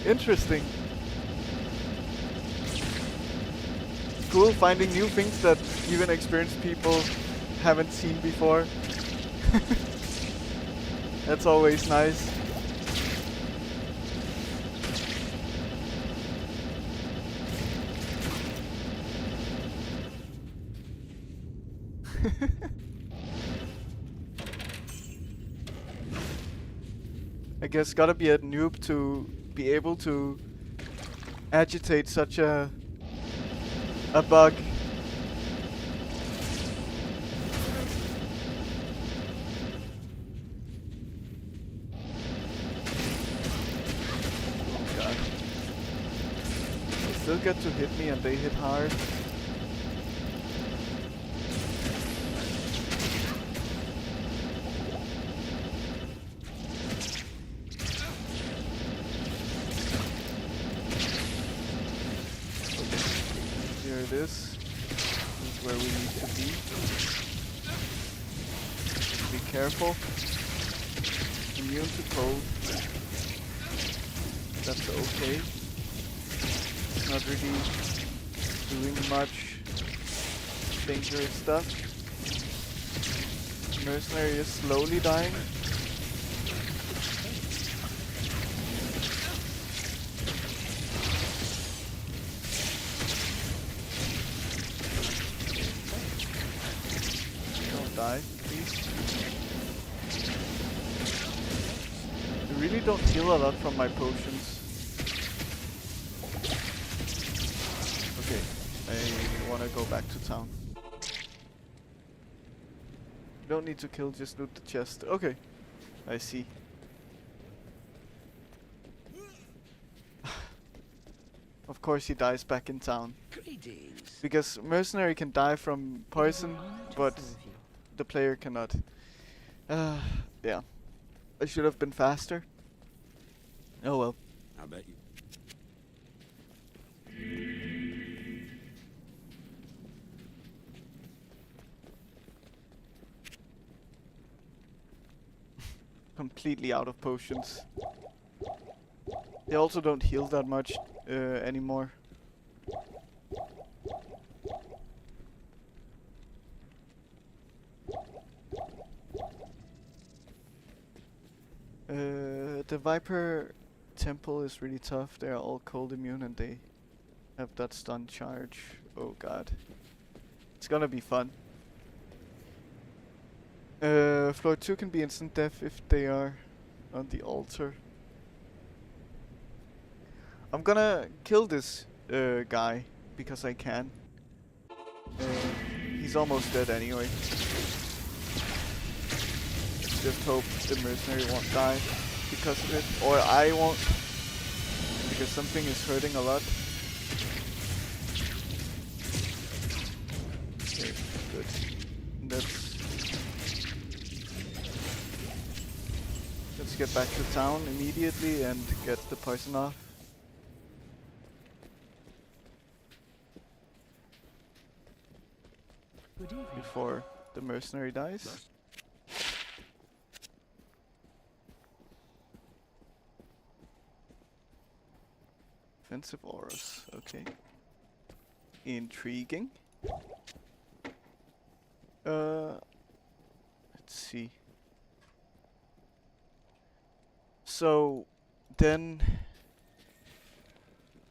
Interesting. Cool finding new things that even experienced people haven't seen before. That's always nice. I guess gotta be a noob to be able to agitate such a bug. Oh god. They still get to hit me and they hit hard. This is where we need to be. Be careful. Immune to cold. That's okay. Not really doing much dangerous stuff. Mercenary is slowly dying. Die, please. I really don't heal a lot from my potions. Okay, I wanna go back to town. You don't need to kill, just loot the chest. Okay, I see. Of course he dies back in town. Greetings. Because mercenary can die from poison, It is an honor to but serve you. the player cannot. Yeah. I should have been faster. Oh well. I bet you. Completely out of potions. They also don't heal that much anymore. The Viper Temple is really tough. They are all cold immune and they have that stun charge. Oh god. It's gonna be fun. Floor 2 can be instant death if they are on the altar. I'm gonna kill this guy because I can. He's almost dead anyway. Just hope the mercenary won't die because of it, or I won't, because something is hurting a lot. Okay, good. Let's get back to town immediately and get the poison off. Good evening. Before the mercenary dies. Offensive auras, okay. Intriguing. Let's see. So then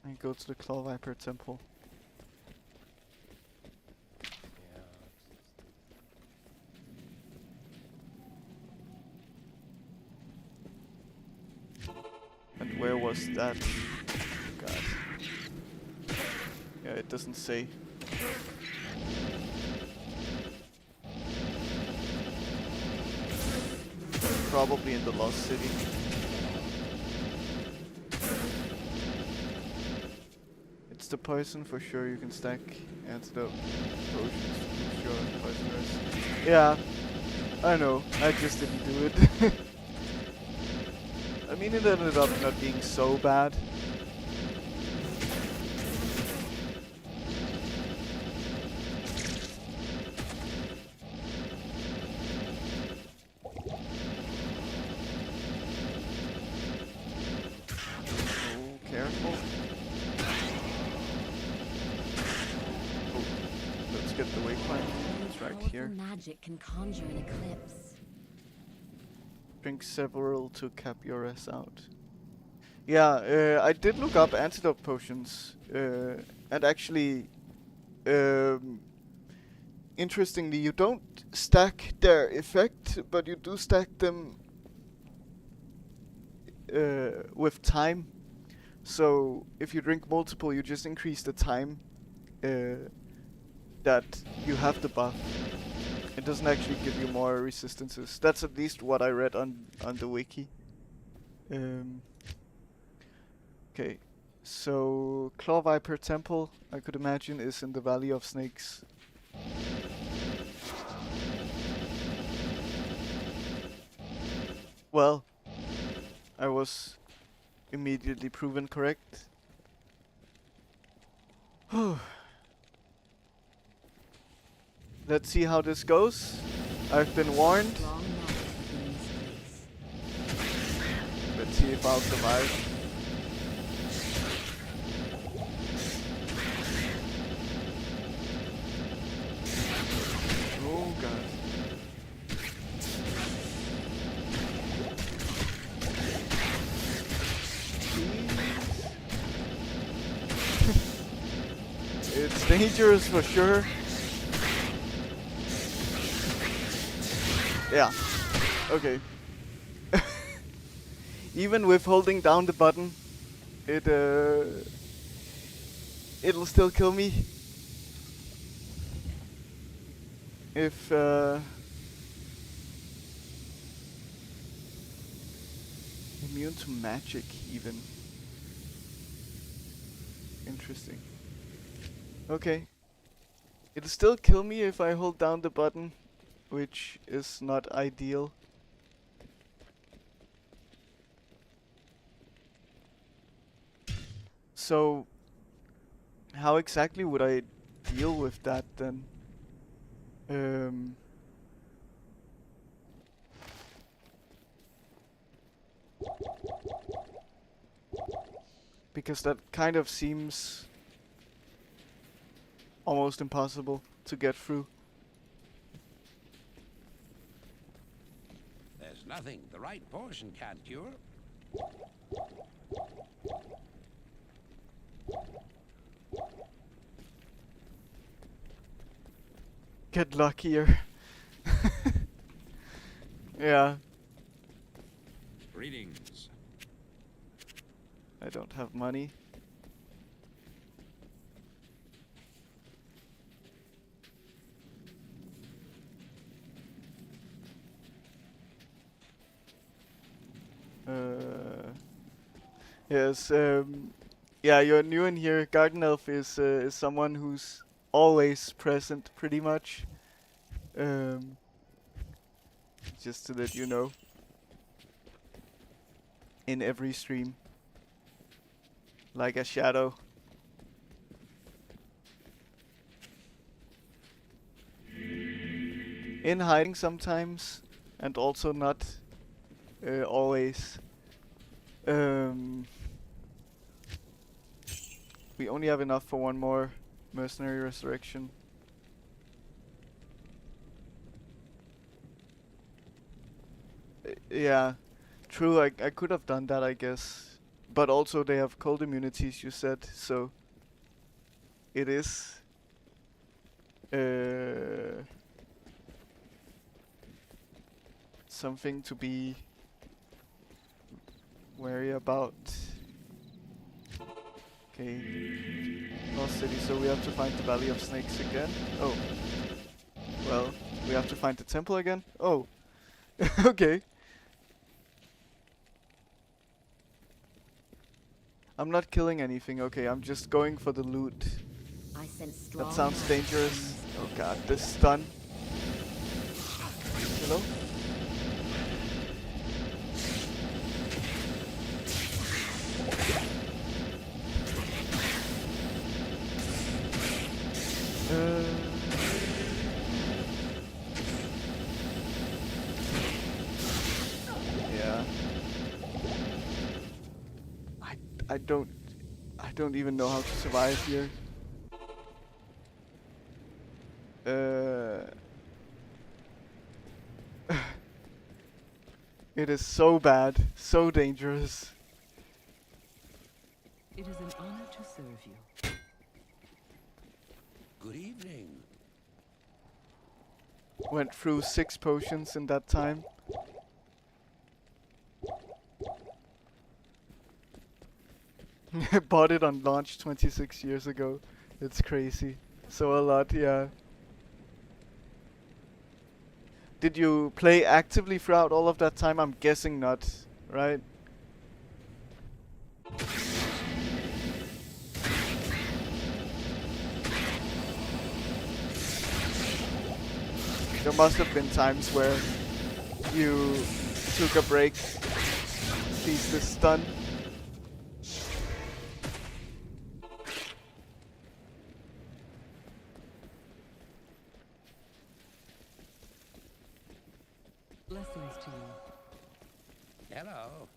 I go to the Claw Viper Temple. And where was that? God. Yeah, it doesn't say. Probably in the Lost City. It's the poison for sure. You can stack antidote potions to boost your poisoners. Yeah, I know. I just didn't do it. I mean, it ended up not being so bad. Oh, careful. Oh, let's get the waypoint. It's right Powerful here. magic can conjure an eclipse. Drink several to cap your ass out. Yeah, I did look up antidote potions, and actually, interestingly, you don't stack their effect, but you do stack them with time. So if you drink multiple, you just increase the time that you have the buff. It doesn't actually give you more resistances. That's at least what I read on the wiki. Okay, so Claw Viper Temple, I could imagine, is in the Valley of Snakes. Well, I was immediately proven correct. Let's see how this goes. I've been warned. Strong magic within this place. Let's see if I'll survive. Oh god. It's dangerous for sure. Yeah. Okay. Even with holding down the button, it'll still kill me. If immune to magic even. Interesting. Okay. It'll still kill me if I hold down the button, which is not ideal. So, how exactly would I deal with that then? Because that kind of seems almost impossible to get through. There's nothing the right portion can't cure. Get luckier. Yeah, Greetings. I don't have money. Yes, yeah, you're new in here. Garden Elf is someone who's always present, pretty much. Just to let you know. In every stream. Like a shadow. In hiding sometimes, and also not always. We only have enough for one more mercenary resurrection. Yeah, true. I could have done that, I guess, but also they have cold immunities. You said so. It is. Something to be wary about. Okay. Lost City, so we have to find the Valley of Snakes again. Oh. Well, we have to find the temple again? Oh. Okay. I'm not killing anything, okay, I'm just going for the loot. I sense strong. That sounds dangerous. Oh god, this stun. Hello? Yeah. I don't even know how to survive here. It is so bad, so dangerous. It is an honor to serve you. Good evening. Went through 6 potions in that time. Bought it on launch 26 years ago. It's crazy. So a lot, yeah. Did you play actively throughout all of that time? I'm guessing not, right? There must have been times where you took a break, seized the stun. Blessings to you. Hello.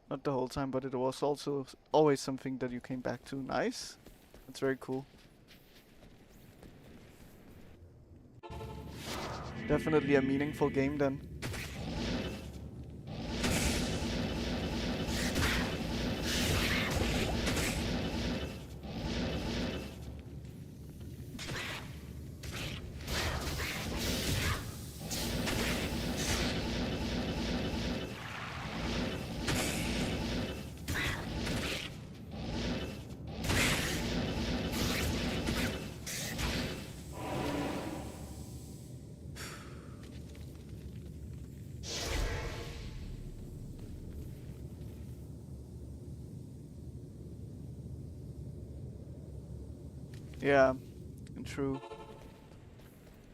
Not the whole time, but it was also always something that you came back to. Nice. That's very cool. Definitely a meaningful game then. Yeah, true.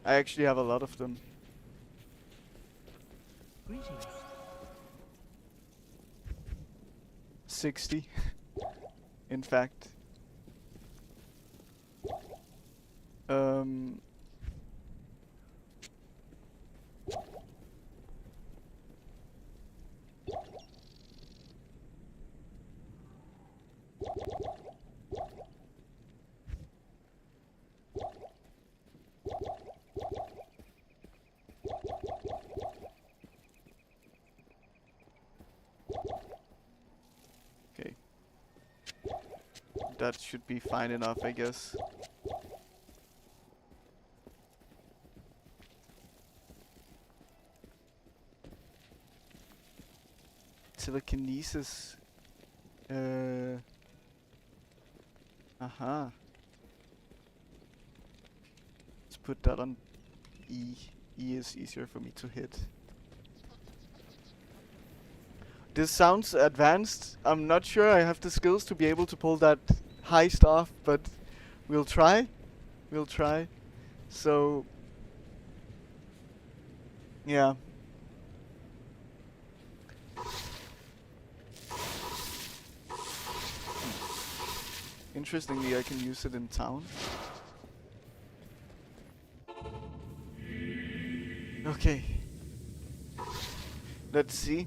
I actually have a lot of them. Greetings. 60, in fact. Um. Okay. That should be fine enough, I guess. Telekinesis. Aha. Let's put that on E. E is easier for me to hit. This sounds advanced. I'm not sure I have the skills to be able to pull that heist off, but we'll try. We'll try. So, yeah. Interestingly, I can use it in town. Okay. Let's see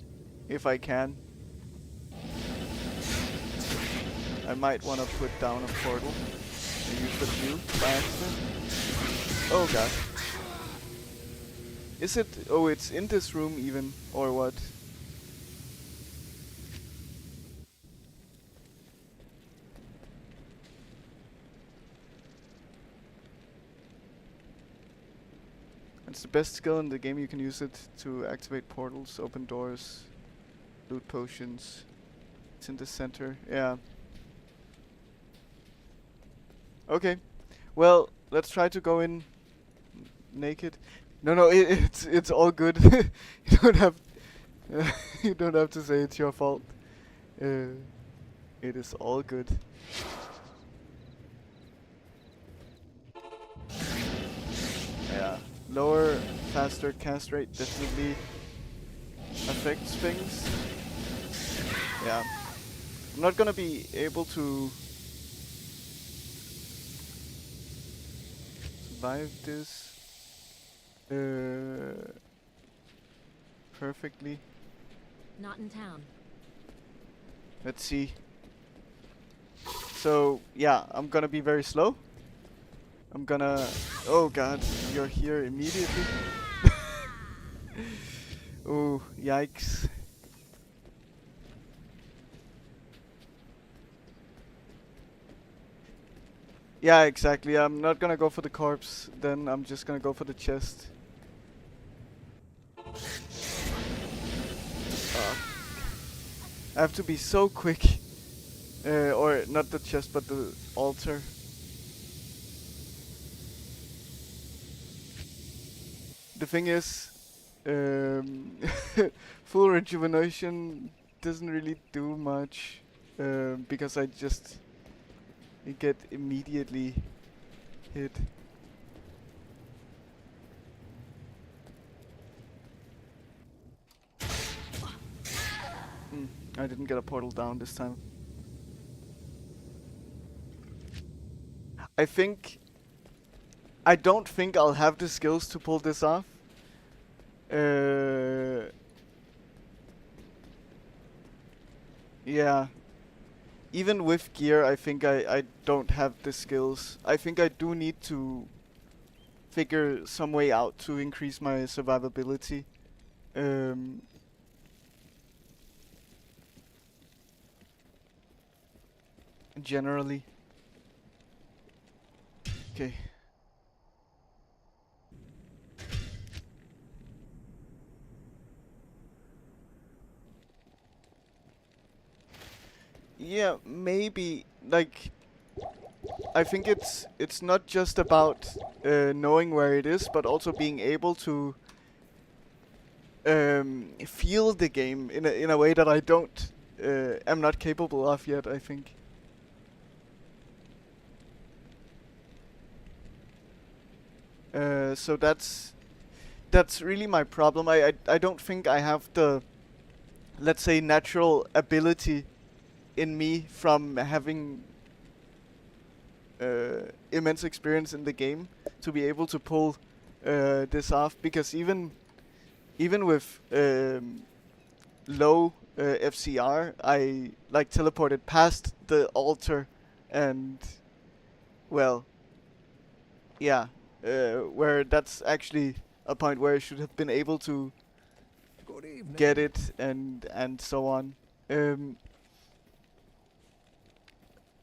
if I can. I might want to put down a portal and use the view by accident. Oh god. Is it? Oh, it's in this room even, or what? It's the best skill in the game. You can use it to activate portals, open doors, loot potions. It's in the center. Yeah. Okay. Well, let's try to go in naked. No, it's all good. You don't have you don't have to say it's your fault. It is all good. Yeah. Lower, faster cast rate definitely affects things. Yeah. I'm not gonna be able to survive this perfectly. Not in town. Let's see. So, yeah, I'm gonna be very slow. I'm gonna... Oh god, you're here immediately. Oh, yikes. Yeah, exactly. I'm not gonna go for the corpse, then I'm just gonna go for the chest. I have to be so quick. Or not the chest, but the altar. The thing is, full rejuvenation doesn't really do much, because I just get immediately hit. I didn't get a portal down this time. I don't think I'll have the skills to pull this off. Yeah. Even with gear, I think I don't have the skills. I think I do need to figure some way out to increase my survivability. Generally. Okay. Yeah, maybe, like, I think it's not just about knowing where it is, but also being able to feel the game in a way that I don't am not capable of yet, I think. So that's really my problem. I don't think I have the, let's say, natural ability in me from having immense experience in the game to be able to pull this off, because even with low FCR, I like teleported past the altar, and well, yeah, where that's actually a point where I should have been able to Good evening. get it, and so on.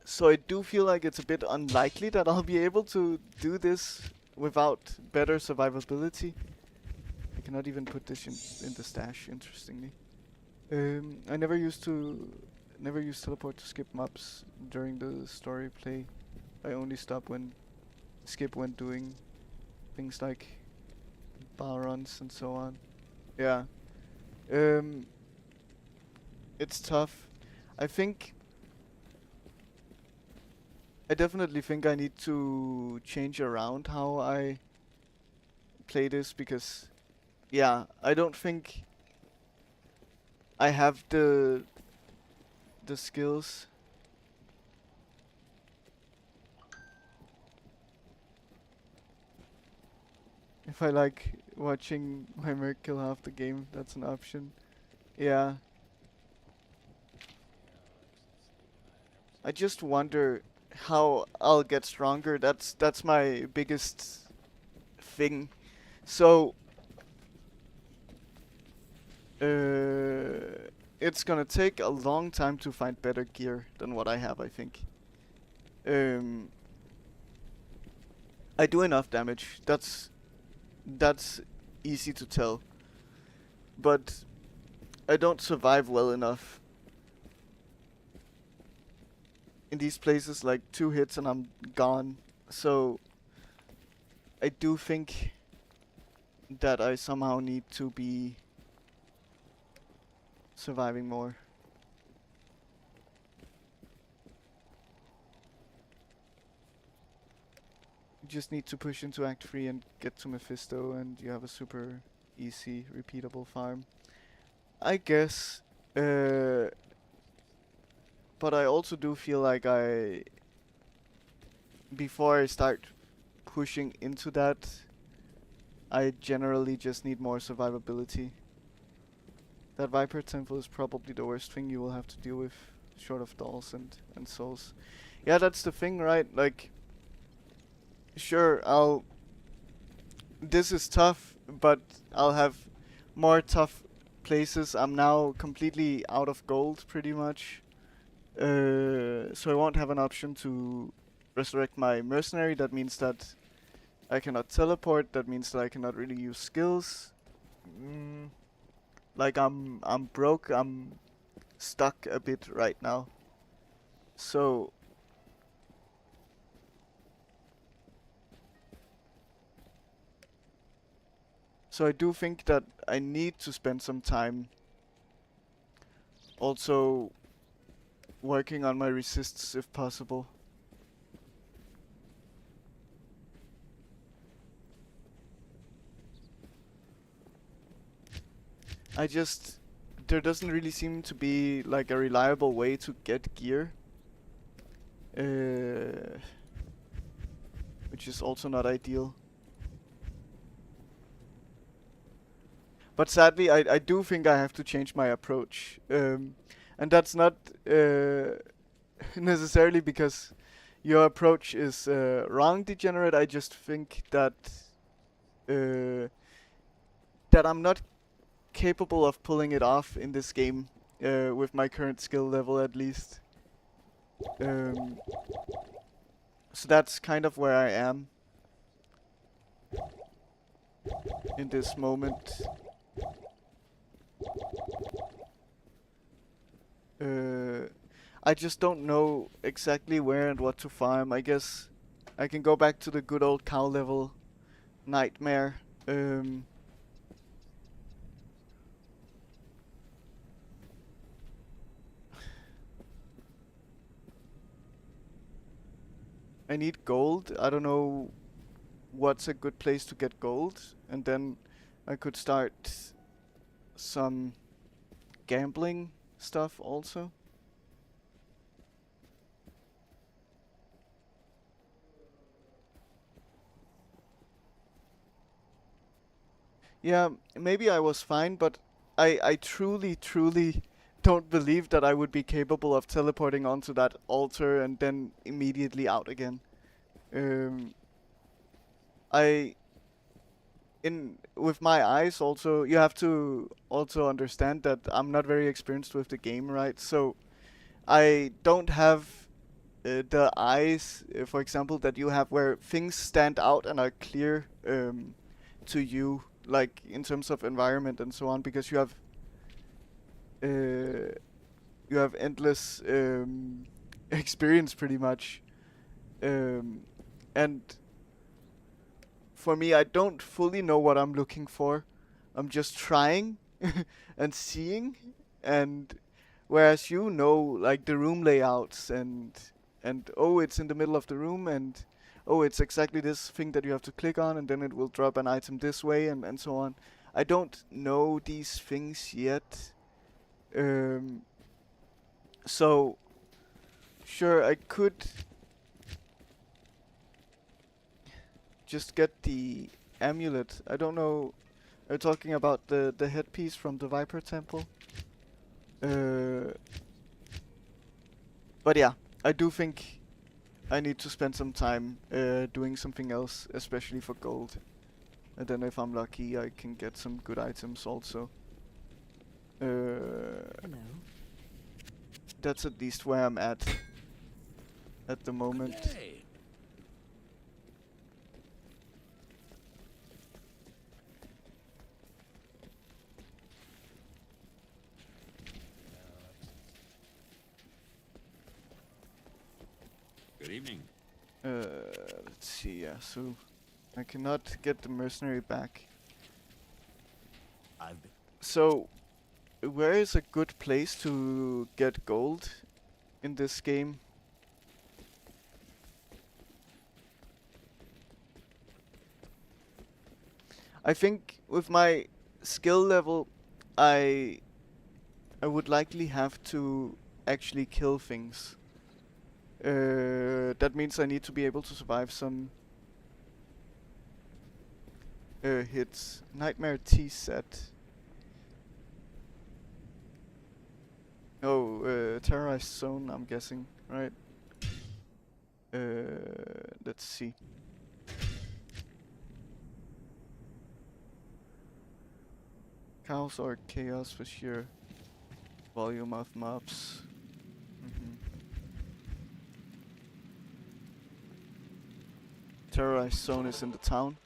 So I do feel like it's a bit unlikely that I'll be able to do this without better survivability. I cannot even put this in the stash, interestingly. I never used teleport to skip mobs during the story play. I only stop when skip when doing things like bar runs and so on. Yeah. It's tough. I definitely think I need to change around how I play this, because yeah, I don't think I have the skills. If I like watching my merc kill half the game, that's an option. Yeah. I just wonder how I'll get stronger. That's my biggest thing. So it's gonna take a long time to find better gear than what I have, I think. I do enough damage. That's easy to tell. But I don't survive well enough. In these places, like 2 hits and I'm gone. So I do think that I somehow need to be surviving more. You just need to push into Act 3 and get to Mephisto, and you have a super easy, repeatable farm, I guess. But I also do feel like before I start pushing into that, I generally just need more survivability. That Viper Temple is probably the worst thing you will have to deal with, short of dolls and souls. Yeah, that's the thing, right? Like, sure, this is tough, but I'll have more tough places. I'm now completely out of gold, pretty much. So I won't have an option to resurrect my mercenary. That means that I cannot teleport. That means that I cannot really use skills. Like I'm broke. I'm stuck a bit right now. So I do think that I need to spend some time also working on my resists if possible. There doesn't really seem to be like a reliable way to get gear. Which is also not ideal. But sadly, I do think I have to change my approach. And that's not necessarily because your approach is wrong, Degenerate. I just think that I'm not capable of pulling it off in this game, with my current skill level at least. So that's kind of where I am in this moment. I just don't know exactly where and what to farm. I guess I can go back to the good old cow level nightmare. I need gold. I don't know what's a good place to get gold, and then I could start some gambling stuff also. Yeah, maybe I was fine, but I truly don't believe that I would be capable of teleporting onto that altar and then immediately out again. Um, I in with my eyes also, you have to also understand that I'm not very experienced with the game, right? So I don't have the eyes, for example, that you have where things stand out and are clear to you, like in terms of environment and so on, because uh, you have endless experience pretty much, and for me, I don't fully know what I'm looking for. I'm just trying and seeing, and whereas you know like the room layouts and oh, it's in the middle of the room, and oh, it's exactly this thing that you have to click on, and then it will drop an item this way, and so on. I don't know these things yet. So sure, I could just get the amulet. I don't know. Are you talking about the headpiece from the Viper Temple? But yeah, I do think I need to spend some time doing something else, especially for gold. And then if I'm lucky, I can get some good items also. Hello. That's at least where I'm at the moment. Good day. Good evening. Let's see, yeah, so I cannot get the mercenary back. So, where is a good place to get gold in this game? I think with my skill level, I would likely have to actually kill things. That means I need to be able to survive some hits. Nightmare T set. Oh, terrorized zone, I'm guessing, right? Let's see. Chaos or chaos for sure. Volume of mobs. Terrorized zone is in the town.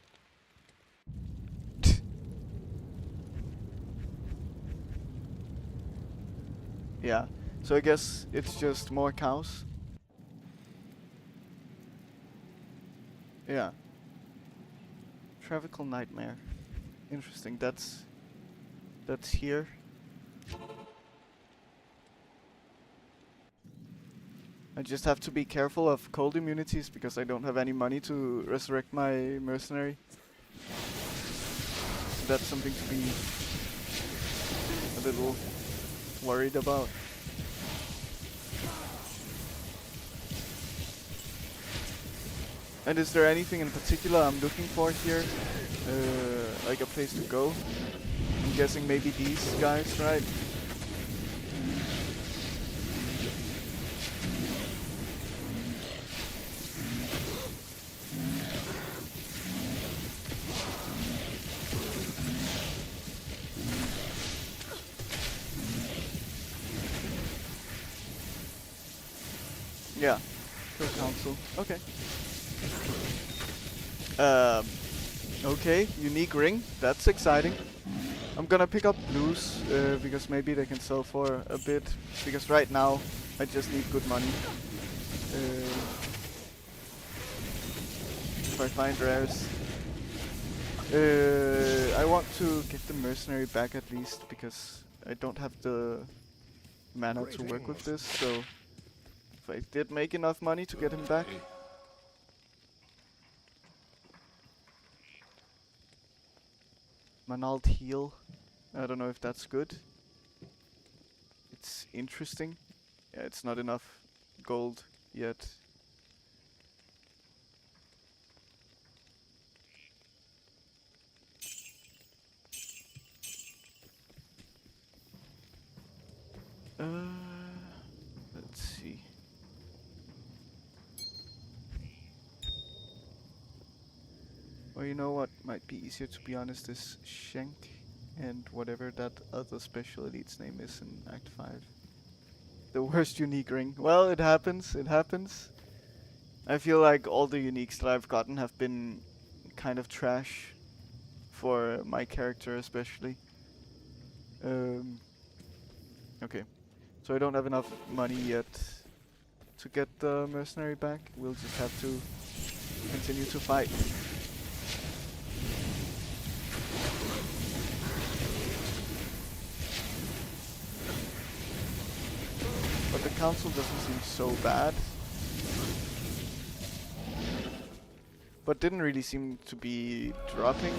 Yeah, so I guess it's just more cows. Yeah. Travical nightmare. Interesting. That's here. I just have to be careful of cold immunities because I don't have any money to resurrect my mercenary. So that's something to be a little worried about. And is there anything in particular I'm looking for here? Like a place to go? I'm guessing maybe these guys, right? Yeah, per council. Okay. Okay, unique ring. That's exciting. I'm gonna pick up blues because maybe they can sell for a bit. Because right now I just need good money. If I find rares, I want to get the mercenary back at least because I don't have the mana to work with this. So if I did make enough money to get him back. Manald heal. I don't know if that's good. It's interesting. Yeah, it's not enough gold yet. Let's see. Well, you know what might be easier, to be honest, is Shank and whatever that other special elite's name is in Act 5. The worst unique ring. Well, it happens, it happens. I feel like all the uniques that I've gotten have been kind of trash for my character especially. Okay, so I don't have enough money yet to get the mercenary back. We'll just have to continue to fight. But the council doesn't seem so bad. But didn't really seem to be dropping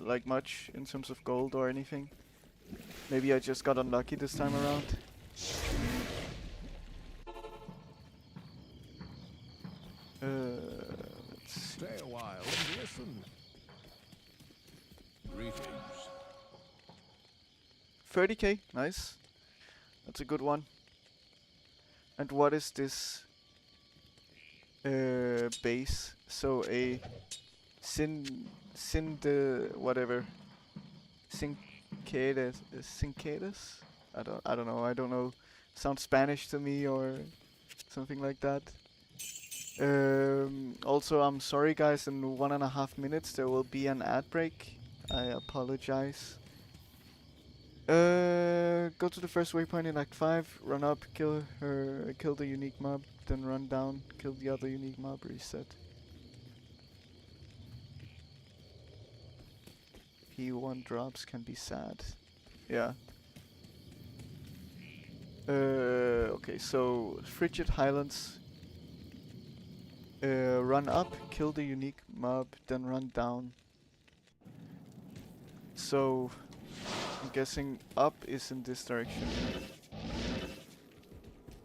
like much in terms of gold or anything. Maybe I just got unlucky this time around. Let's see. Stay a while and listen. Greetings. 30k, nice. That's a good one. And what is this base? So a whatever. Cincades? I don't know. Sounds Spanish to me or something like that. Also, I'm sorry guys, in 1.5 minutes there will be an ad break. I apologize. Go to the first waypoint in Act 5, run up, kill the unique mob, then run down, kill the other unique mob, reset. P1 drops can be sad. Yeah. Okay, so Frigid Highlands. Run up, kill the unique mob, then run down. So I'm guessing up is in this direction.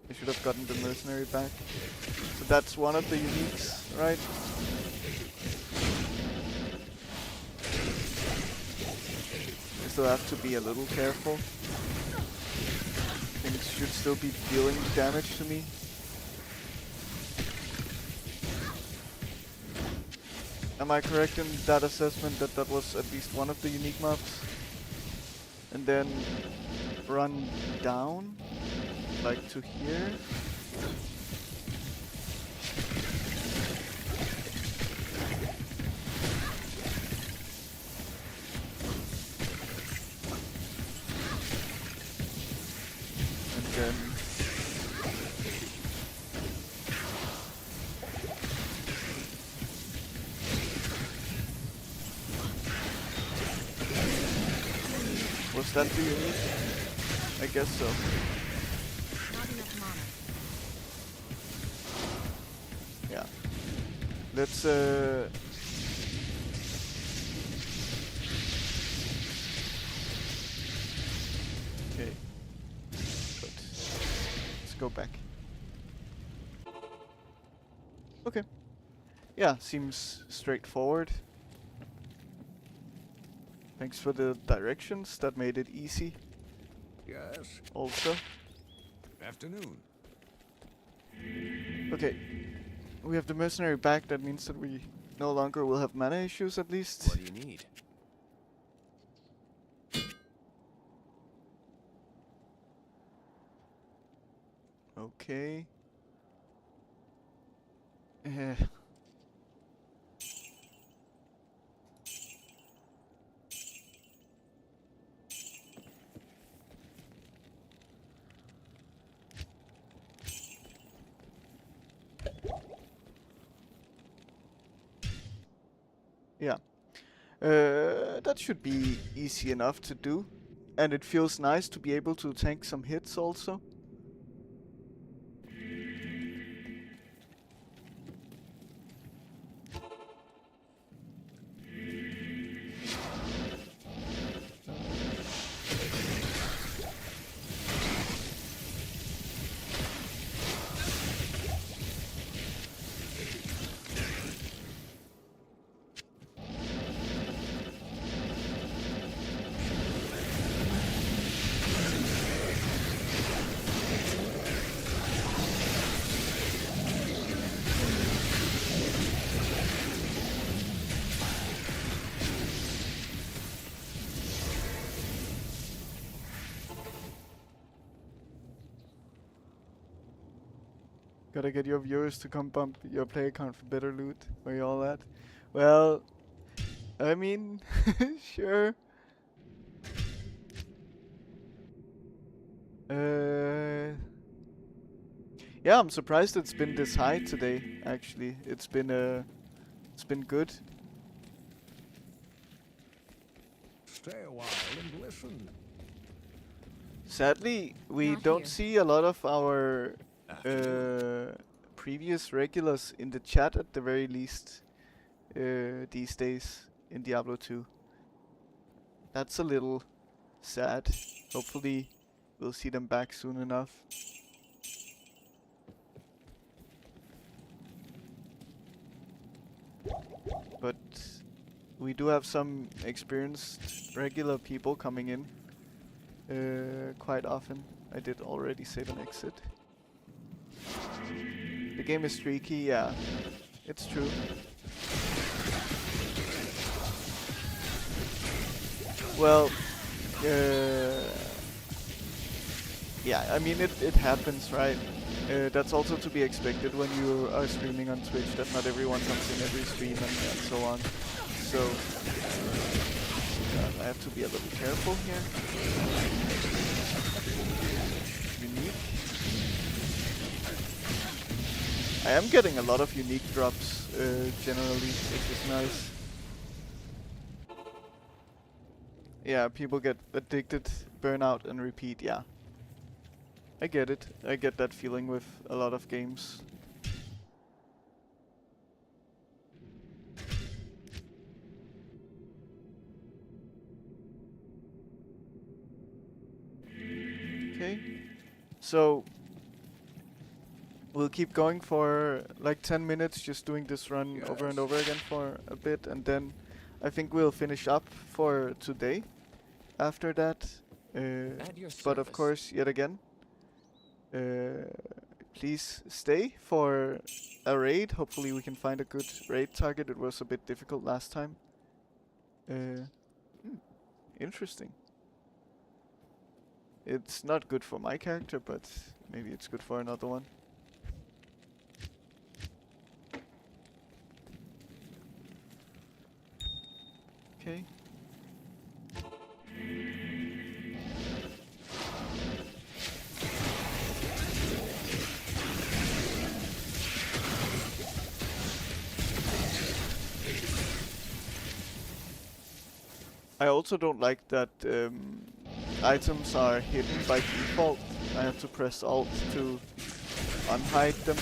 I should have gotten the mercenary back. So that's one of the uniques, right? I still have to be a little careful. Things should still be dealing damage to me. Am I correct in that assessment that that was at least one of the unique mobs? And then run down, like to here. And then was that the unique? I guess so. Not enough mana. Yeah. Let's okay. Good. Let's go back. Okay. Yeah, seems straightforward. Thanks for the directions, that made it easy. Yes. Also. Afternoon. Okay. We have the mercenary back, that means that we no longer will have mana issues at least. What do you need? Okay. Yeah. That should be easy enough to do. And it feels nice to be able to tank some hits also. Gotta get your viewers to come bump your player count for better loot. Where you all at? Well, I mean, sure. Yeah, I'm surprised it's been this high today. Actually, it's been good. Stay a while and listen. Sadly, we Not don't here. see a lot of our previous regulars in the chat at the very least these days in Diablo 2. That's a little sad. Hopefully, we'll see them back soon enough. But we do have some experienced regular people coming in quite often. I did already save and exit. The game is streaky, yeah, it's true. Well, yeah, I mean it happens, right? That's also to be expected when you are streaming on Twitch, that not everyone comes in every stream and so on. So, I have to be a little careful here. Unique. I am getting a lot of unique drops, generally, which is nice. Yeah, people get addicted, burn out and repeat, yeah. I get it. I get that feeling with a lot of games. Okay. So we'll keep going for like 10 minutes, just doing this run over and over again for a bit, and then I think we'll finish up for today. After that, At your but of service. course, yet again, please stay for a raid. Hopefully we can find a good raid target. It was a bit difficult last time. Interesting. It's not good for my character, but maybe it's good for another one. Okay. I also don't like that items are hidden by default. I have to press Alt to unhide them.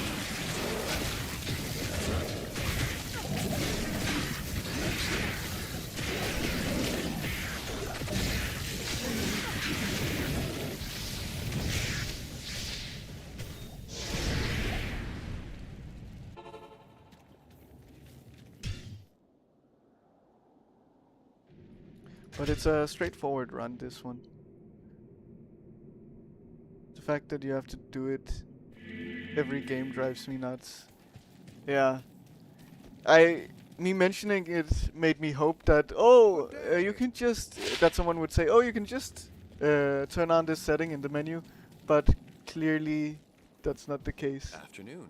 But it's a straightforward run, this one. The fact that you have to do it every game drives me nuts. Yeah. Me mentioning it made me hope that, oh, you can just, that someone would say, oh, you can just turn on this setting in the menu, but clearly that's not the case. Afternoon.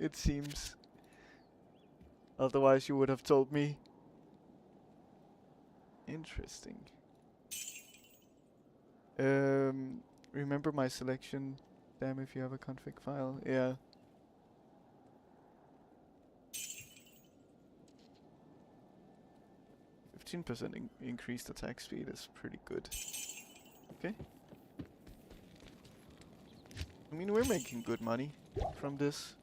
It seems. Otherwise you would have told me. Interesting. Remember my selection. Damn, if you have a config file. Yeah. Increased attack speed is pretty good. Okay. I mean, we're making good money from this.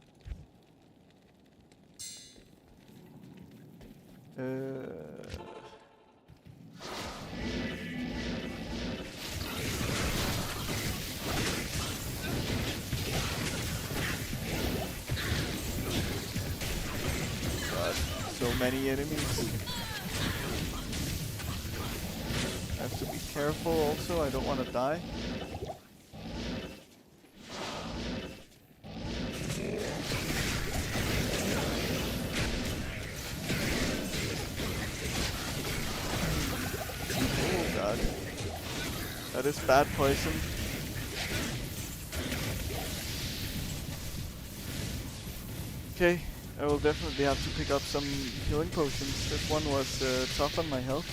God, so many enemies. I have to be careful also, I don't want to die. Oh god. That is bad poison. Okay, I will definitely have to pick up some healing potions. This one was tough on my health.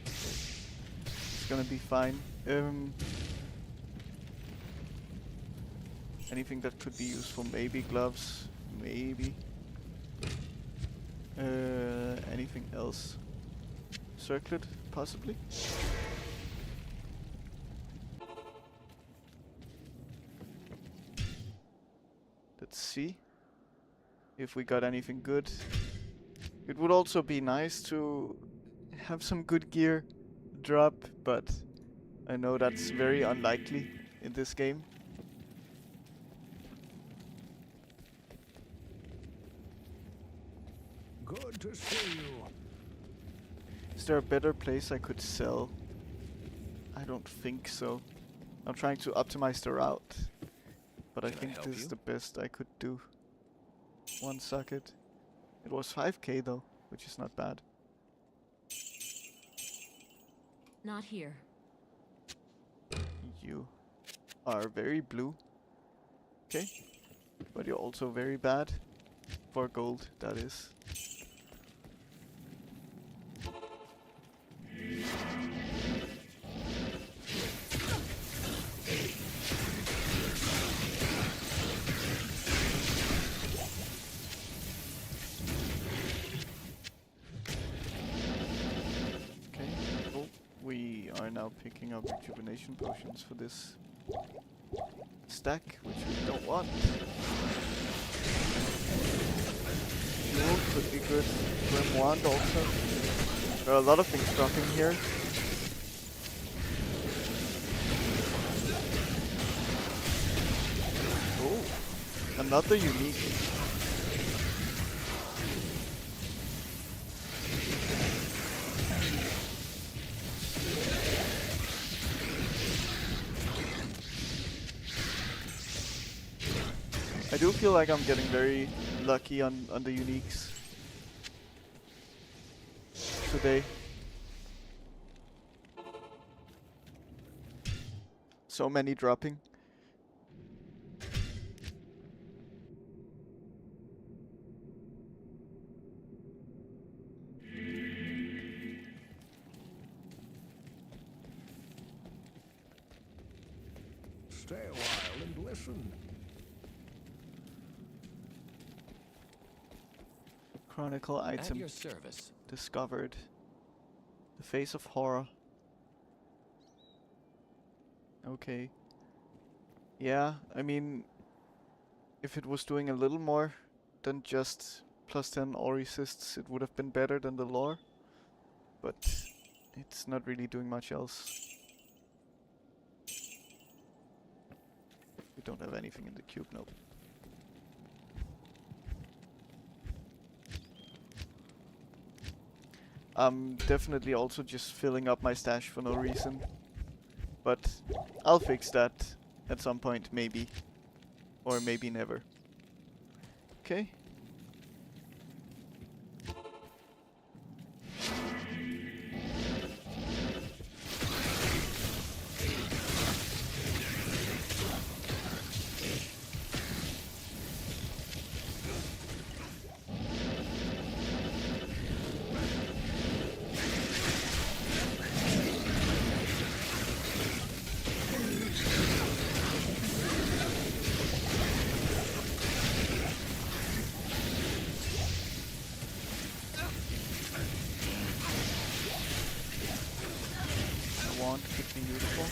It's gonna be fine. Anything that could be useful? Maybe gloves. Maybe. Anything else? Circlet, possibly. Let's see if we got anything good. It would also be nice to have some good gear drop, but I know that's very unlikely in this game. Good to see you. Is there a better place I could sell? I don't think so. I'm trying to optimize the route, but I Can I think help this is you? the best I could do. One socket. It was 5k though, which is not bad. Not here. You are very blue. Okay. But you're also very bad. For gold, that is. Okay. Oh, we are now picking up rejuvenation potions for this stack, which we don't want. Jewel could be good. Grim Wand also. There are a lot of things dropping here. Oh, another unique. I do feel like I'm getting very lucky on the uniques today. So many dropping. Stay a while and listen. Chronicle At item your service. discovered. The face of horror. Okay. Yeah, I mean, if it was doing a little more than just plus 10 all resists, it would have been better than the lore. But it's not really doing much else. We don't have anything in the cube, nope. I'm definitely also just filling up my stash for no reason. But I'll fix that at some point, maybe. Or maybe never. Okay. Wand could be useful.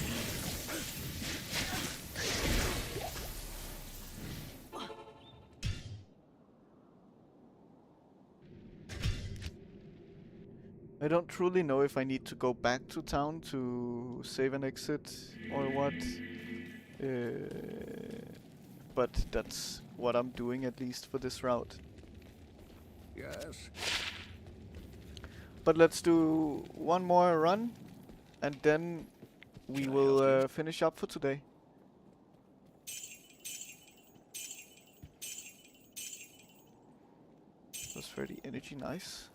I don't truly know if I need to go back to town to save and exit or what. But that's what I'm doing, at least for this route. Yes. But let's do one more run, and then we Can I will help you? finish up for today. Plus 30 energy, nice.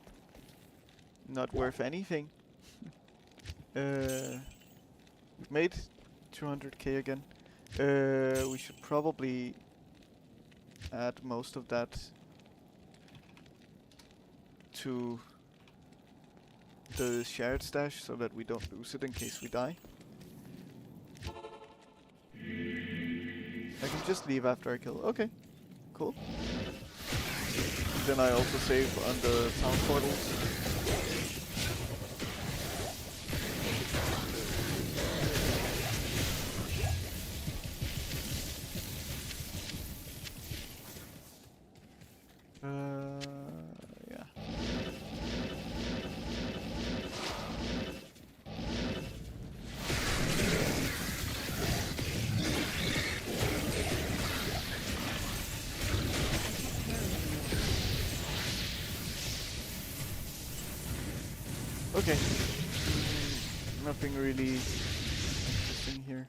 Not worth anything. We've made 200k again. We should probably add most of that to the shared stash so that we don't lose it in case we die. I can just leave after I kill. Okay, cool. Then I also save on the town portals. Yeah. Okay. Nothing really interesting here.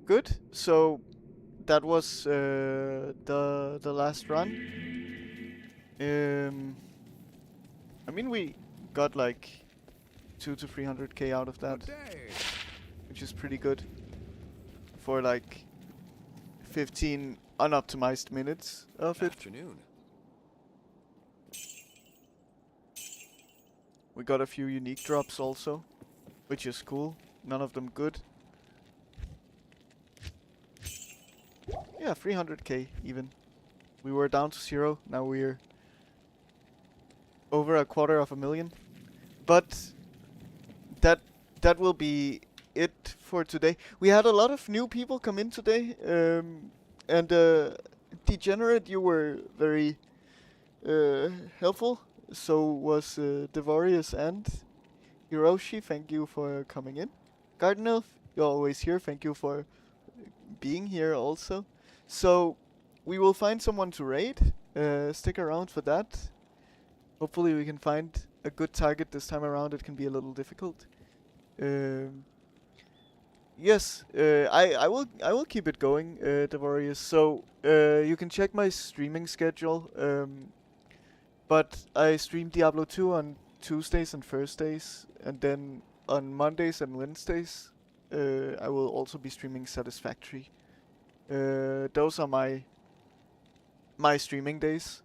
Good. So that was the last run. I mean we got like 200 to 300k out of that, Good day. which is pretty good for like 15 unoptimized minutes of it. Afternoon. We got a few unique drops also, which is cool. None of them good. Yeah, 300k even. We were down to 0, now we're over 250,000. But that will be it for today. We had a lot of new people come in today, and Degenerate, you were very helpful. So was Devorius and Hiroshi. Thank you for coming in. Garden Elf, you're always here. Thank you for being here also. So we will find someone to raid. Stick around for that. Hopefully we can find a good target this time around. It can be a little difficult. Yes, I will keep it going, Devorius. So you can check my streaming schedule. But I stream Diablo 2 on Tuesdays and Thursdays, and then on Mondays and Wednesdays I will also be streaming Satisfactory. Those are my streaming days.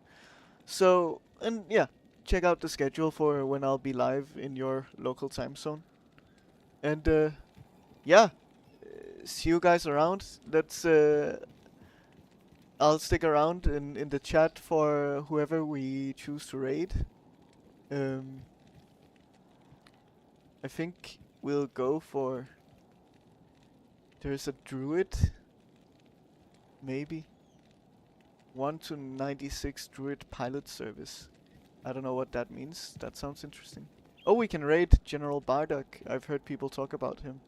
So, and yeah, check out the schedule for when I'll be live in your local time zone. And yeah, see you guys around. Let's I'll stick around in the chat for whoever we choose to raid. I think we'll go for... There's a druid. Maybe. 1 to 96 druid pilot service. I don't know what that means. That sounds interesting. Oh, we can raid General Bardock. I've heard people talk about him.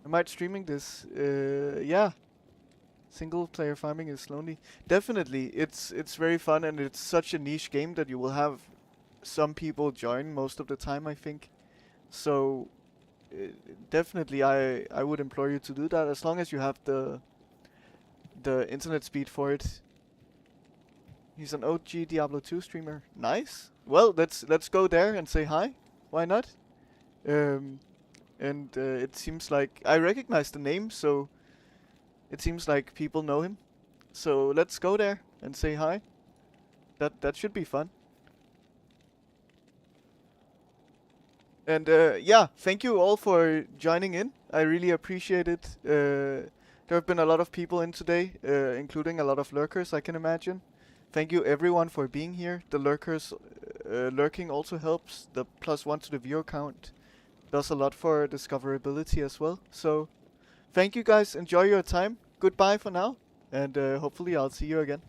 I might streaming this. Yeah. Single player farming is lonely. Definitely, it's very fun, and it's such a niche game that you will have some people join most of the time, I think. So definitely I would implore you to do that as long as you have the internet speed for it. He's an OG Diablo 2 streamer. Nice. Well, let's go there and say hi. Why not? It seems like I recognize the name, so it seems like people know him. So let's go there and say hi. That should be fun. And yeah, thank you all for joining in. I really appreciate it. There have been a lot of people in today, including a lot of lurkers, I can imagine. Thank you everyone for being here. The lurkers lurking also helps. The +1 to the viewer count does a lot for discoverability as well. So thank you guys. Enjoy your time. Goodbye for now. And hopefully I'll see you again.